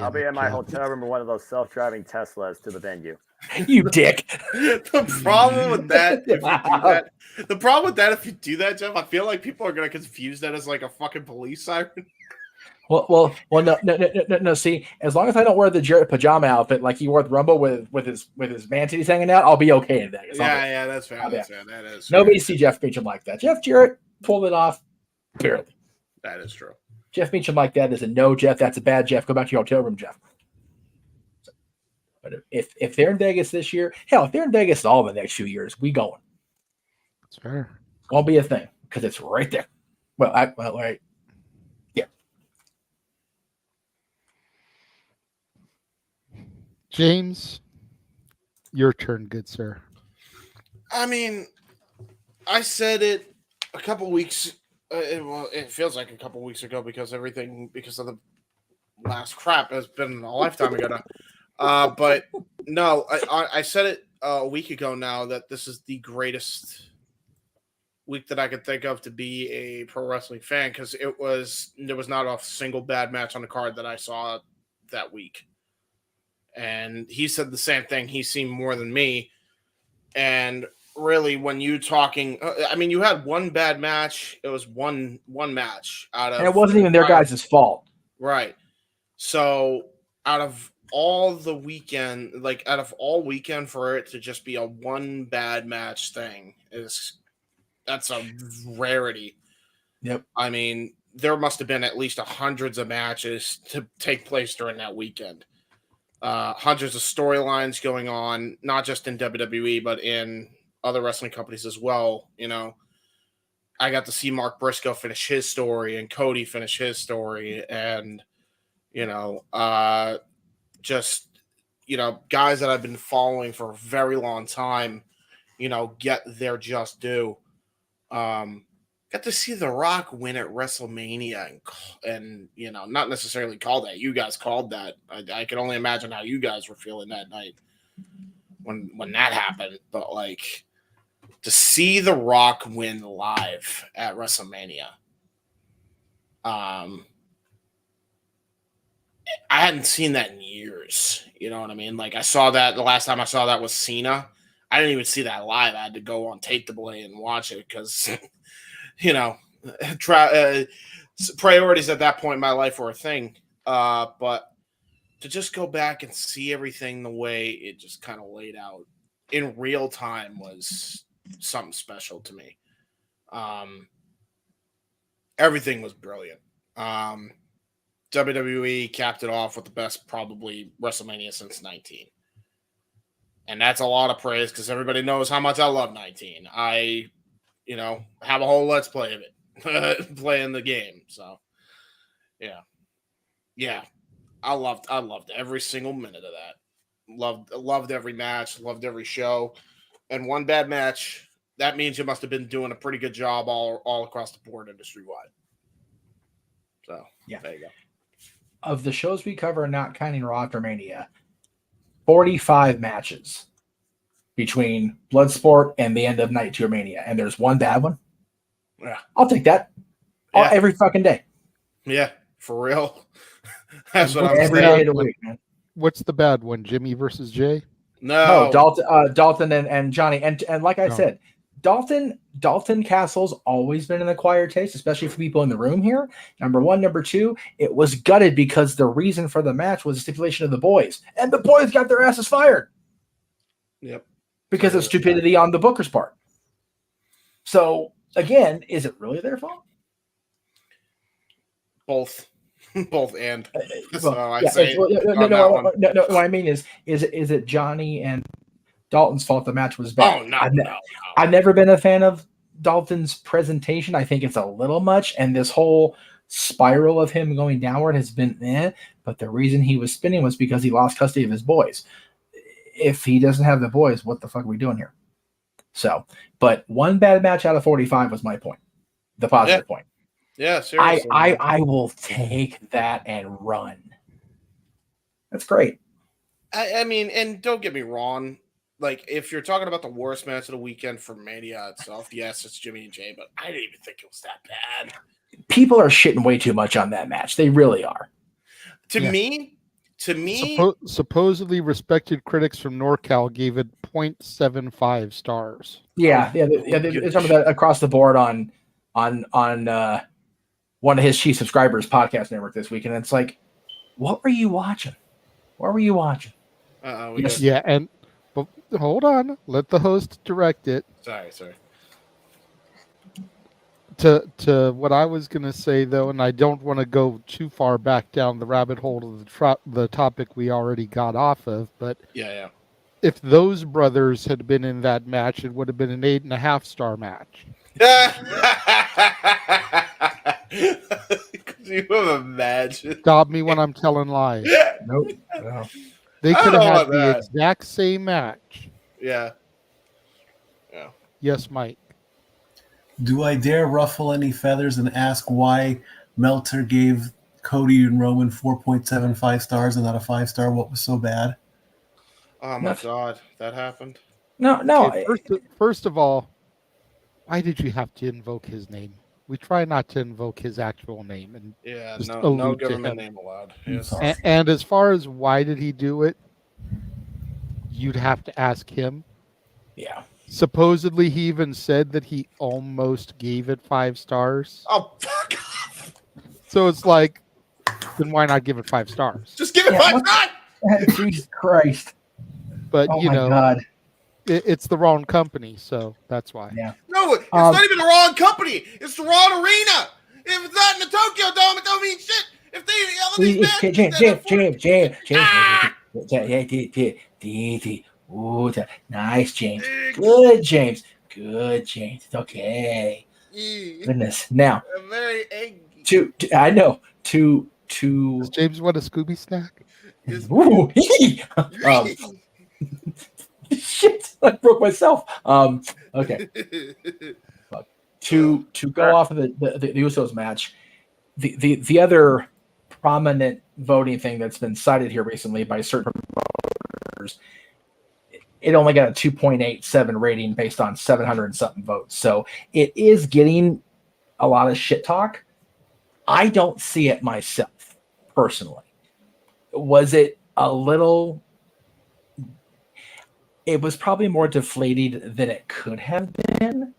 I'll be in my hotel room in one of those self-driving Teslas to the venue. You dick. The problem with that, if you do that, Jeff, I feel like people are gonna confuse that as like a fucking police siren. Well, no. See, as long as I don't wear the Jarrett pajama outfit like he wore at the Rumble with his man titties hanging out, I'll be okay in Vegas. Yeah, that's fair. That is. Nobody see Jeff Beecham like that. Jeff Jarrett pulled it off, barely. That is true. Jeff Beecham like that is a no, Jeff. That's a bad Jeff. Go back to your hotel room, Jeff. But if they're in Vegas this year, hell, if they're in Vegas all the next few years, we going. That's fair. Won't be a thing because it's right there. Well, right. Yeah. James, your turn, good sir. I mean, I said it a couple weeks. It feels like a couple weeks ago because of the last crap has been a lifetime ago now. But no, I said it a week ago now that this is the greatest week that I could think of to be a pro wrestling fan because there was not a single bad match on the card that I saw that week. And he said the same thing. He's seen more than me. And really, when you talking, I mean, you had one bad match. It was one match out of, and it wasn't even their guys' fault, right? So out of all weekend for it to just be a one bad match thing that's a rarity. Yep. I mean, there must have been at least hundreds of matches to take place during that weekend. Hundreds of storylines going on, not just in WWE, but in other wrestling companies as well. You know, I got to see Mark Briscoe finish his story and Cody finish his story. And, just, guys that I've been following for a very long time, get their just due. Got to see The Rock win at WrestleMania and not necessarily call that. You guys called that. I can only imagine how you guys were feeling that night when that happened. But to see The Rock win live at WrestleMania, I hadn't seen that in years. You know what I mean? I saw that the last time I saw that was Cena. I didn't even see that live. I had to go on tape delay and watch it because. Priorities at that point in my life were a thing. But to just go back and see everything the way it just kind of laid out in real time was something special to me. Everything was brilliant. WWE capped it off with the best probably WrestleMania since 19. And that's a lot of praise because everybody knows how much I love 19. I have a whole let's play of it, playing the game. So, yeah, I loved every single minute of that. Loved every match, loved every show, and one bad match. That means you must have been doing a pretty good job all across the board, industry wide. So, yeah, there you go. Of the shows we cover, not counting Raw after Mania, 45 matches between Bloodsport and the end of Night 2 Mania, and there's one bad one. Yeah, I'll take that every fucking day. Yeah, for real. That's what I'm every saying. day of the week, man. What's the bad one? Jimmy versus Jay? No, Dalton and Johnny, and like I said, Dalton Castle's always been an acquired taste, especially for people in the room here. Number one, number two, it was gutted because the reason for the match was a stipulation of the boys, and the boys got their asses fired. Yep. Because of stupidity on the Booker's part. So, again, is it really their fault? Both and. What I mean is it Johnny and Dalton's fault the match was bad? Oh, no, I've never been a fan of Dalton's presentation. I think it's a little much, and this whole spiral of him going downward has been but the reason he was spinning was because he lost custody of his boys. If he doesn't have the boys, what the fuck are we doing here? So, but one bad match out of 45 was my point. The positive point. Yeah, seriously. I will take that and run. That's great. I mean, and don't get me wrong. If you're talking about the worst match of the weekend for Mania itself, yes, it's Jimmy and Jay, but I didn't even think it was that bad. People are shitting way too much on that match. They really are. To me, supposedly respected critics from NorCal gave it 0.75 stars. Yeah, there's some of that across the board on one of his chief subscribers podcast network this week, and it's like, what were you watching? What were you watching? But hold on, let the host direct it. Sorry. To what I was going to say though, and I don't want to go too far back down the rabbit hole of the topic we already got off of, but Yeah. if those brothers had been in that match, it would have been an 8.5 star match. Could you imagine? Stop me when I'm telling lies. Nope. No. They I could don't have know had the that. exact same match. Yeah. Yes, Mike. Do I dare ruffle any feathers and ask why Meltzer gave Cody and Roman 4.75 stars and not a 5-star? What was so bad? Oh my God, that happened. No. Okay, first of all, why did you have to invoke his name? We try not to invoke his actual name and just no allude to government him. name allowed. Yes. And as far as why did he do it, you'd have to ask him. Yeah. Supposedly, he even said that he almost gave it 5 stars. Oh, fuck off. So it's like, then why not give it 5 stars? Just give it 5 stars. Jesus Christ. But, Oh you my know, God. It's the wrong company, so that's why. Yeah. No, it's not even the wrong company. It's the wrong arena. If it's not in the Tokyo Dome, it don't mean shit. If they all these James. Ooh, nice, James. Good, James. Good, James. It's okay. Goodness. Now, I'm very angry. I know. To Does James want a Scooby snack? Ooh, shit! I broke myself. Okay. To go off of the Usos match, the other prominent voting thing that's been cited here recently by certain promoters, it only got a 2.87 rating based on 700 and something votes. So it is getting a lot of shit talk. I don't see it myself personally. Was it a little? It was probably more deflated than it could have been.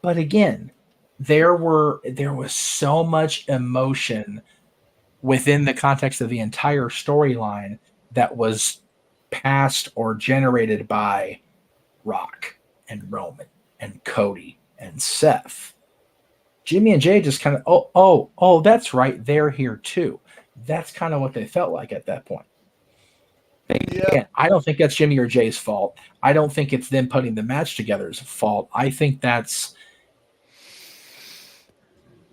But again, there was so much emotion within the context of the entire storyline that was passed or generated by Rock and Roman and Cody and Seth. Jimmy and Jay just kind of, oh, that's right, they're here too. That's kind of what they felt like at that point. Again, I don't think that's Jimmy or Jay's fault. I don't think it's them putting the match together's fault. I think that's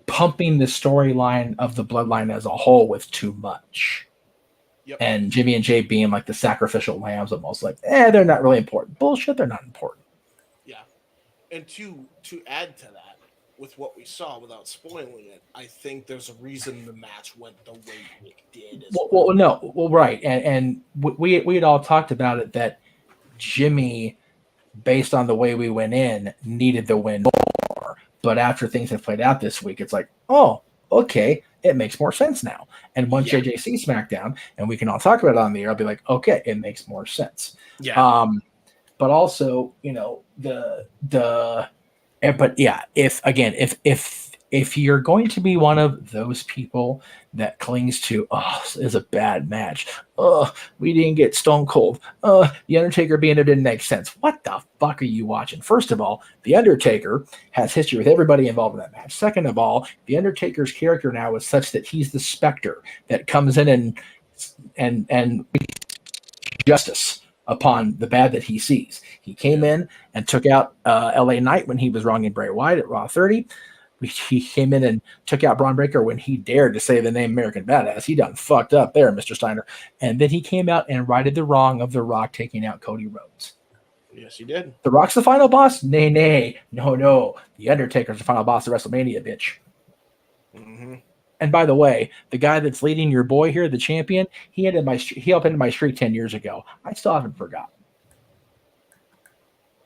pumping the storyline of the bloodline as a whole with too much. Yep. And Jimmy and Jay being like the sacrificial lambs, almost like, they're not really important. Bullshit, they're not important. Yeah. And to add to that, with what we saw without spoiling it, I think there's a reason the match went the way it did. Right. And we had all talked about it that Jimmy, based on the way we went in, needed the win more. But after things have played out this week, it's like, oh, okay, it makes more sense now. And once JJC SmackDown, and we can all talk about it on the air, I'll be like, okay, it makes more sense. Yeah. But also, you know, if you're going to be one of those people that clings to, this is a bad match. We didn't get Stone Cold. The Undertaker being there didn't make sense. What the fuck are you watching? First of all, The Undertaker has history with everybody involved in that match. Second of all, The Undertaker's character now is such that he's the specter that comes in and justice upon the bad that he sees. He came in and took out LA Knight when he was wronging Bray Wyatt at Raw 30. He came in and took out Braun Breaker when he dared to say the name American Badass. He done fucked up there, Mr. Steiner. And then he came out and righted the wrong of The Rock taking out Cody Rhodes. Yes, he did. The Rock's the final boss? Nay. No. The Undertaker's the final boss of WrestleMania, bitch. Mm-hmm. And by the way, the guy that's leading your boy here, the champion, he helped into my streak 10 years ago. I still haven't forgotten.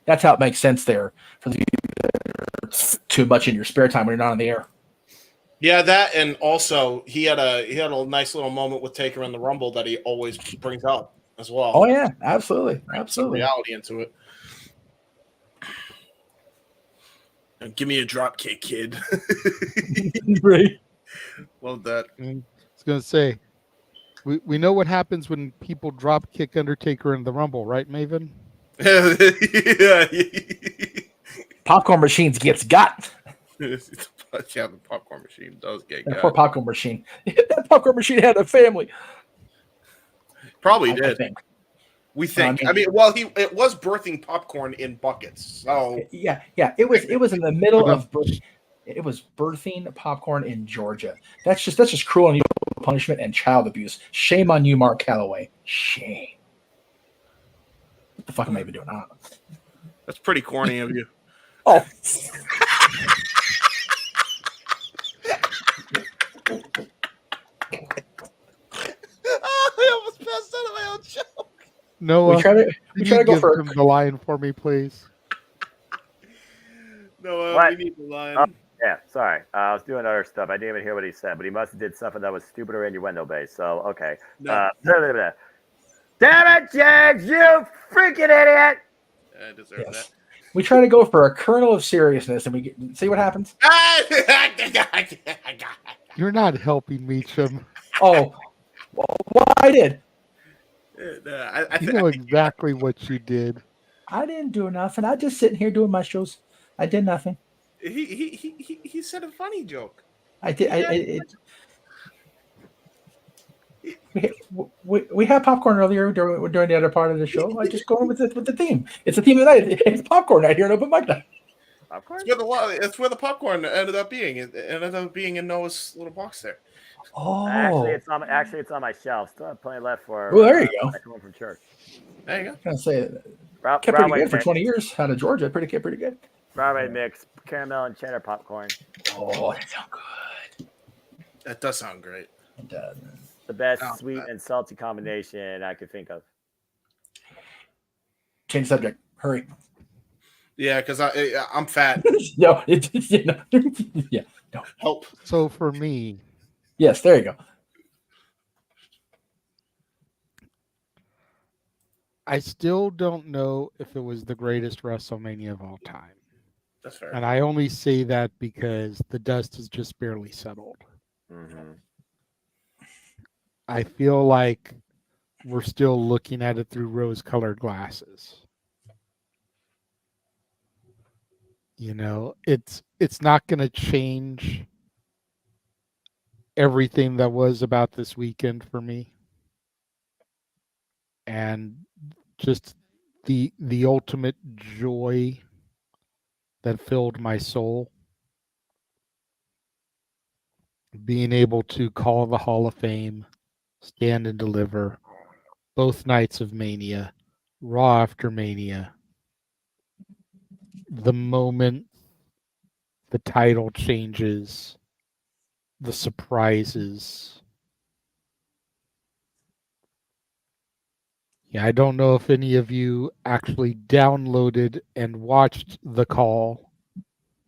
That's how it makes sense there for the too much in your spare time when you're not on the air. Yeah, that, and also he had a nice little moment with Taker in the Rumble that he always brings up as well. Oh yeah, absolutely. Some reality into it. And give me a drop kick, kid. Right. Love that. I was gonna say, we know what happens when people drop kick Undertaker in the Rumble, right, Maven? Yeah. Popcorn machines gets got. Yeah, the popcorn machine does get That good. poor popcorn machine. That popcorn machine had a family. Probably I did. think. We think. It was birthing popcorn in buckets. So yeah. It was in the middle of it was birthing popcorn in Georgia. That's just cruel and unusual punishment and child abuse. Shame on you, Mark Calloway. Shame. What the fuck am I even doing? I don't know. That's pretty corny of you. Oh. I almost passed out of my own joke. Noah, we try to go give for him the line for me, please. Noah, What? we need the line. Oh, yeah, sorry. I was doing other stuff. I didn't even hear what he said, but he must have did something that was stupid or innuendo-based. So, okay. No. Damn it, James, you freaking idiot! I deserve that. We try to go for a kernel of seriousness, and we see what happens. You're not helping me, Chim. Oh, well, I did. You know exactly what you did. I didn't do nothing. I just sitting here doing my shows. I did nothing. He said a funny joke. I did. We had popcorn earlier during the other part of the show. I just go with the theme. It's the theme of the night. It's popcorn night here in Open Mic Night. Popcorn? It's where the popcorn ended up being. It ended up being in Noah's little box there. Oh, actually, it's on my shelf. Still have plenty left for. Well, there you go. I come home from church. There you go. Can I say kept Broadway pretty good for mix. 20 years out of Georgia. Pretty good. Broadway mix, caramel and cheddar popcorn. Oh, that sounds good. That does sound great. It does. The best sweet and salty combination I could think of. Change subject. Hurry. Yeah, because I'm fat. No, yeah. No. Help. So for me, yes, there you go. I still don't know if it was the greatest WrestleMania of all time. That's fair. And I only say that because the dust is just barely settled. Mm-hmm. I feel like we're still looking at it through rose-colored glasses. You know, it's not going to change everything that was about this weekend for me. And just the ultimate joy that filled my soul. Being able to call the Hall of Fame, stand and deliver both nights of Mania, Raw after Mania. The moment the title changes, the surprises. Yeah, I don't know if any of you actually downloaded and watched the call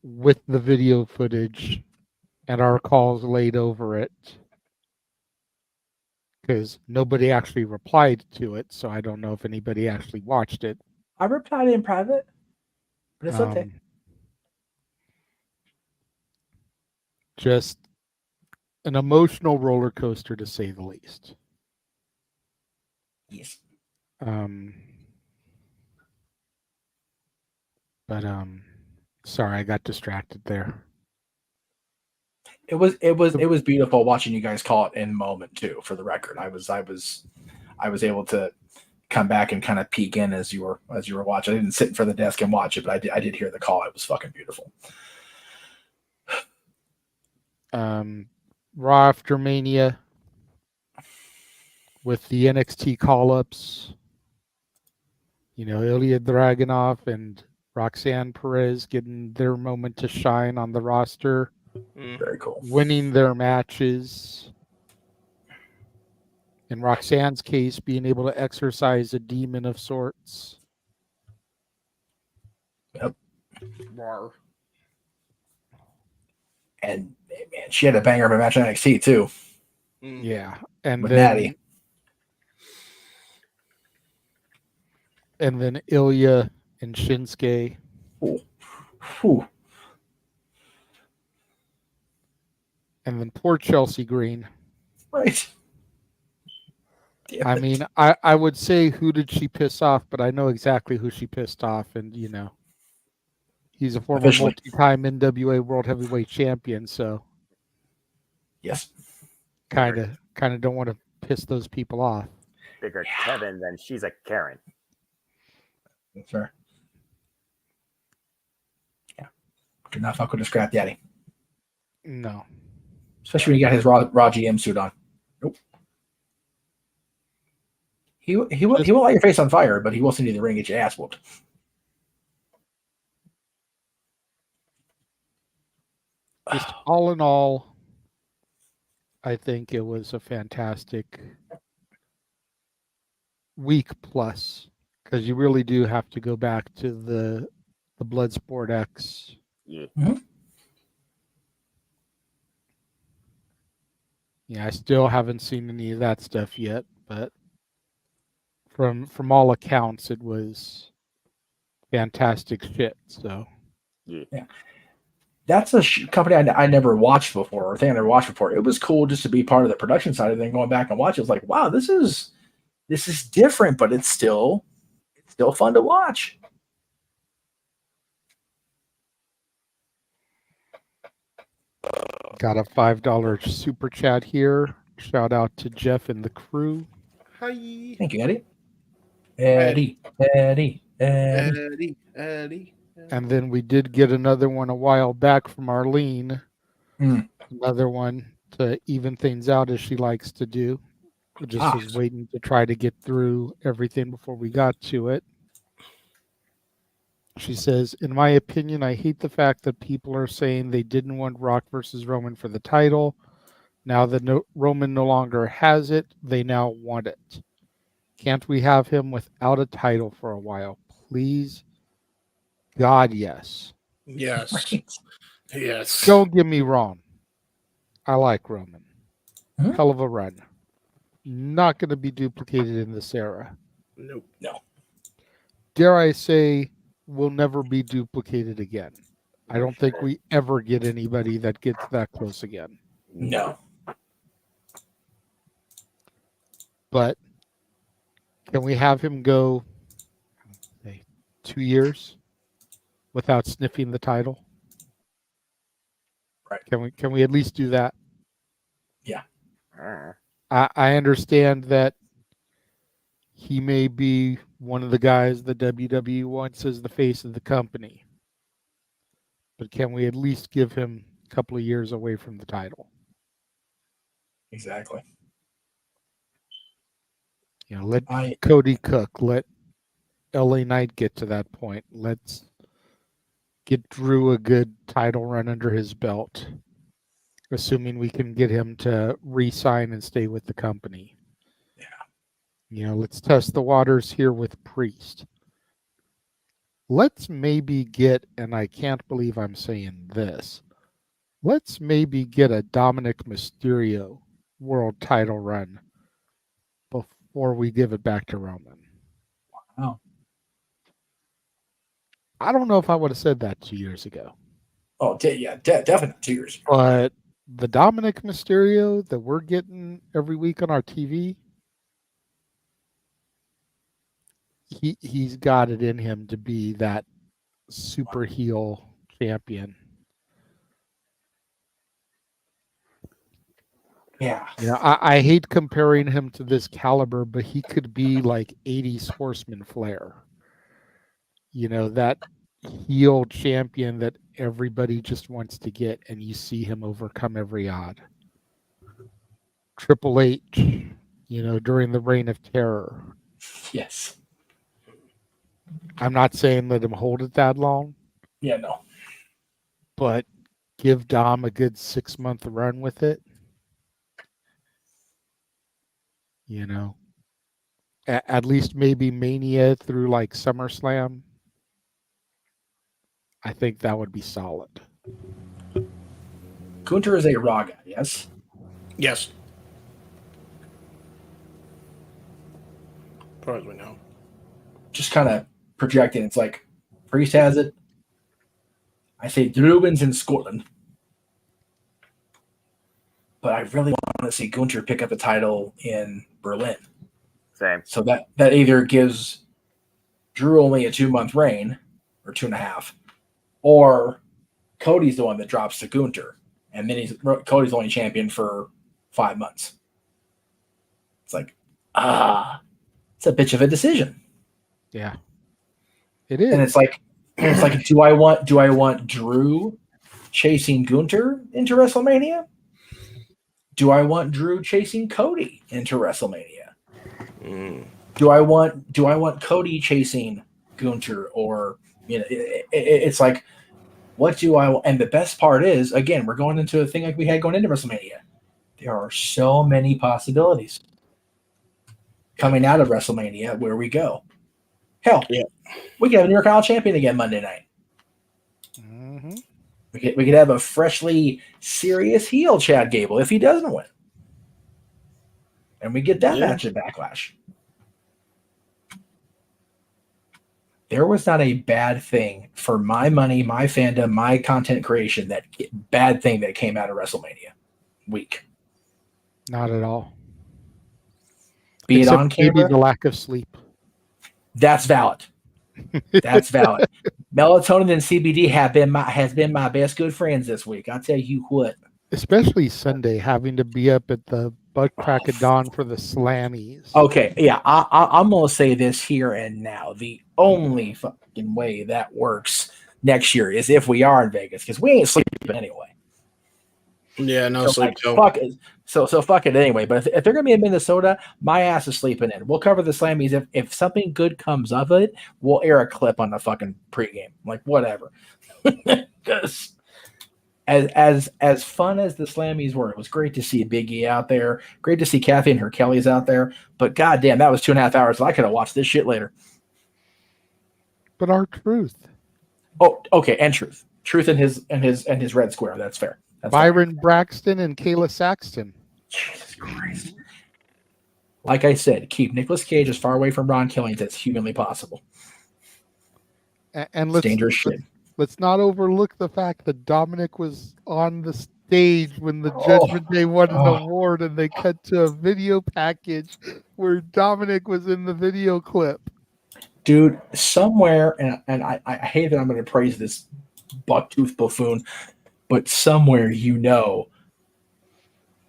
with the video footage and our calls laid over it, because nobody actually replied to it, so I don't know if anybody actually watched it. I replied in private, but it's okay. Just an emotional roller coaster, to say the least. Yes. But sorry, I got distracted there. It was beautiful watching you guys call it in moment too. For the record, I was able to come back and kind of peek in as you were watching. I didn't sit in front of the desk and watch it, but I did hear the call. It was fucking beautiful. Raw after Mania with the NXT call-ups. You know, Ilya Dragunov and Roxanne Perez getting their moment to shine on the roster. Very cool. Winning their matches. In Roxanne's case, being able to exercise a demon of sorts. Yep. Rawr. And man, she had a banger of a match in NXT too. Yeah. And with then Natty. And then Ilya and Shinsuke. Ooh. And then poor Chelsea Green. Right. I mean, I would say who did she piss off, but I know exactly who she pissed off, and you know. He's a former Officially. multi-time NWA World Heavyweight Champion, so yes, kind of don't want to piss those people off. Bigger Kevin than she's a Karen. That's fair. Yeah, do not fuck with a scrap daddy. No, especially when he got his raw GM suit on. Nope. He won't light your face on fire, but he will send you to the ring and get your ass whooped. Just all in all, I think it was a fantastic week plus, because you really do have to go back to the Bloodsport X. Yeah. Mm-hmm. Yeah, I still haven't seen any of that stuff yet, but from all accounts, it was fantastic shit. So yeah. That's a company I never watched before, or thing I never watched before. It was cool just to be part of the production side of it. Going back and watch, it was like, wow, this is different, but it's still fun to watch. Got a $5 super chat here. Shout out to Jeff and the crew. Hi. Thank you, Eddie. Eddie. And then we did get another one a while back from Arlene. Another one to even things out, as she likes to do. I just was waiting to try to get through everything before we got to it. She says, in my opinion, I hate the fact that people are saying they didn't want Rock versus Roman for the title. Now that Roman no longer has it, they now want it. Can't we have him without a title for a while, please? God, yes. Yes. Yes. Don't get me wrong. I like Roman. Hell of a run. Not going to be duplicated in this era. Nope. No. Dare I say, will never be duplicated again. I don't think we ever get anybody that gets that close again. No. But can we have him go 2 years without sniffing the title? Right. Can we at least do that? Yeah. I understand that he may be one of the guys the WWE wants as the face of the company. But can we at least give him a couple of years away from the title? Exactly. You know, let Cody cook. Let LA Knight get to that point. Let's get Drew a good title run under his belt, assuming we can get him to re-sign and stay with the company. Yeah. You know, let's test the waters here with Priest. Let's maybe get, and I can't believe I'm saying this, let's maybe get a Dominic Mysterio world title run before we give it back to Roman. Wow. I don't know if I would have said that 2 years ago. Oh, definitely 2 years ago. But the Dominic Mysterio that we're getting every week on our TV, he's got it in him to be that super heel champion. Yeah. You know, I hate comparing him to this caliber, but he could be like 80s Horseman Flair. You know, that heel champion that everybody just wants to get, and you see him overcome every odd. Triple H, you know, during the Reign of Terror. Yes. I'm not saying let him hold it that long. Yeah, no. But give Dom a good 6-month run with it. You know, at least maybe Mania through like SummerSlam. I think that would be solid. Gunther is a Raw guy, yes? Yes. As far as we know. Just kind of projecting. It's like Priest has it. I say Drubin's in Scotland. But I really want to see Gunther pick up the title in Berlin. Same. So that either gives Drew only a 2-month reign, or 2.5, or Cody's the one that drops to Gunter, and then Cody's only champion for 5 months. It's like, it's a bitch of a decision. Yeah, it is. And it's like, do I want Drew chasing Gunter into WrestleMania? Do I want Drew chasing Cody into WrestleMania? Do I want Cody chasing Gunter, or it's like, what do I want? And the best part is, again, we're going into a thing like we had going into WrestleMania. There are so many possibilities coming out of WrestleMania where we go. Hell, we could have a Intercontinental champion again Monday night. Mm-hmm. We could have a freshly serious heel Chad Gable if he doesn't win. And we get that match at Backlash. There was not a bad thing for my money, my fandom, my content creation, that bad thing that came out of WrestleMania week. Not at all. Be Except it on camera. maybe the lack of sleep. That's valid. That's valid. Melatonin and CBD has been my best good friends this week. I'll tell you what. Especially Sunday, having to be up at the butt crack of dawn for the Slammies. Okay, yeah, I'm gonna say this here and now. The only fucking way that works next year is if we are in Vegas, because we ain't sleeping anyway. Yeah, no So sleep. fuck it. So fuck it anyway. But if they're gonna be in Minnesota, my ass is sleeping in. We'll cover the Slammies. If something good comes of it, we'll air a clip on the fucking pregame. Like whatever. Because as fun as the Slammies were, it was great to see Big E out there. Great to see Kathy and her Kellys out there. But goddamn, that was 2.5 hours. I could have watched this shit later. But our truth. Oh, okay, and truth in his red square. That's fair. That's Byron Braxton and Kayla Saxton. Jesus Christ. Like I said, keep Nicolas Cage as far away from Ron Killings as humanly possible. And dangerous shit. Let's not overlook the fact that Dominic was on the stage when the Judgment Day won an award, and they cut to a video package where Dominic was in the video clip. Dude, somewhere, and I hate that I'm going to praise this bucktooth buffoon, but somewhere,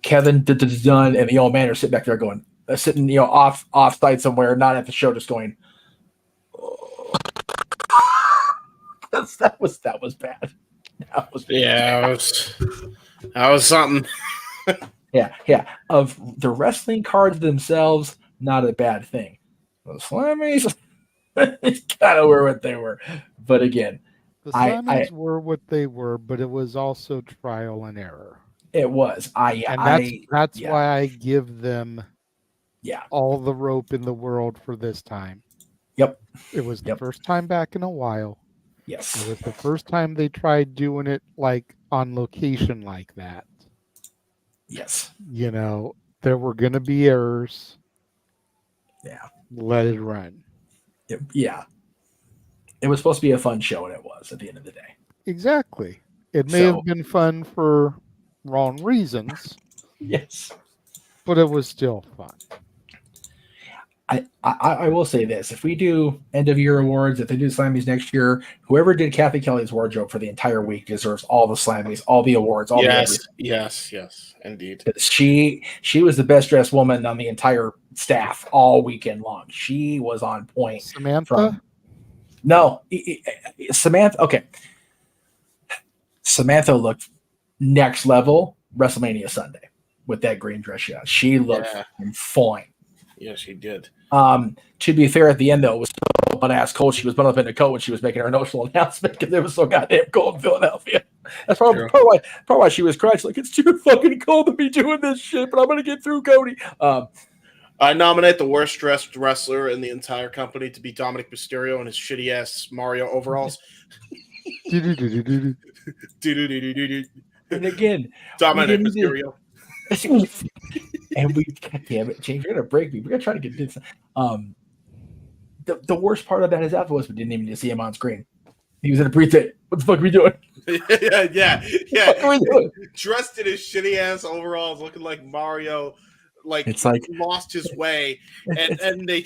Kevin Dunn and the old man are sitting back there going, sitting, off site somewhere, not at the show, just going, that was bad. That was bad. Yeah, that was something. Yeah. Of the wrestling cards themselves, not a bad thing. The Slammies, kind of were what they were. But again, the Slammies were what they were, but it was also trial and error. It was. That's why I give them all the rope in the world for this time. Yep. It was the first time back in a while. Yes. It was the first time they tried doing it like on location like that. Yes. There were going to be errors. Yeah. Let it run. Yeah. It was supposed to be a fun show, and it was at the end of the day. Exactly. It may have been fun for wrong reasons. Yes. But it was still fun. I will say this. If we do end of year awards, if they do Slammies next year, whoever did Kathy Kelly's wardrobe for the entire week deserves all the Slammies, all the awards, all the everything. Yes, indeed. She was the best dressed woman on the entire staff all weekend long. She was on point. Samantha? Samantha. Okay. Samantha looked next level WrestleMania Sunday with that green dress she had. She looked fine. Yes, she did. To be fair, at the end though, it was so butt ass cold. She was bundled up in a coat when she was making her emotional announcement because it was so goddamn cold in Philadelphia. That's probably why she was crying. She's like, it's too fucking cold to be doing this shit, but I'm gonna get through, Cody. I nominate the worst dressed wrestler in the entire company to be Dominic Mysterio in his shitty ass Mario overalls. And again, Dominic Mysterio. And God damn it, James, you're gonna break me. We're gonna try to get this. The worst part of that his outfit was we didn't even see him on screen. He was in a pre-tape. What the fuck are we doing? yeah. What are we doing? Dressed in his shitty ass overalls, looking like Mario. Like, it's like lost his way, and they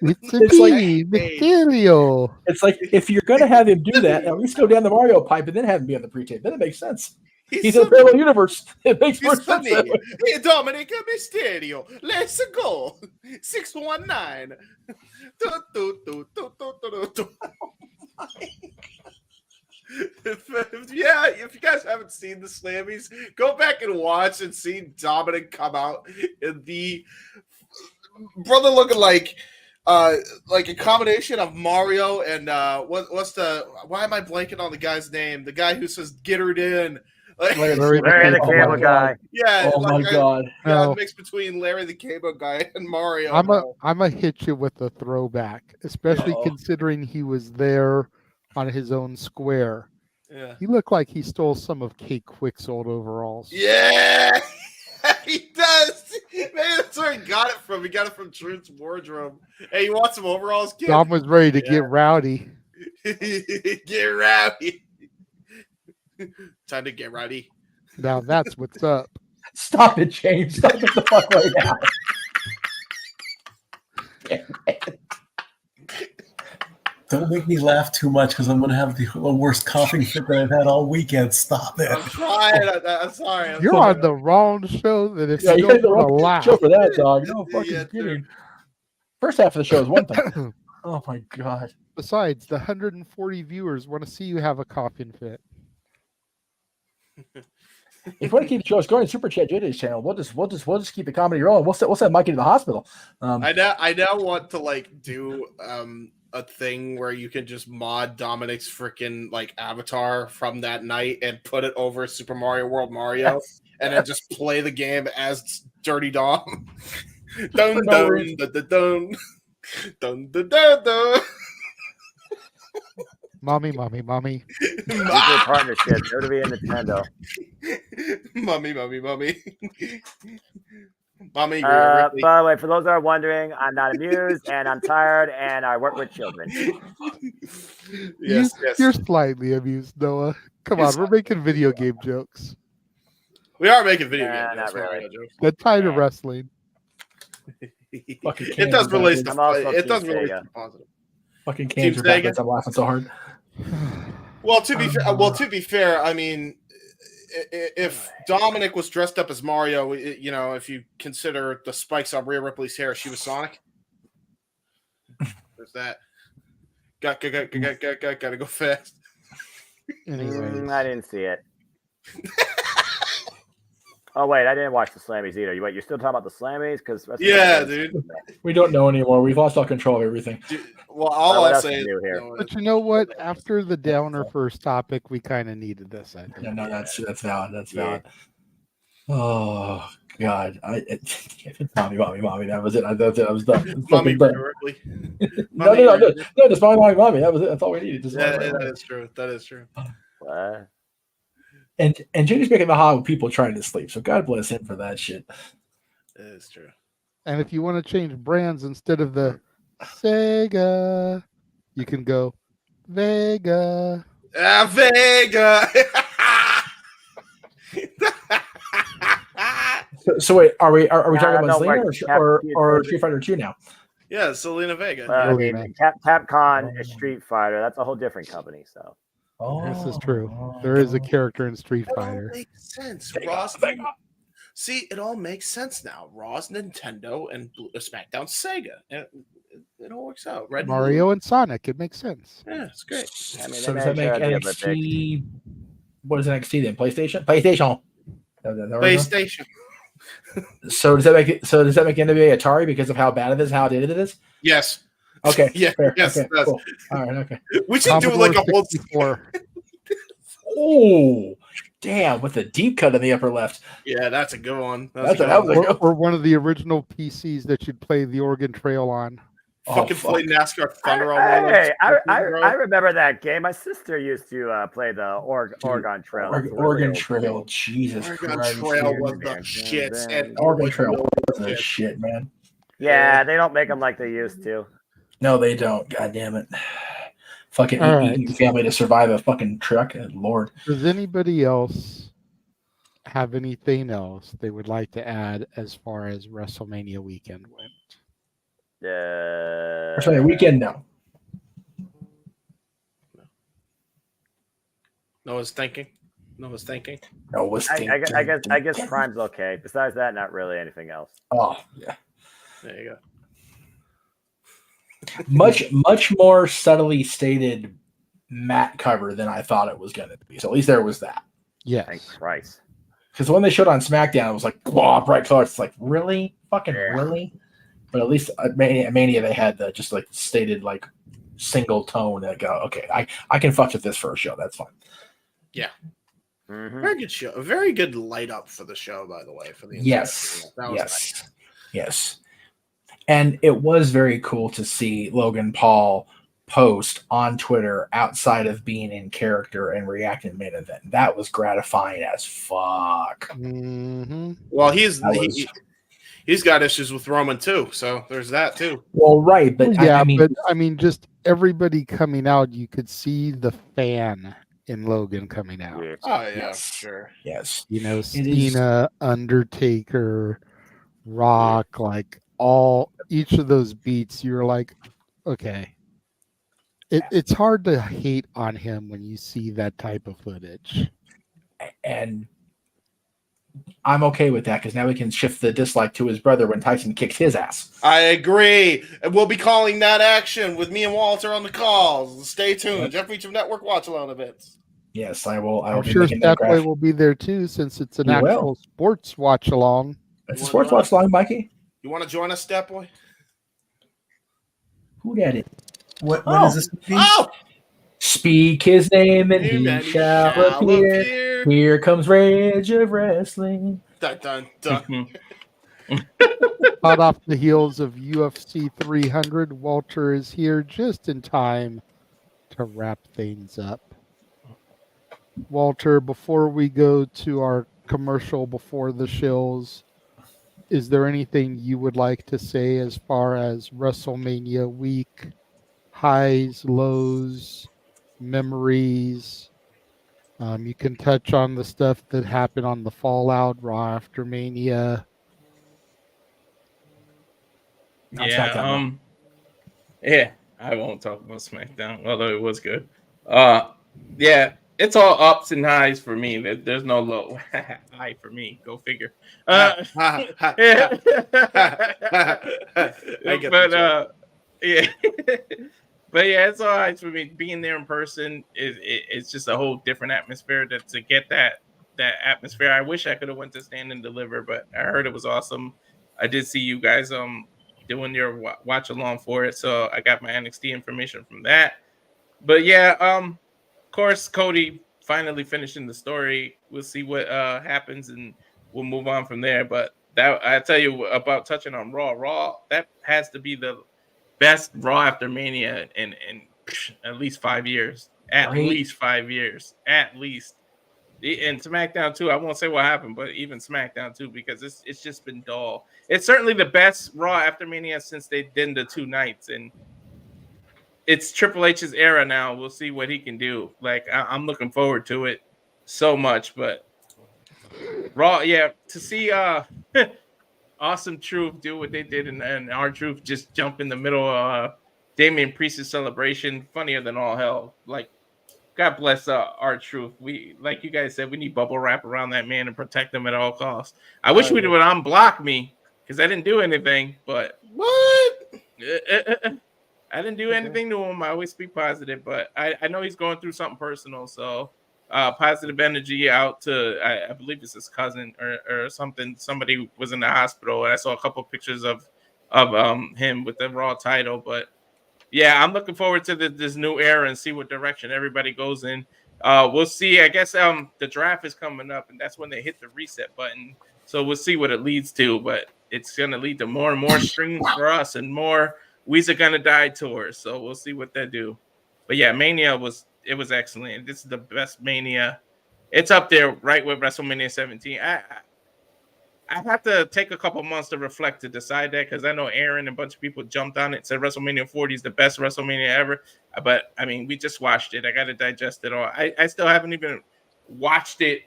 It's like Mysterio. It's like if you're gonna have him do that, at least go down the Mario pipe and then have him be on the pre-tape. Then it makes sense. He's in a parallel universe. It makes more sense. That way. Hey, Dominic Mysterio, let's go. 619. If you guys haven't seen the Slammies, go back and watch and see Dominic come out in the brother looking like a combination of Mario and why am I blanking on the guy's name? The guy who says "Get her in." Larry the Cable Guy. Yeah. Oh my God. Yeah, mix between Larry the Cable Guy and Mario. I'm a hit you with a throwback, especially considering he was there on his own square. Yeah. He looked like he stole some of Kate Quick's old overalls. Yeah, he does. Man, that's where he got it from. He got it from Truth's wardrobe. Hey, you want some overalls, kid? Dom was ready to get rowdy. Get rowdy. Time to get rowdy. Now that's what's up. Stop it, James. Stop it the fuck right now. Don't make me laugh too much because I'm going to have the worst coughing fit that I've had all weekend. Stop it. I'm trying. I'm sorry. You're on the wrong show. That if you had the don't wrong laugh. show for that, dog. No fucking kidding. First half of the show is one thing. Oh my God. Besides, the 140 viewers want to see you have a coughing fit. If you want to keep the show going, super chat JJ's channel. We'll just keep the comedy rolling. We'll send Mikey to the hospital. I now want to do a thing where you can just mod Dominic's freaking avatar from that night and put it over Super Mario World Mario, and then just play the game as Dirty Dom. Dun dun dun dun dun dun dun dun dun. Mommy. Partnership. Go to be a Nintendo. Mommy. Mommy. By the way, for those that are wondering, I'm not amused and I'm tired and I work with children. Yes. You're slightly amused, Noah. Come on, we're making video game jokes. We are making video game jokes. Not really. That tie to wrestling. It does relate to positive. Fucking cancer tablets. I'm laughing so hard. Well, to be fair, I mean, if Dominic was dressed up as Mario, if you consider the spikes on Rhea Ripley's hair, she was Sonic. There's that. Gotta go fast. Anyways. I didn't see it. Oh wait, I didn't watch the Slammies either. You're still talking about the Slammies? Because dude, we don't know anymore. We've lost all control of everything. Dude, well, all I'll say is here. But you know what? After the downer first topic, we kind of needed this. I think. Yeah, no, that's valid. That's valid. Oh God, mommy. That was it. I was done. Mommy, no, just mommy. That was it. That's all we needed. That is true. And Jenny's making the hot with people trying to sleep. So God bless him for that shit. That is true. And if you want to change brands instead of the Sega, you can go Vega. Vega. So wait, are we talking about Selena or Street Fighter 2 now? Yeah, Selena Vega. Capcom is Street Fighter. That's a whole different company. So. This is true. There is a character in Street Fighter. It makes sense. See, it all makes sense now. Raw's Nintendo and SmackDown Sega. It all works out. Red Mario and Sonic. It makes sense. Yeah, it's great. So does that make NXT? What is NXT then? PlayStation. So does that make NBA Atari because of how bad it is, how dated it is? Yes. Okay. Yeah. Fair. Yes. Okay, It does. cool. All right. Okay. We should do like a whole. 64. Oh, damn! With the deep cut in the upper left. Yeah, that's a good one. Or one of the original PCs that you'd play the Oregon Trail on. Fucking play NASCAR Thunder on one. Hey, I remember that game. My sister used to play the Oregon Trail. Oregon Trail, Jesus Oregon Christ. Trail was the shit. And Oregon Trail was the shit, man. Yeah, they don't make them like they used to. No, they don't. God damn it. Fucking eating family to survive a fucking truck. Lord. Does anybody else have anything else they would like to add as far as WrestleMania weekend went? WrestleMania weekend, no. Noah's thinking. Noah's thinking. Noah's thinking. I guess Prime's okay. Besides that, not really anything else. Oh yeah. There you go. much more subtly stated mat cover than I thought it was going to be. So at least there was that. Yes. Thank Christ. Because when they showed on SmackDown, it was like, wow, bright colors. It's like, really? Fucking really? But at least at Mania, they had the just like stated like single tone that go, okay, I can fuck with this for a show. That's fine. Yeah. Very good show. A very good light up for the show, by the way. For the Yes. that was nice. Yes. And it was very cool to see Logan Paul post on Twitter outside of being in character and reacting to main event. That was gratifying as fuck. Mm-hmm. Well, he's got issues with Roman too, so there's that too. Well, right, but yeah, but I mean, just everybody coming out, you could see the fan in Logan coming out. Oh yeah, sure. Yes, you know, Cena, Undertaker, Rock, like each of those beats, you're like, okay. It's hard to hate on him when you see that type of footage. And I'm okay with that because now we can shift the dislike to his brother when Tyson kicks his ass. I agree. And we'll be calling that action with me and Walter on the calls. Stay tuned. Yep. Jeff Reacham Network watch along events. Yes, I will. I'm sure Statboy will be there too, since it's an actual sports watch along. It's a sports watch along, Mikey. You want to join us, Statboy? Who that is? What is this? Oh! Speak his name and he shall appear. Here comes Rage of Wrestling. Dun, dun, dun. Hot off the heels of UFC 300, Walter is here just in time to wrap things up. Walter, before we go to our commercial before the shills, is there anything you would like to say as far as WrestleMania week? Highs, lows, memories. You can touch on the stuff that happened on the Fallout, Raw after Mania. Yeah, yeah, I won't talk about SmackDown, although it was good. Yeah, it's all ups and highs for me. There's no low high for me. Go figure. Yeah. But yeah, it's all right for me. Being there in person it's just a whole different atmosphere. To get that atmosphere, I wish I could have went to Stand and Deliver, but I heard it was awesome. I did see you guys doing your watch along for it, so I got my NXT information from that. But yeah, of course, Cody finally finishing the story. We'll see what happens, and we'll move on from there. But that I tell you about touching on Raw, that has to be the best Raw after Mania in at least 5 years. At least 5 years. At least. And SmackDown too. I won't say what happened, but even SmackDown too, because it's just been dull. It's certainly the best Raw after Mania since they did the 2 nights, and it's Triple H's era now. We'll see what he can do. Like I'm looking forward to it so much. But Raw, yeah, to see Awesome Truth do what they did, and our Truth just jump in the middle of Damian Priest's celebration, funnier than all hell. Like, God bless our Truth. We, like you guys said, we need bubble wrap around that man and protect him at all costs. I wish we would unblock me because I didn't do anything. But what? I didn't do anything to him. I always speak positive, but I know he's going through something personal. So positive energy out to I believe it's his cousin or something. Somebody was in the hospital, and I saw a couple pictures of him with the Raw title. But yeah, I'm looking forward to this new era and see what direction everybody goes in. We'll see. I guess the draft is coming up, and that's when they hit the reset button. So we'll see what it leads to. But it's going to lead to more and more streams for us and more We's Are Gonna Die tours. So we'll see what they do. But yeah, Mania was excellent. This is the best Mania. It's up there right with WrestleMania 17. I have to take a couple months to reflect to decide that, because I know Aaron and a bunch of people jumped on it, said WrestleMania 40 is the best WrestleMania ever. But I mean, we just watched it. I got to digest it all. I still haven't even watched it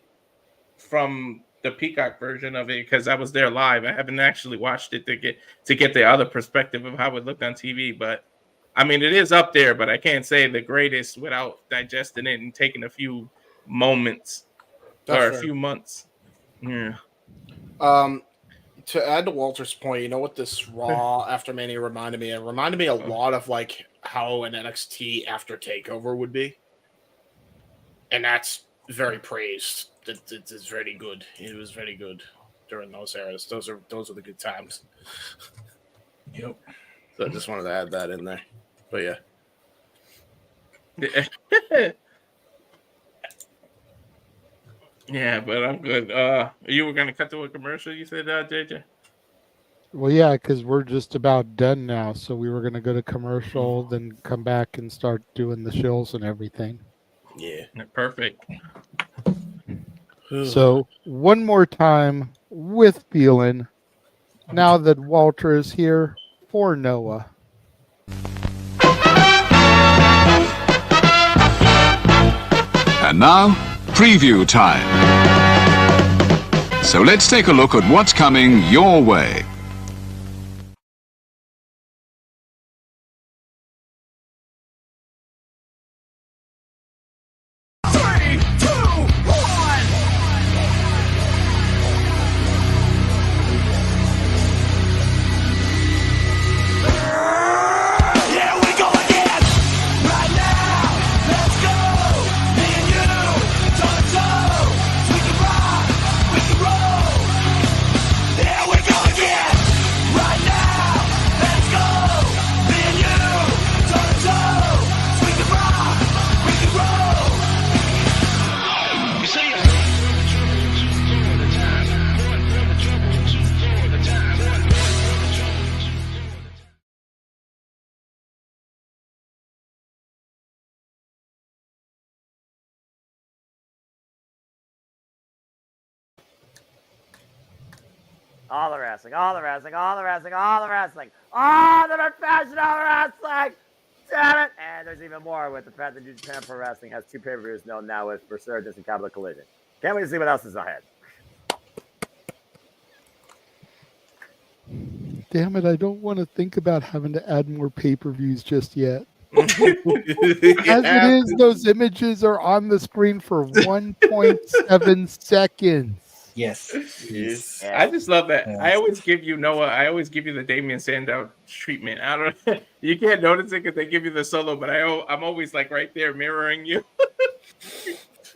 from the Peacock version of it because I was there live. I haven't actually watched it to get the other perspective of how it looked on TV. But I mean, it is up there, but I can't say the greatest without digesting it and taking a few moments or a few months. Yeah. To add to Walter's point, you know what this Raw after Mania reminded me? It reminded me a lot of like how an NXT after Takeover would be, and that's very praised. It's very good. It was very good during those eras. Those are the good times. Yep. So I just wanted to add that in there. But yeah. Yeah, but I'm good. You were gonna cut to a commercial, you said, JJ? Well, yeah, because we're just about done now. So we were going to go to commercial, then come back and start doing the shills and everything. Yeah. Perfect. So one more time with feeling, now that Walter is here for Noah. And now, preview time. So let's take a look at what's coming your way. All the wrestling, all the wrestling, all the wrestling, all the wrestling, all the professional wrestling. Damn it! And there's even more with the fact that New Japan Pro Wrestling has 2 pay-per-views known now with Resurgence and Capital Collision. Can't wait to see what else is ahead. Damn it, I don't want to think about having to add more pay-per-views just yet. As it is, those images are on the screen for 1.7 seconds. Yes. I just love that. Yes. I always give you Noah. I always give you the Damian Sandow treatment. I don't. You can't notice it because they give you the solo, but I'm always like right there mirroring you.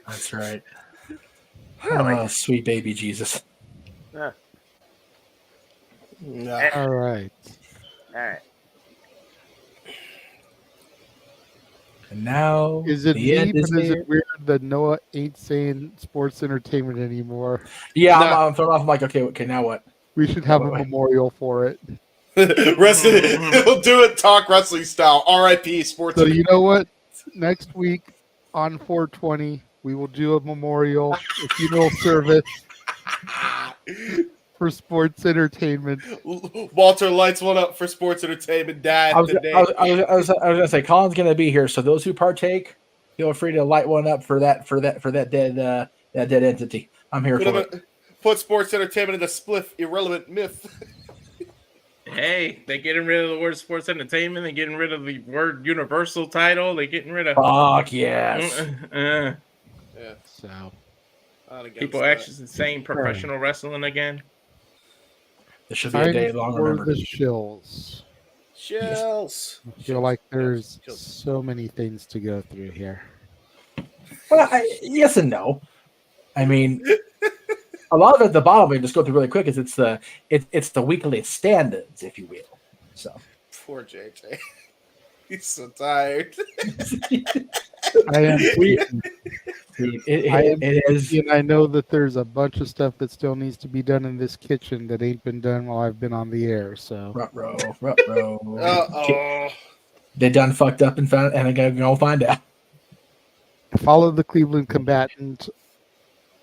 That's right. Oh, sweet baby Jesus. No. All right. All right. And now is it me, but is it weird that Noah ain't saying sports entertainment anymore? Yeah, I'm thrown off. I'm like, okay, now what? We should have a memorial for it. We'll do it talk wrestling style. R.I.P. sports. So you know what? Next week on 420, we will do a memorial, a funeral service for sports entertainment. Walter lights one up for sports entertainment. Dad, I was gonna say Colin's gonna be here, so those who partake, feel free to light one up for that dead entity. I'm here for it. Put sports entertainment in the spliff irrelevant myth. Hey, they're getting rid of the word sports entertainment. They're getting rid of the word universal title. They're getting rid of. Fuck yes. Yeah. So people actually saying professional wrestling again. There should be a day long remembered. The shills. Shills. I feel like there's so many things to go through here. Well, yes and no. I mean, a lot of it at the bottom, we just go through really quick, is it's the weekly standards, if you will. So poor JJ. He's so tired. I am. It is. And I know that there's a bunch of stuff that still needs to be done in this kitchen that ain't been done while I've been on the air. So, uh-oh. They done fucked up and found, and they're gonna find out. Follow the Cleveland Combatant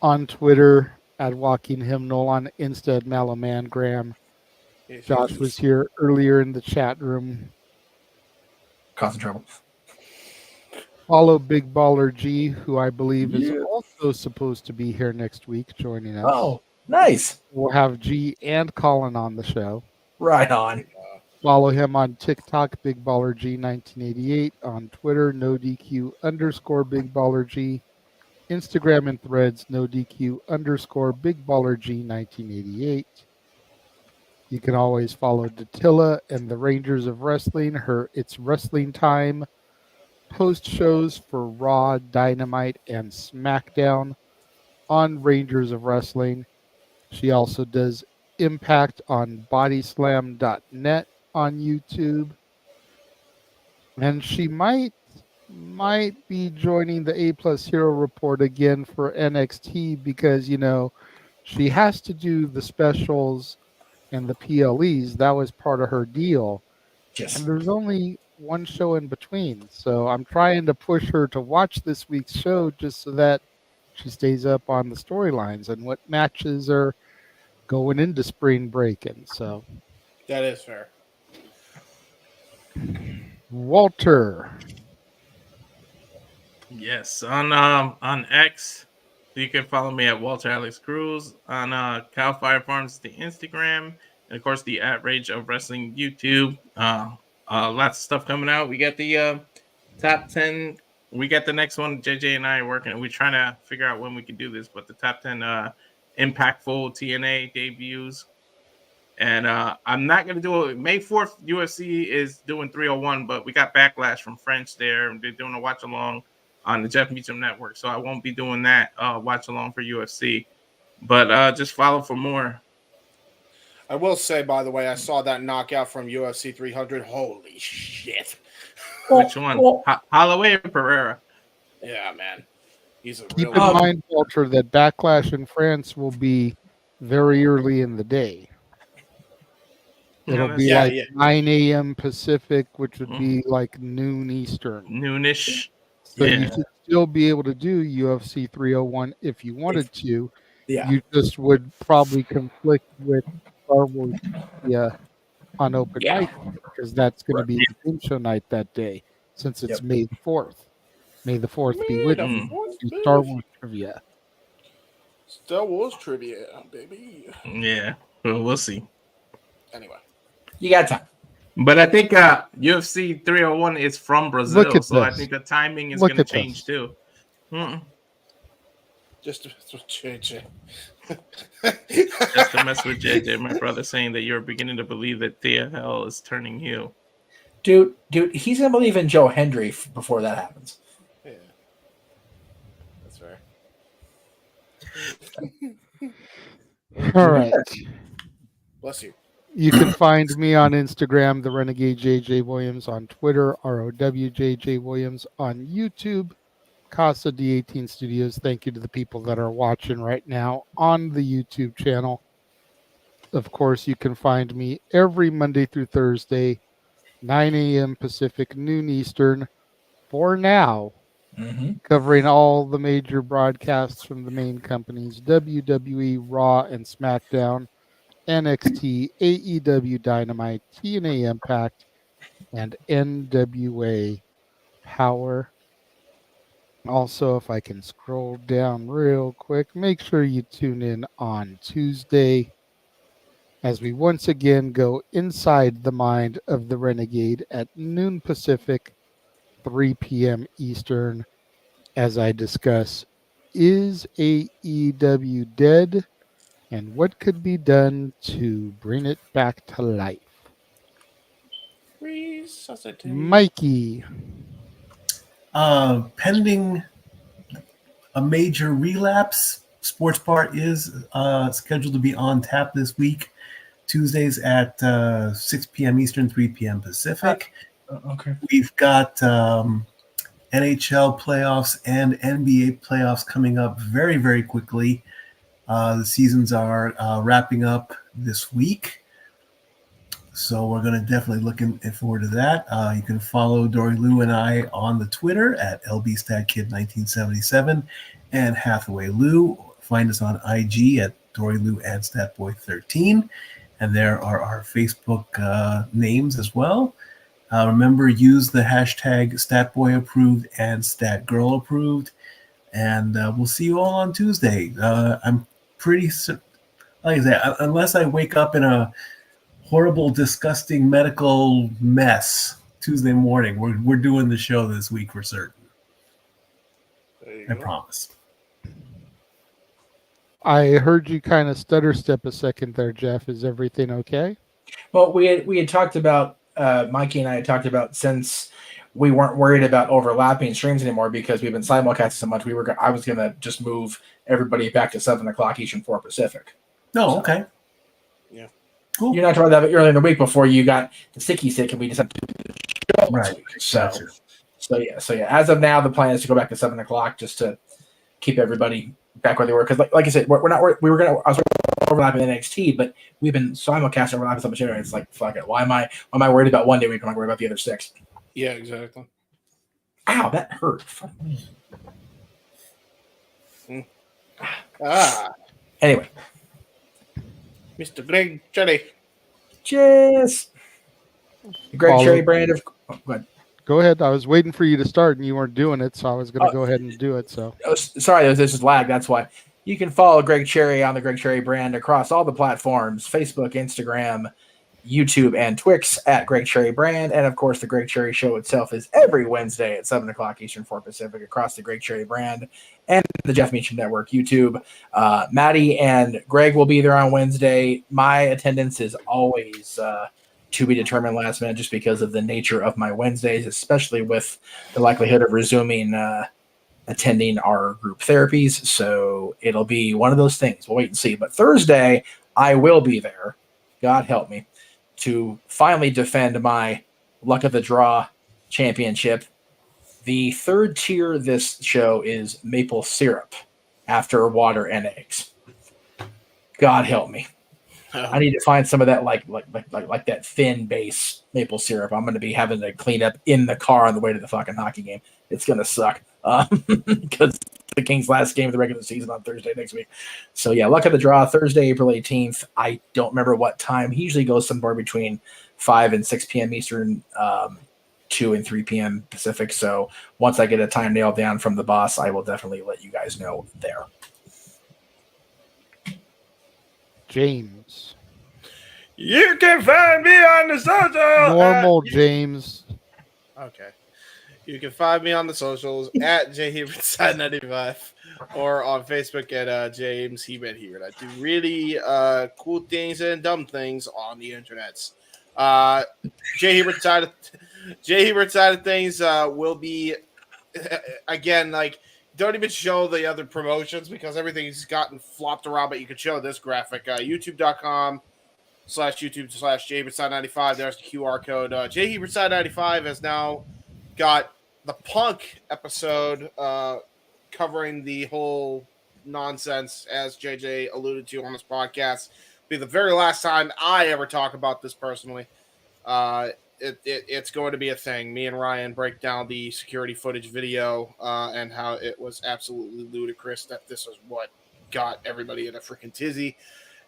on Twitter at Walking Hymnal, on Insta at Malamangram. Josh was here earlier in the chat room. Causing trouble. Follow Big Baller G, who I believe is also supposed to be here next week, joining us. Oh, Nice. We'll have G and Colin on the show. Right on. Follow him on TikTok, Big Baller G 1988, on Twitter, NoDQ_Big Baller G, Instagram and Threads, NoDQ_Big Baller G 1988. You can always follow Datilla and the Rangers of Wrestling, her It's Wrestling Time post shows for Raw, Dynamite, and SmackDown on Rangers of Wrestling. She also does Impact on bodyslam.net on YouTube. And she might be joining the A+ Hero Report again for NXT because, you know, she has to do the specials and the PLEs. That was part of her deal. Yes. And there's only one show in between. So I'm trying to push her to watch this week's show just so that she stays up on the storylines and what matches are going into spring break. And so That is fair. Walter. Yes, on X, you can follow me at Walter Alex Cruz. On Cal Fire Farms, the Instagram, and of course the At Rage of Wrestling YouTube. Lots of stuff coming out. We got the top 10. We got the next one. JJ and I are working. We're trying to figure out when we can do this, but the top 10 impactful TNA debuts. And I'm not going to do it. May 4th, UFC is doing 301, but we got backlash from French there. They're doing a watch along on the Jeff Meacham Network, so I won't be doing that watch along for UFC. But just follow for more. I will say, by the way, I saw that knockout from UFC 300. Holy shit. Which one? Holloway or Pereira? Yeah, man. He's a Keep real in mind, Walter, that Backlash in France will be very early in the day. It'll be like 9 a.m. Pacific, which would be like noon Eastern. Noonish. So you should still be able to do UFC 301 if you wanted to. Yeah. You just would probably conflict with Star Wars on open mic because that's going to be the game show night that day since it's May 4th. May the 4th be with you. Do Star Wars trivia. Star Wars trivia, baby. Yeah, well, we'll see. Anyway. You got time. But I think UFC 301 is from Brazil, so I think the timing is going to change too. Just to change it. Just to mess with JJ, my brother saying that you're beginning to believe that TFL is turning heel. Dude, he's going to believe in Joe Hendry before that happens. Yeah. That's right. All right. Bless you. You can find me on Instagram, the Renegade JJ Williams, on Twitter, ROWJJ Williams, on YouTube, Casa D18 Studios. Thank you to the people that are watching right now on the YouTube channel. Of course, you can find me every Monday through Thursday, 9 a.m. Pacific, noon Eastern, for now, covering all the major broadcasts from the main companies, WWE, Raw, and SmackDown, NXT, AEW Dynamite, TNA Impact, and NWA Power. Also, if I can scroll down real quick, make sure you tune in on Tuesday as we once again go inside the mind of the Renegade at noon Pacific, 3 p.m. Eastern, as I discuss, is AEW dead? And what could be done to bring it back to life? Mikey. Pending a major relapse, Sports Bar is scheduled to be on tap this week, Tuesdays at 6 p.m. Eastern, 3 p.m. Pacific. Okay. We've got NHL playoffs and NBA playoffs coming up very, very quickly. The seasons are wrapping up this week. So we're going to definitely looking forward to that. You can follow Dory Lou and I on the Twitter at LBStatKid1977 and Hathaway Lou. Find us on IG at Dory Lou and Statboy13. And there are our Facebook names as well. Remember, use the hashtag StatBoyApproved and StatGirlApproved. And we'll see you all on Tuesday. I'm pretty like I said, unless I wake up in a horrible, disgusting medical mess Tuesday morning, we're doing the show this week for certain. I promise. I heard you kind of stutter step a second there, Jeff. Is everything okay? Well, we had talked about Mikey and I had talked about, since we weren't worried about overlapping streams anymore because we've been simulcasting so much, I was gonna just move everybody back to 7:00 Eastern, 4 Pacific. Oh, okay. Yeah. Cool. You're not talking about that earlier in the week before you got the sticky stick, and we just had to do the show right. Week. So, Gotcha. so yeah. As of now, the plan is to go back to 7:00 just to keep everybody back where they were. Because, like I said, we were gonna. I was overlapping NXT, but we've been simulcasting overlapping so much. And it's like, fuck it. Why am I worried about one day week? Am I worried about the other 6? Yeah, exactly. Ow, that hurt. Fuck me. Anyway, Mr. Greg Cherry. Cheers. The Greg Cherry brand of. Oh, go ahead. Go ahead. I was waiting for you to start, and you weren't doing it, so I was going to go ahead and do it. So sorry, this is lag. That's why. You can follow Greg Cherry on the Greg Cherry brand across all the platforms: Facebook, Instagram, YouTube, and Twix at Greg Cherry brand. And of course, the Greg Cherry show itself is every Wednesday at 7:00 Eastern, 4 Pacific across the Greg Cherry brand and the Jeff Meacham Network YouTube. Maddie and Greg will be there on Wednesday. My attendance is always to be determined last minute, just because of the nature of my Wednesdays, especially with the likelihood of resuming attending our group therapies. So it'll be one of those things. We'll wait and see. But Thursday, I will be there, God help me, to finally defend my Luck of the Draw championship. The third tier of this show is maple syrup after water and eggs. God help me. I need to find some of that like that thin base maple syrup. I'm going to be having to clean up in the car on the way to the fucking hockey game. It's going to suck because the Kings' last game of the regular season on Thursday next week. So yeah, Luck of the Draw, Thursday, April 18th. I don't remember what time. He usually goes somewhere between 5 and 6 p.m. Eastern, 2 and 3 p.m. Pacific. So once I get a time nailed down from the boss, I will definitely let you guys know there. James. You can find me on the social. Normal James. Okay. You can find me on the socials at JHebert95 or on Facebook at James Hebert here. I do really cool things and dumb things on the internets. J Hebert side of things will be again, like, don't even show the other promotions because everything's gotten flopped around, but you can show this graphic. YouTube.com/YouTube/JHebertside95. There's the QR code. JHebertside95 has now got the Punk episode covering the whole nonsense, as JJ alluded to on this podcast. It'll be the very last time I ever talk about this personally. It's going to be a thing. Me and Ryan break down the security footage video and how it was absolutely ludicrous that this is what got everybody in a freaking tizzy,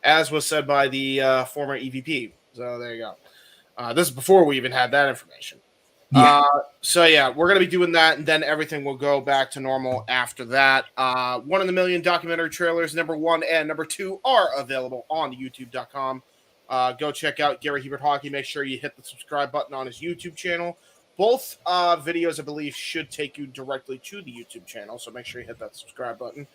as was said by the former EVP. So there you go. This is before we even had that information. Yeah. So yeah, we're going to be doing that, and then everything will go back to normal after that. 1 in a Million documentary trailers, number 1 and number 2, are available on YouTube.com. Go check out Gary Hebert Hockey. Make sure you hit the subscribe button on his YouTube channel. Both videos, I believe, should take you directly to the YouTube channel, so make sure you hit that subscribe button.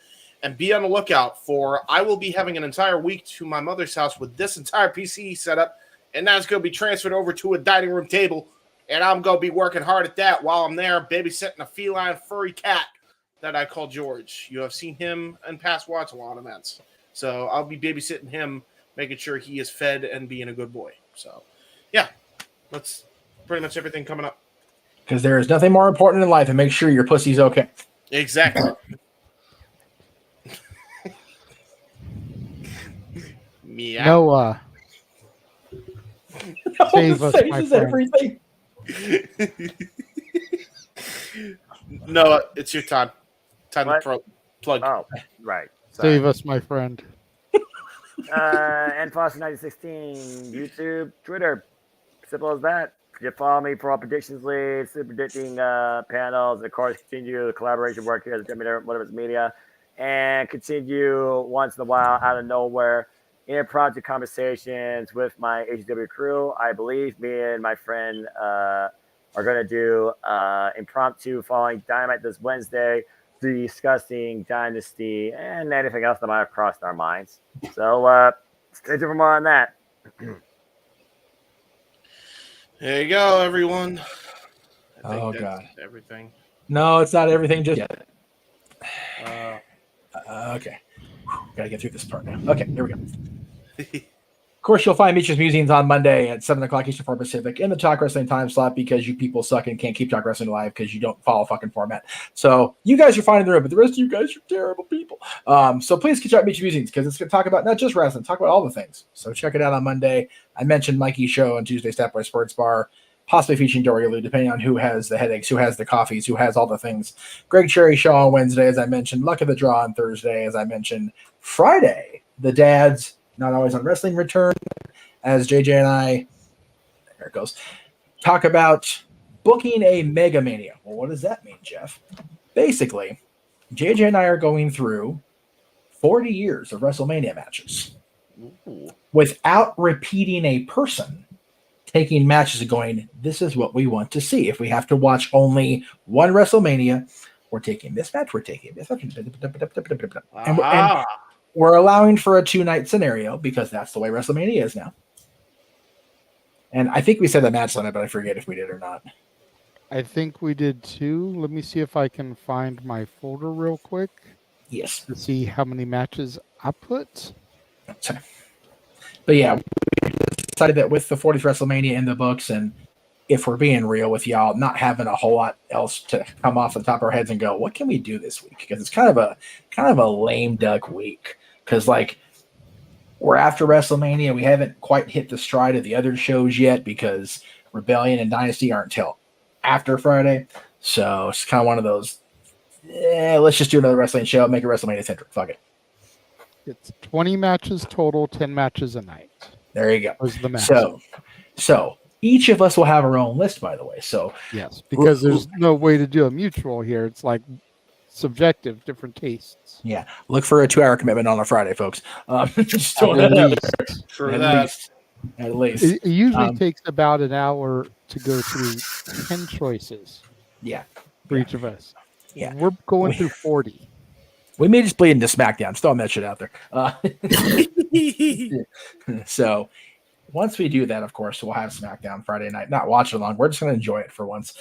And be on the lookout for, I will be having an entire week to my mother's house with this entire PC setup, and that's going to be transferred over to a dining room table, and I'm going to be working hard at that while I'm there babysitting a feline furry cat that I call George. You have seen him in past watch-along events. So I'll be babysitting him, making sure he is fed and being a good boy. So, yeah, that's pretty much everything coming up. Because there is nothing more important in life than make sure your pussy's okay. Exactly. Meow. Noah. Save us, my friend. Everything. Noah, it's your time. Time to plug. Oh, right. Sorry. Save us, my friend. And Foster1916, YouTube, Twitter. Simple as that. You follow me for all predictions leads, predicting panels, and of course continue the collaboration work here at Multiverse Media, and continue once in a while out of nowhere impromptu conversations with my HW crew. I believe me and my friend are going to do impromptu following Dynamite this Wednesday, discussing Dynasty and anything else that might have crossed our minds. So stay tuned for more on that. There you go, everyone. I think Oh, that's God. everything. No, it's not everything just yet. Uh, Okay. Gotta get through this part now. Okay, here we go. Of course, you'll find Meech's Musings on Monday at 7 o'clock Eastern for Pacific in the Talk Wrestling time slot because you people suck and can't keep Talk Wrestling alive because you don't follow fucking format. So you guys are fine in the room, but the rest of you guys are terrible people. So please check out Meech's Musings because it's going to talk about not just wrestling, talk about all the things. So check it out on Monday. I mentioned Mikey's show on Tuesday, Step Boy Sports Bar, possibly featuring Dory Lou, depending on who has the headaches, who has the coffees, who has all the things. Greg Cherry show on Wednesday, as I mentioned. Luck of the Draw on Thursday, as I mentioned. Friday, the dads, not always on wrestling, return, as JJ and I, there it goes, talk about booking a Mega Mania. Well, what does that mean, Jeff? Basically, JJ and I are going through 40 years of WrestleMania matches without repeating a person, taking matches and going, this is what we want to see. If we have to watch only one WrestleMania, we're taking this match, we're taking this match. And we're allowing for a 2-night scenario because that's the way WrestleMania is now. And I think we said the match limit, but I forget if we did or not. I think we did too. Let me see if I can find my folder real quick. Yes. To see how many matches I put. Okay. But yeah, we decided that with the 40th WrestleMania in the books, and if we're being real with y'all, not having a whole lot else to come off the top of our heads and go, what can we do this week? Because it's kind of a lame duck week. Because like we're after WrestleMania, we haven't quite hit the stride of the other shows yet because Rebellion and Dynasty aren't till after Friday. So it's kind of one of those, let's just do another wrestling show, make it WrestleMania centric. Fuck it. It's 20 matches total, 10 matches a night. There you go. Was the maximum. So each of us will have our own list, by the way. So yes, because there's no way to do a mutual here. It's like subjective, different tastes. Yeah, look for a 2-hour commitment on a Friday, folks. Just throwing At that out least. there. True At that. least. At least. It usually takes about an hour to go through 10 choices. Yeah. For each of us. Yeah. We're going through 40. We may just bleed into SmackDown. Throwing that shit out there. So once we do that, of course, we'll have SmackDown Friday night. Not watch along. We're just going to enjoy it for once.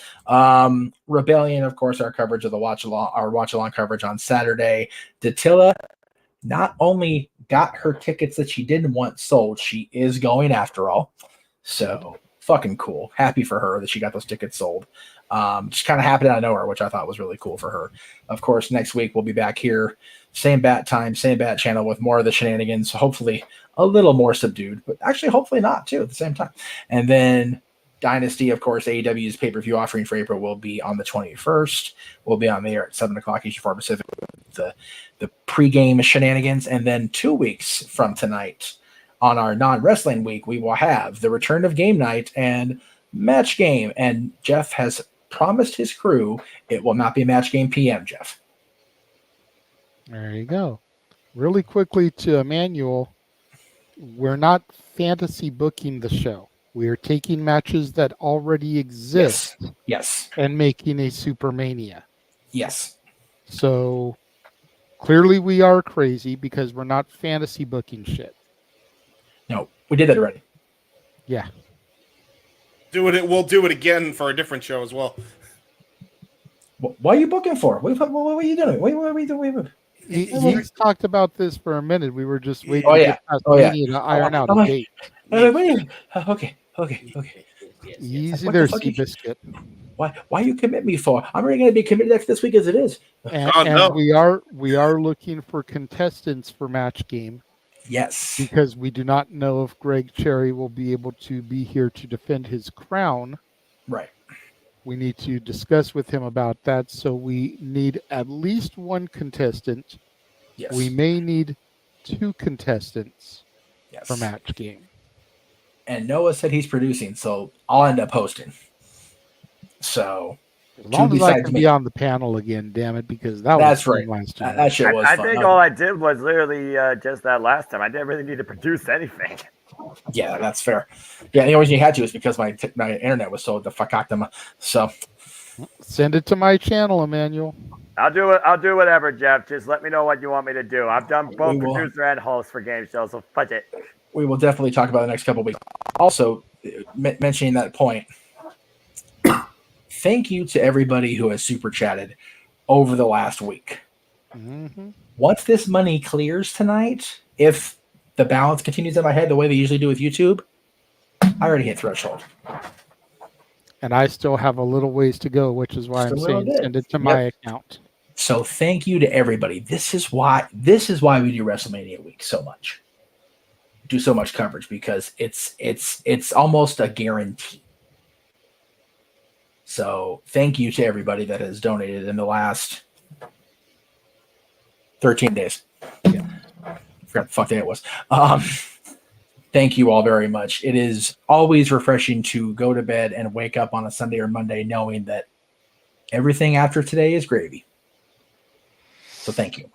Rebellion, of course, our coverage of the watch along coverage on Saturday. Datilla not only got her tickets that she didn't want sold, she is going after all. So fucking cool. Happy for her that she got those tickets sold. Just kind of happened out of nowhere, which I thought was really cool for her. Of course, next week we'll be back here, same bat time, same bat channel with more of the shenanigans. Hopefully a little more subdued, but actually hopefully not too at the same time. And then Dynasty, of course, AEW's pay-per-view offering for April will be on the 21st. We'll be on the air at 7 o'clock Eastern for Pacific with the pregame shenanigans. And then 2 weeks from tonight on our non-wrestling week, we will have the return of game night and match game. And Jeff has promised his crew it will not be match game PM, Jeff. There you go. Really quickly to Emmanuel, we're not fantasy booking the show. We are taking matches that already exist. Yes. And making a Supermania. Yes. So clearly we are crazy because we're not fantasy booking shit. No, we did that already. Yeah. We'll do it again for a different show as well. What are you booking for? What are you doing? What are we doing? He's talked about this for a minute. We were just waiting to get past Mania to iron out a date. Okay. Easy there, Seabiscuit. Why you commit me for? I'm already going to be committed after this week as it is. And we are looking for contestants for match game. Yes. Because we do not know if Greg Cherry will be able to be here to defend his crown. Right. We need to discuss with him about that. So we need at least one contestant. Yes. We may need 2 contestants for match game. And Noah said he's producing, so I'll end up hosting. So As long as I can be on the panel again, damn it, because that's fun last time. That shit was I fun. think all I did was literally just that last time. I didn't really need to produce anything. Yeah, that's fair. Yeah, the only reason you had to is because my internet was so the fuck out them. So send it to my channel, Emmanuel. I'll do it. I'll do whatever, Jeff. Just let me know what you want me to do. I've done both producer and host for game shows, so fudge it. We will definitely talk about the next couple of weeks. Also, mentioning that point, thank you to everybody who has super chatted over the last week. Mm-hmm. Once this money clears tonight, if the balance continues in my head the way they usually do with YouTube, I already hit threshold. And I still have a little ways to go, which is why I'm saying send it to my account. So thank you to everybody. This is why we do WrestleMania week so much. Do so much coverage because it's almost a guarantee. So thank you to everybody that has donated in the last 13 days. Yeah. I forgot the fuck day it was. Thank you all very much. It is always refreshing to go to bed and wake up on a Sunday or Monday knowing that everything after today is gravy. So thank you.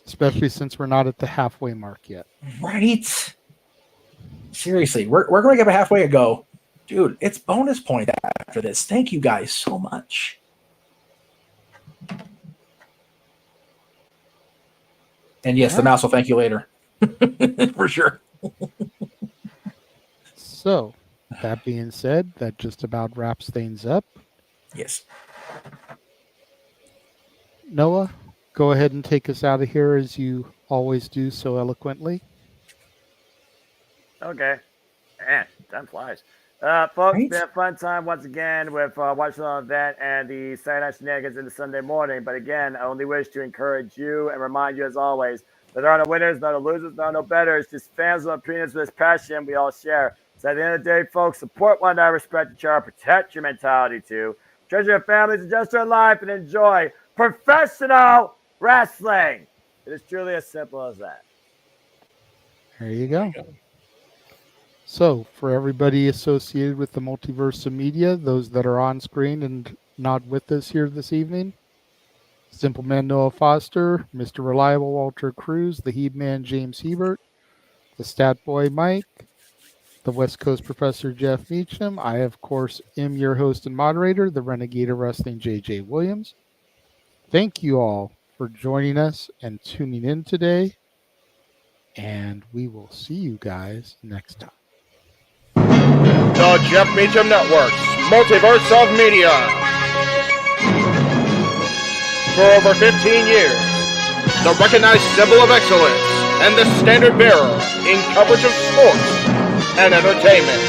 Especially since we're not at the halfway mark yet. Right? Seriously, we're going to get a halfway to go. Dude, it's bonus point after this. Thank you guys so much. And yes, the mouse will thank you later. For sure. So, that being said, that just about wraps things up. Yes. Noah, go ahead and take us out of here as you always do so eloquently. Okay. Man, time flies. Folks, it's been a fun time once again with watching the event and the Saturday Night Shenanigans into Sunday morning. But again, I only wish to encourage you and remind you as always that there are no winners, no losers, there are no betters, just fans of opinions with this passion we all share. So at the end of the day, folks, support one another, respect each other, protect your mentality too. Treasure your families, adjust your life, and enjoy professional wrestling. It is truly as simple as that. There you go. So, for everybody associated with the Multiverse of Media, those that are on screen and not with us here this evening, Simple Man Noah Foster, Mr. Reliable Walter Cruz, the Heeb Man James Hebert, the Stat Boy Mike, the West Coast Professor Jeff Meacham. I, of course, am your host and moderator, the Renegade of Wrestling JJ Williams. Thank you all for joining us and tuning in today, and we will see you guys next time. The Jeff Meacham Network's Multiverse of Media. For over 15 years, the recognized symbol of excellence and the standard bearer in coverage of sports and entertainment.